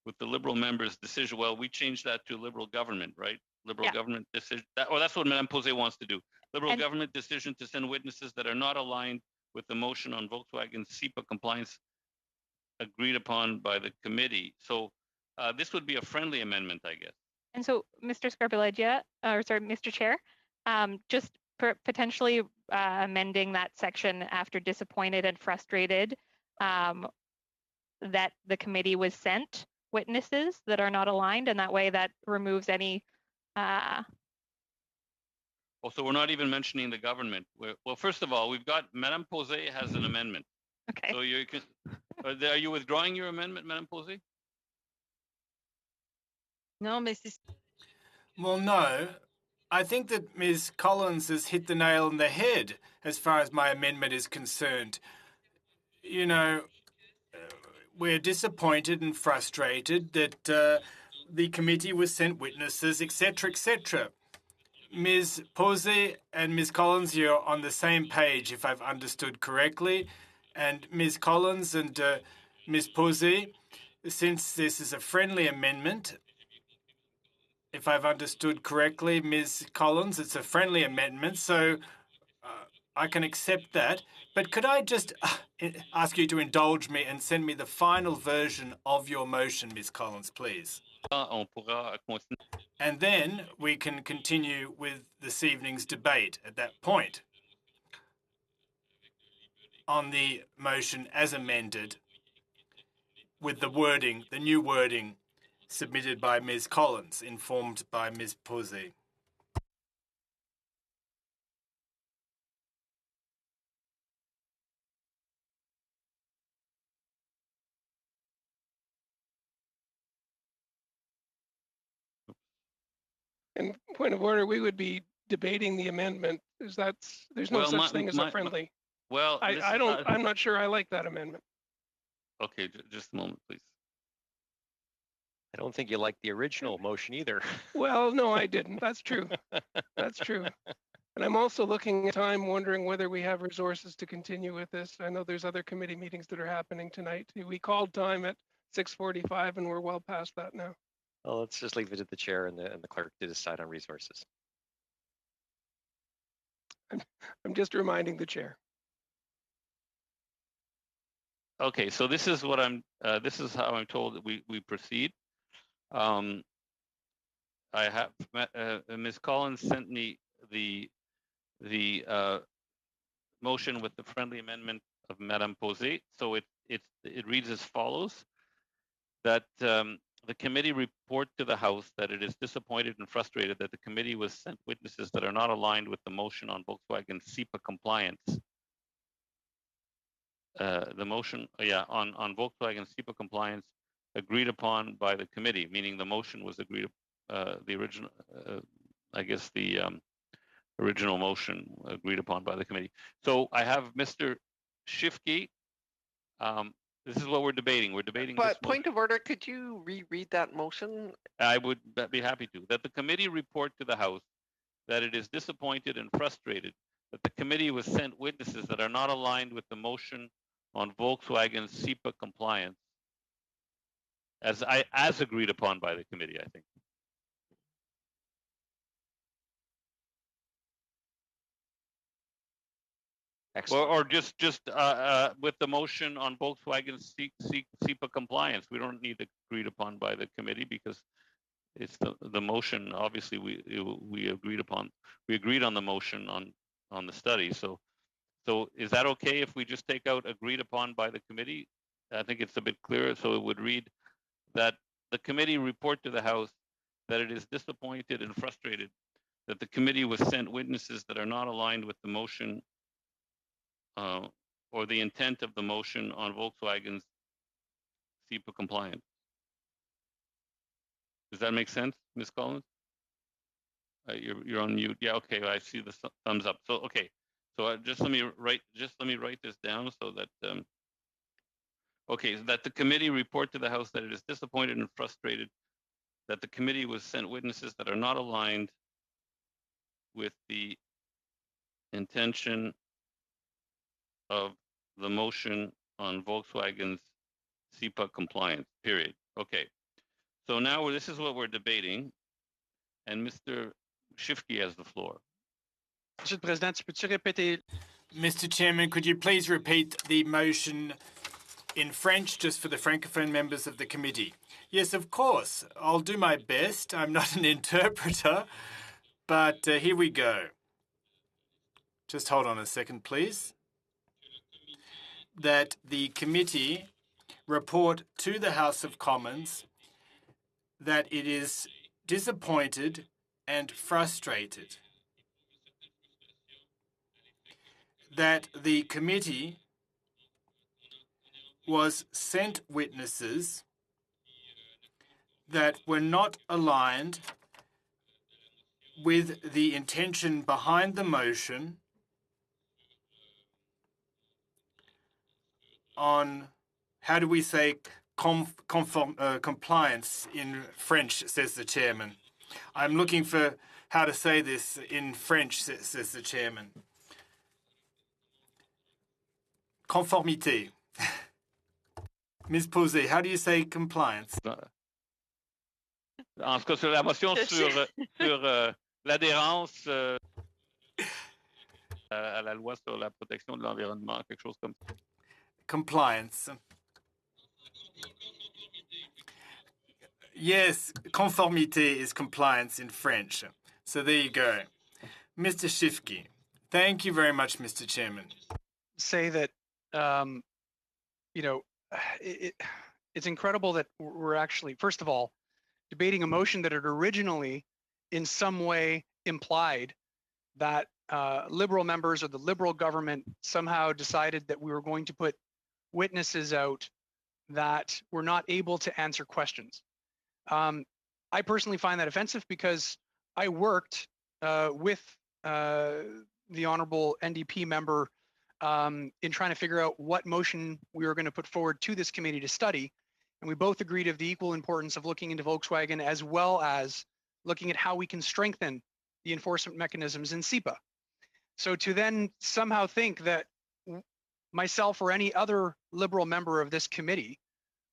with the Liberal members' decision. Well, we changed that to Liberal government, right? Liberal government decision. That's what Madame Posey wants to do. Liberal government decision to send witnesses that are not aligned with the motion on Volkswagen SEPA compliance agreed upon by the committee. So this would be a friendly amendment, I guess. And so, Mr. Scarpaleggia, or sorry, Mr. Chair, just potentially amending that section after disappointed and frustrated, that the committee was sent witnesses that are not aligned, and that way that removes any. Oh, so we're not even mentioning the government. Well, first of all, we've got Madame Posey has an amendment. Okay. So you can. Are you withdrawing your amendment, Madame Posey? No, Mrs. Well, no. I think that Ms. Collins has hit the nail on the head as far as my amendment is concerned. You know, we're disappointed and frustrated that the committee was sent witnesses, etc., etc. Ms. Posey and Ms. Collins, you're on the same page, if I've understood correctly. And Ms. Collins and Ms. Posey, since this is a friendly amendment, if I've understood correctly, Ms. Collins, it's a friendly amendment, so I can accept that. But could I just ask you to indulge me and send me the final version of your motion, Ms. Collins, please? And then we can continue with this evening's debate at that point on the motion as amended with the wording, the new wording submitted by Ms. Collins, informed by Ms. Posey. And point of order, we would be debating the amendment. There's no such thing as a friendly. Well, I'm not sure I like that amendment. Okay, just a moment, please. I don't think you like the original motion either. Well, no, I didn't. That's true. That's true. And I'm also looking at time, wondering whether we have resources to continue with this. I know there's other committee meetings that are happening tonight. We called time at 6:45, and we're well past that now. Well, let's just leave it to the chair and the clerk to decide on resources. I'm just reminding the chair. Okay, so this is what this is how I'm told that we proceed. I have Ms. Collins sent me the motion with the friendly amendment of Madame Posey. So it reads as follows: that the committee report to the House that it is disappointed and frustrated that the committee was sent witnesses that are not aligned with the motion on Volkswagen SEPA compliance. The motion, on Volkswagen SEPA compliance agreed upon by the committee, meaning the motion was agreed, the original, I guess the original motion agreed upon by the committee. So I have Mr. Schiffke. This is what we're debating. We're debating. But point of order, could you reread that motion? I would be happy to. That the committee report to the House that it is disappointed and frustrated that the committee was sent witnesses that are not aligned with the motion on Volkswagen SEPA compliance as agreed upon by the committee, I think. Or just with the motion on Volkswagen SEPA compliance. We don't need agreed upon by the committee because it's the motion. Obviously, we agreed upon. We agreed on the motion on the study. So is that okay if we just take out agreed upon by the committee? I think it's a bit clearer. So it would read that the committee report to the House that it is disappointed and frustrated that the committee was sent witnesses that are not aligned with the motion or the intent of the motion on Volkswagen's SEPA compliance. Does that make sense, Ms. Collins? You're on mute. Yeah, okay. I see the thumbs up. So okay. So just let me write this down so that okay, that the committee report to the House that it is disappointed and frustrated that the committee was sent witnesses that are not aligned with the intention of the motion on Volkswagen's SEPA compliance, period. Okay. So now this is what we're debating, and Mr. Shifke has the floor. Monsieur le Président, peux-tu répéter? Mr. Chairman, could you please repeat the motion in French just for the Francophone members of the committee? Yes, of course. I'll do my best. I'm not an interpreter, but here we go. Just hold on a second, please. That the committee report to the House of Commons that it is disappointed and frustrated that the committee was sent witnesses that were not aligned with the intention behind the motion on, how do we say, compliance in French, says the chairman. I'm looking for how to say this in French, says the chairman. Conformité. Ms. Posey, how do you say compliance? En tout cas, sur la motion sur l'adhérence à la loi sur la protection de l'environnement, quelque chose comme ça. Compliance. Yes, conformité is compliance in French. So there you go. Mr. Shifke, thank you very much, Mr. Chairman. Say that, you know, it's incredible that we're actually, first of all, debating a motion that had originally in some way implied that Liberal members or the Liberal government somehow decided that we were going to put witnesses out that were not able to answer questions. I personally find that offensive because I worked with the honorable NDP member in trying to figure out what motion we were going to put forward to this committee to study. And we both agreed of the equal importance of looking into Volkswagen as well as looking at how we can strengthen the enforcement mechanisms in SEPA. So to then somehow think that myself or any other Liberal member of this committee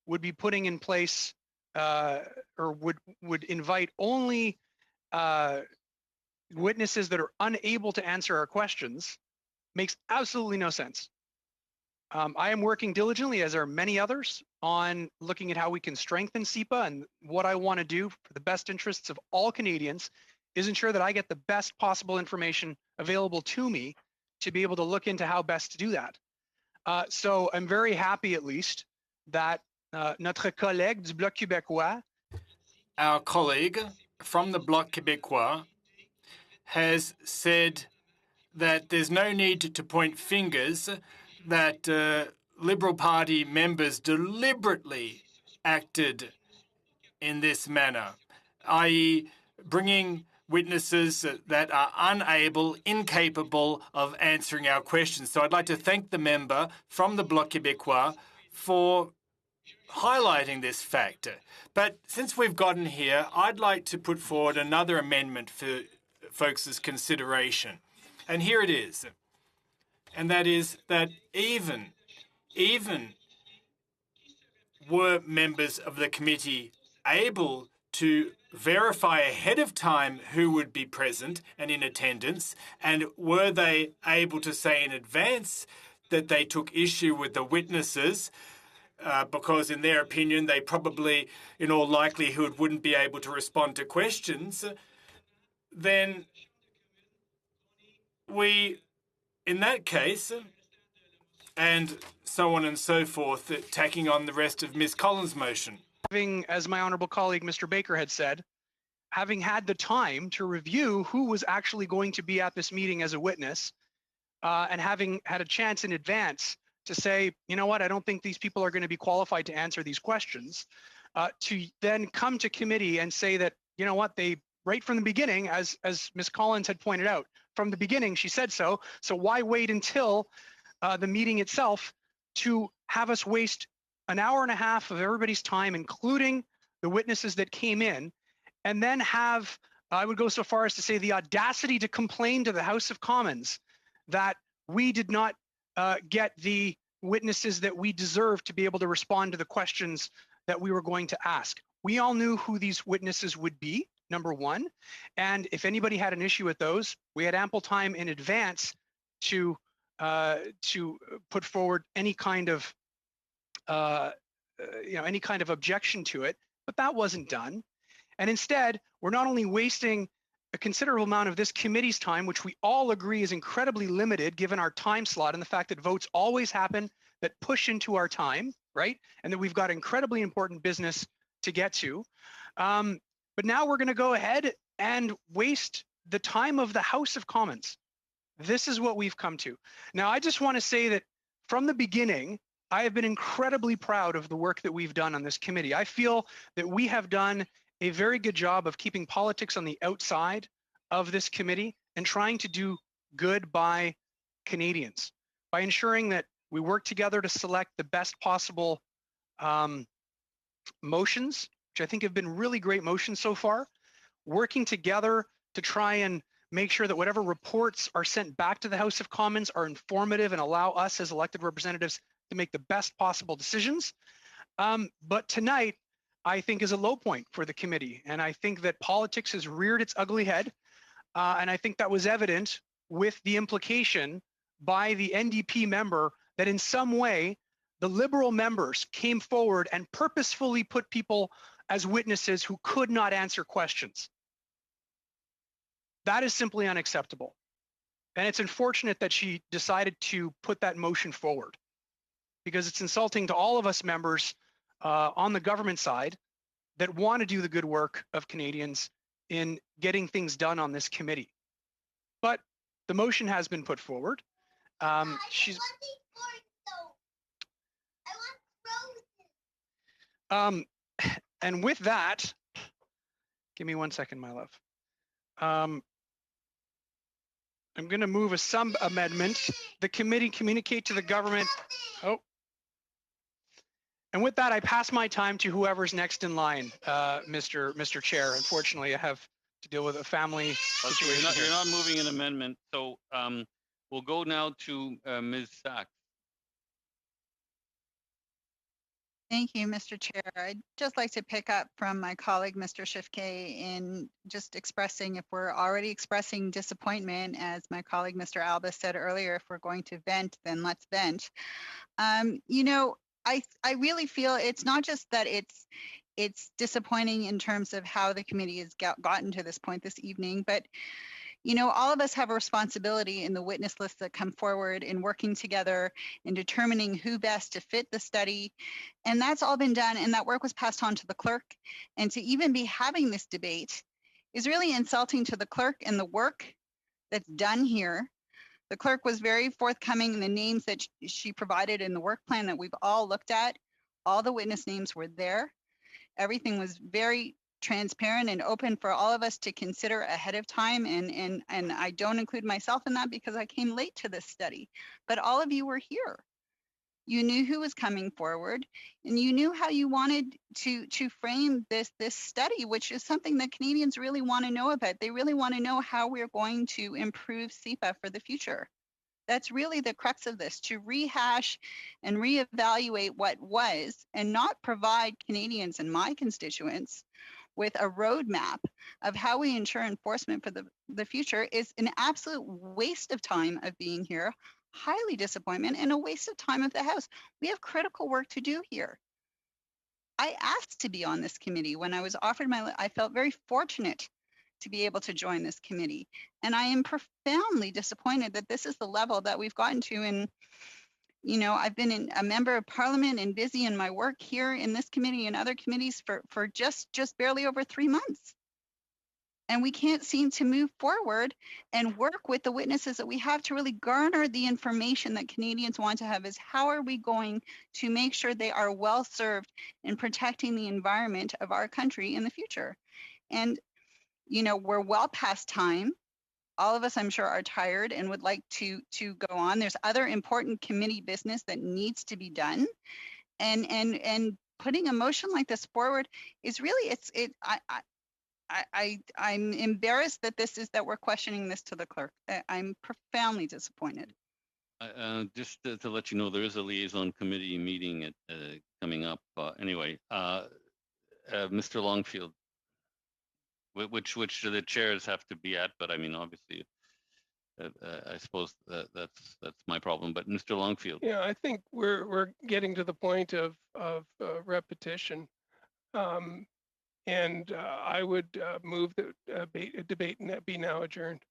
would be putting in place or would invite only witnesses that are unable to answer our questions makes absolutely no sense. I am working diligently, as are many others, on looking at how we can strengthen SEPA, and what I want to do for the best interests of all Canadians is ensure that I get the best possible information available to me to be able to look into how best to do that. So I'm very happy, at least, that notre collègue du Bloc québécois, our colleague from the Bloc québécois, has said that there's no need to point fingers, that Liberal Party members deliberately acted in this manner, i.e. bringing witnesses that are unable, incapable of answering our questions. So I'd like to thank the member from the Bloc québécois for highlighting this fact. But since we've gotten here, I'd like to put forward another amendment for folks' consideration. And here it is. And that is that even were members of the committee able to verify ahead of time who would be present and in attendance, and were they able to say in advance that they took issue with the witnesses, because in their opinion they probably, in all likelihood, wouldn't be able to respond to questions, then we, in that case, and so on and so forth, tacking on the rest of Ms. Collins' motion. Having, as my honourable colleague Mr. Baker had said, having had the time to review who was actually going to be at this meeting as a witness, and having had a chance in advance to say, you know what, I don't think these people are going to be qualified to answer these questions, to then come to committee and say that, you know what, they right from the beginning, as Ms. Collins had pointed out, from the beginning she said so. So why wait until the meeting itself to have us waste an hour and a half of everybody's time, including the witnesses that came in, and then have, I would go so far as to say, the audacity to complain to the House of Commons that we did not get the witnesses that we deserve to be able to respond to the questions that we were going to ask. We all knew who these witnesses would be, number one, and if anybody had an issue with those, we had ample time in advance to put forward any kind of any kind of objection to it, but that wasn't done. And instead, we're not only wasting a considerable amount of this committee's time, which we all agree is incredibly limited given our time slot and the fact that votes always happen that push into our time, right? And that we've got incredibly important business to get to. But now we're going to go ahead and waste the time of the House of Commons. This is what we've come to. Now, I just want to say that from the beginning, I have been incredibly proud of the work that we've done on this committee. I feel that we have done a very good job of keeping politics on the outside of this committee and trying to do good by Canadians by ensuring that we work together to select the best possible motions, which I think have been really great motions so far, working together to try and make sure that whatever reports are sent back to the House of Commons are informative and allow us as elected representatives to make the best possible decisions. But tonight, I think, is a low point for the committee. And I think that politics has reared its ugly head. And I think that was evident with the implication by the NDP member that in some way, the Liberal members came forward and purposefully put people as witnesses who could not answer questions. That is simply unacceptable. And it's unfortunate that she decided to put that motion forward because it's insulting to all of us members on the government side that want to do the good work of Canadians in getting things done on this committee. But the motion has been put forward. And with that, give me 1 second, my love. I'm going to move some amendment. The committee communicate to the government. Oh. And with that, I pass my time to whoever's next in line, Mr. Chair. Unfortunately, I have to deal with a family situation. You're not moving an amendment. So we'll go now to Ms. Sachs. Thank you, Mr. Chair. I'd just like to pick up from my colleague, Mr. Schiffke, in just expressing, if we're already expressing disappointment, as my colleague, Mr. Albus said earlier, if we're going to vent, then let's vent. You know, I really feel it's not just that it's disappointing in terms of how the committee has gotten to this point this evening, but you know, all of us have a responsibility in the witness lists that come forward in working together in determining who best to fit the study. And that's all been done. And that work was passed on to the clerk. And to even be having this debate is really insulting to the clerk and the work that's done here. The clerk was very forthcoming in the names that she provided in the work plan that we've all looked at. All the witness names were there. Everything was very transparent and open for all of us to consider ahead of time. And I don't include myself in that because I came late to this study, but all of you were here. You knew who was coming forward and you knew how you wanted to frame this study, which is something that Canadians really want to know about. They really want to know how we're going to improve CEPA for the future. That's really the crux of this, to rehash and reevaluate what was and not provide Canadians and my constituents with a roadmap of how we ensure enforcement for the future is an absolute waste of time of being here, highly disappointment, and a waste of time of the House. We have critical work to do here. I asked to be on this committee when I was offered I felt very fortunate to be able to join this committee. And I am profoundly disappointed that this is the level that we've gotten to. And, you know, I've been a member of parliament and busy in my work here in this committee and other committees for just barely over 3 months. and we can't seem to move forward and work with the witnesses that we have to really garner the information that Canadians want to have. Is how are we going to make sure they are well served in protecting the environment of our country in the future? And, you know, we're well past time. All of us, I'm sure, are tired and would like to go on. There's other important committee business that needs to be done, and putting a motion like this forward is really I'm embarrassed that we're questioning this to the clerk. I'm profoundly disappointed. Just to let you know, there is a liaison committee meeting coming up. Anyway, Mr. Longfield, which the chairs have to be at, but I mean, obviously, I suppose that's my problem. But Mr. Longfield. Yeah, I think we're getting to the point of repetition, and I would move that debate be now adjourned.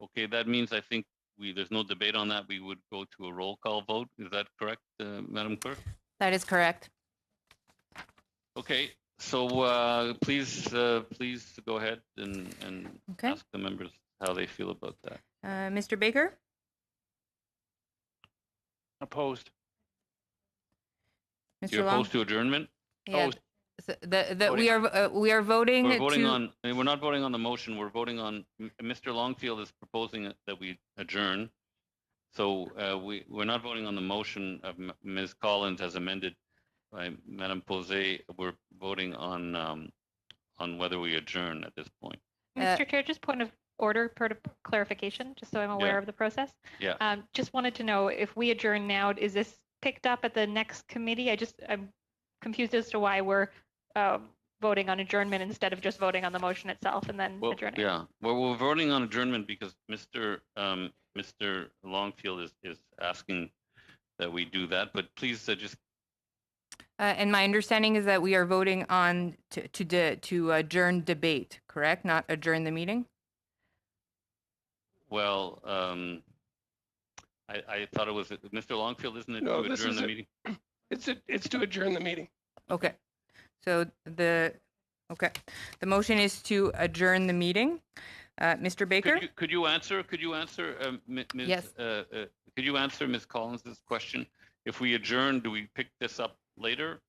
Okay, that means I think there's no debate on that. We would go to a roll call vote. Is that correct, Madam Clerk? That is correct. Okay. So please go ahead and ask the members how they feel about that. Mr. Baker? Opposed. You're opposed to adjournment? Yeah. So we are voting. We're voting on. We're not voting on the motion. We're voting on. Mr. Longfield is proposing that we adjourn. So we're not voting on the motion of Ms. Collins as amended by Madame Posey. We're voting on whether we adjourn at this point. Mr. Chair, just point of order, part of clarification, just so I'm aware of the process. Yeah. Just wanted to know if we adjourn now, is this picked up at the next committee? I'm confused as to why we're voting on adjournment instead of just voting on the motion itself and then adjourning. Yeah. Well, we're voting on adjournment because Mr. Longfield is asking that we do that. But please just. And my understanding is that we are voting on to adjourn debate, correct? Not adjourn the meeting? Well, I thought it was Mr. Longfield, isn't it, no, to adjourn the meeting? It's to adjourn the meeting. Okay. So the motion is to adjourn the meeting. Mr. Baker? Could you answer, Ms. Yes. Could you answer Ms. Collins' question? If we adjourn, do we pick this up later?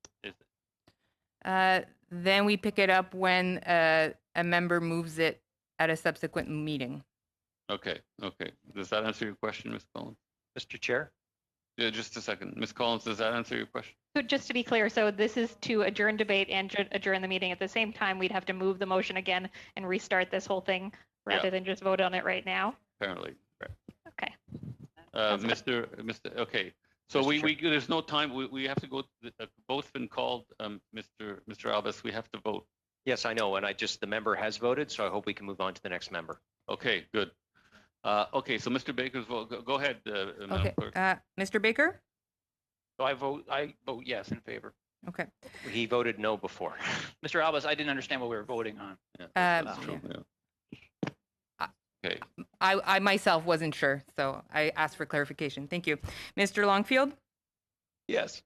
Then we pick it up when a member moves it at a subsequent meeting. Okay. Does that answer your question, Ms. Collins? Mr. Chair? Yeah, just a second. Ms. Collins, does that answer your question? So just to be clear, so this is to adjourn debate and adjourn the meeting at the same time. We'd have to move the motion again and restart this whole thing rather than just vote on it right now. Apparently. Right. Okay. Mr. Okay. So there's no time. We have to go. Both been called, Mr. Albas. We have to vote. Yes, I know, and the member has voted, so I hope we can move on to the next member. Okay, good. Okay, so Mr. Baker's vote. Go ahead, Madam Clerk. Mr. Baker? So I vote yes in favor. Okay. He voted no before. Mr. Albas, I didn't understand what we were voting on. Yeah, that's true. Yeah. Okay. I myself wasn't sure, so I asked for clarification. Thank you. Mr. Longfield? Yes.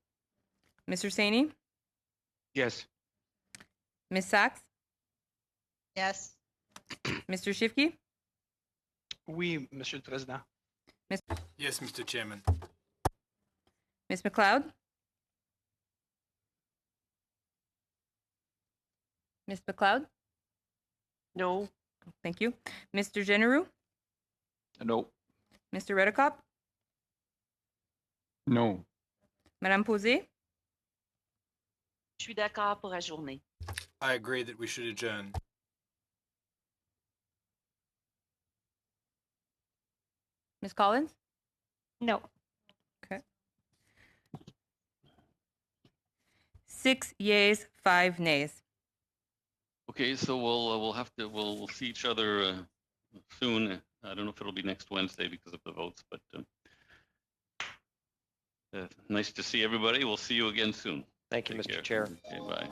Mr. Saini? Yes. Ms. Sachs? Yes. Mr. Shifke? Oui, Monsieur le Président. Yes, Mr. Chairman. Ms. McLeod? Ms. McLeod? No. Thank you. Mr. Generou? No. Mr. Redekop? No. Madame Posey? Je suis d'accord pour ajourner. I agree that we should adjourn. Ms. Collins? No. Okay. 6 yeas, 5 nays. Okay, so we'll see each other soon. I don't know if it'll be next Wednesday because of the votes, but nice to see everybody. We'll see you again soon. Thank you, Mr. Chair. Okay, bye.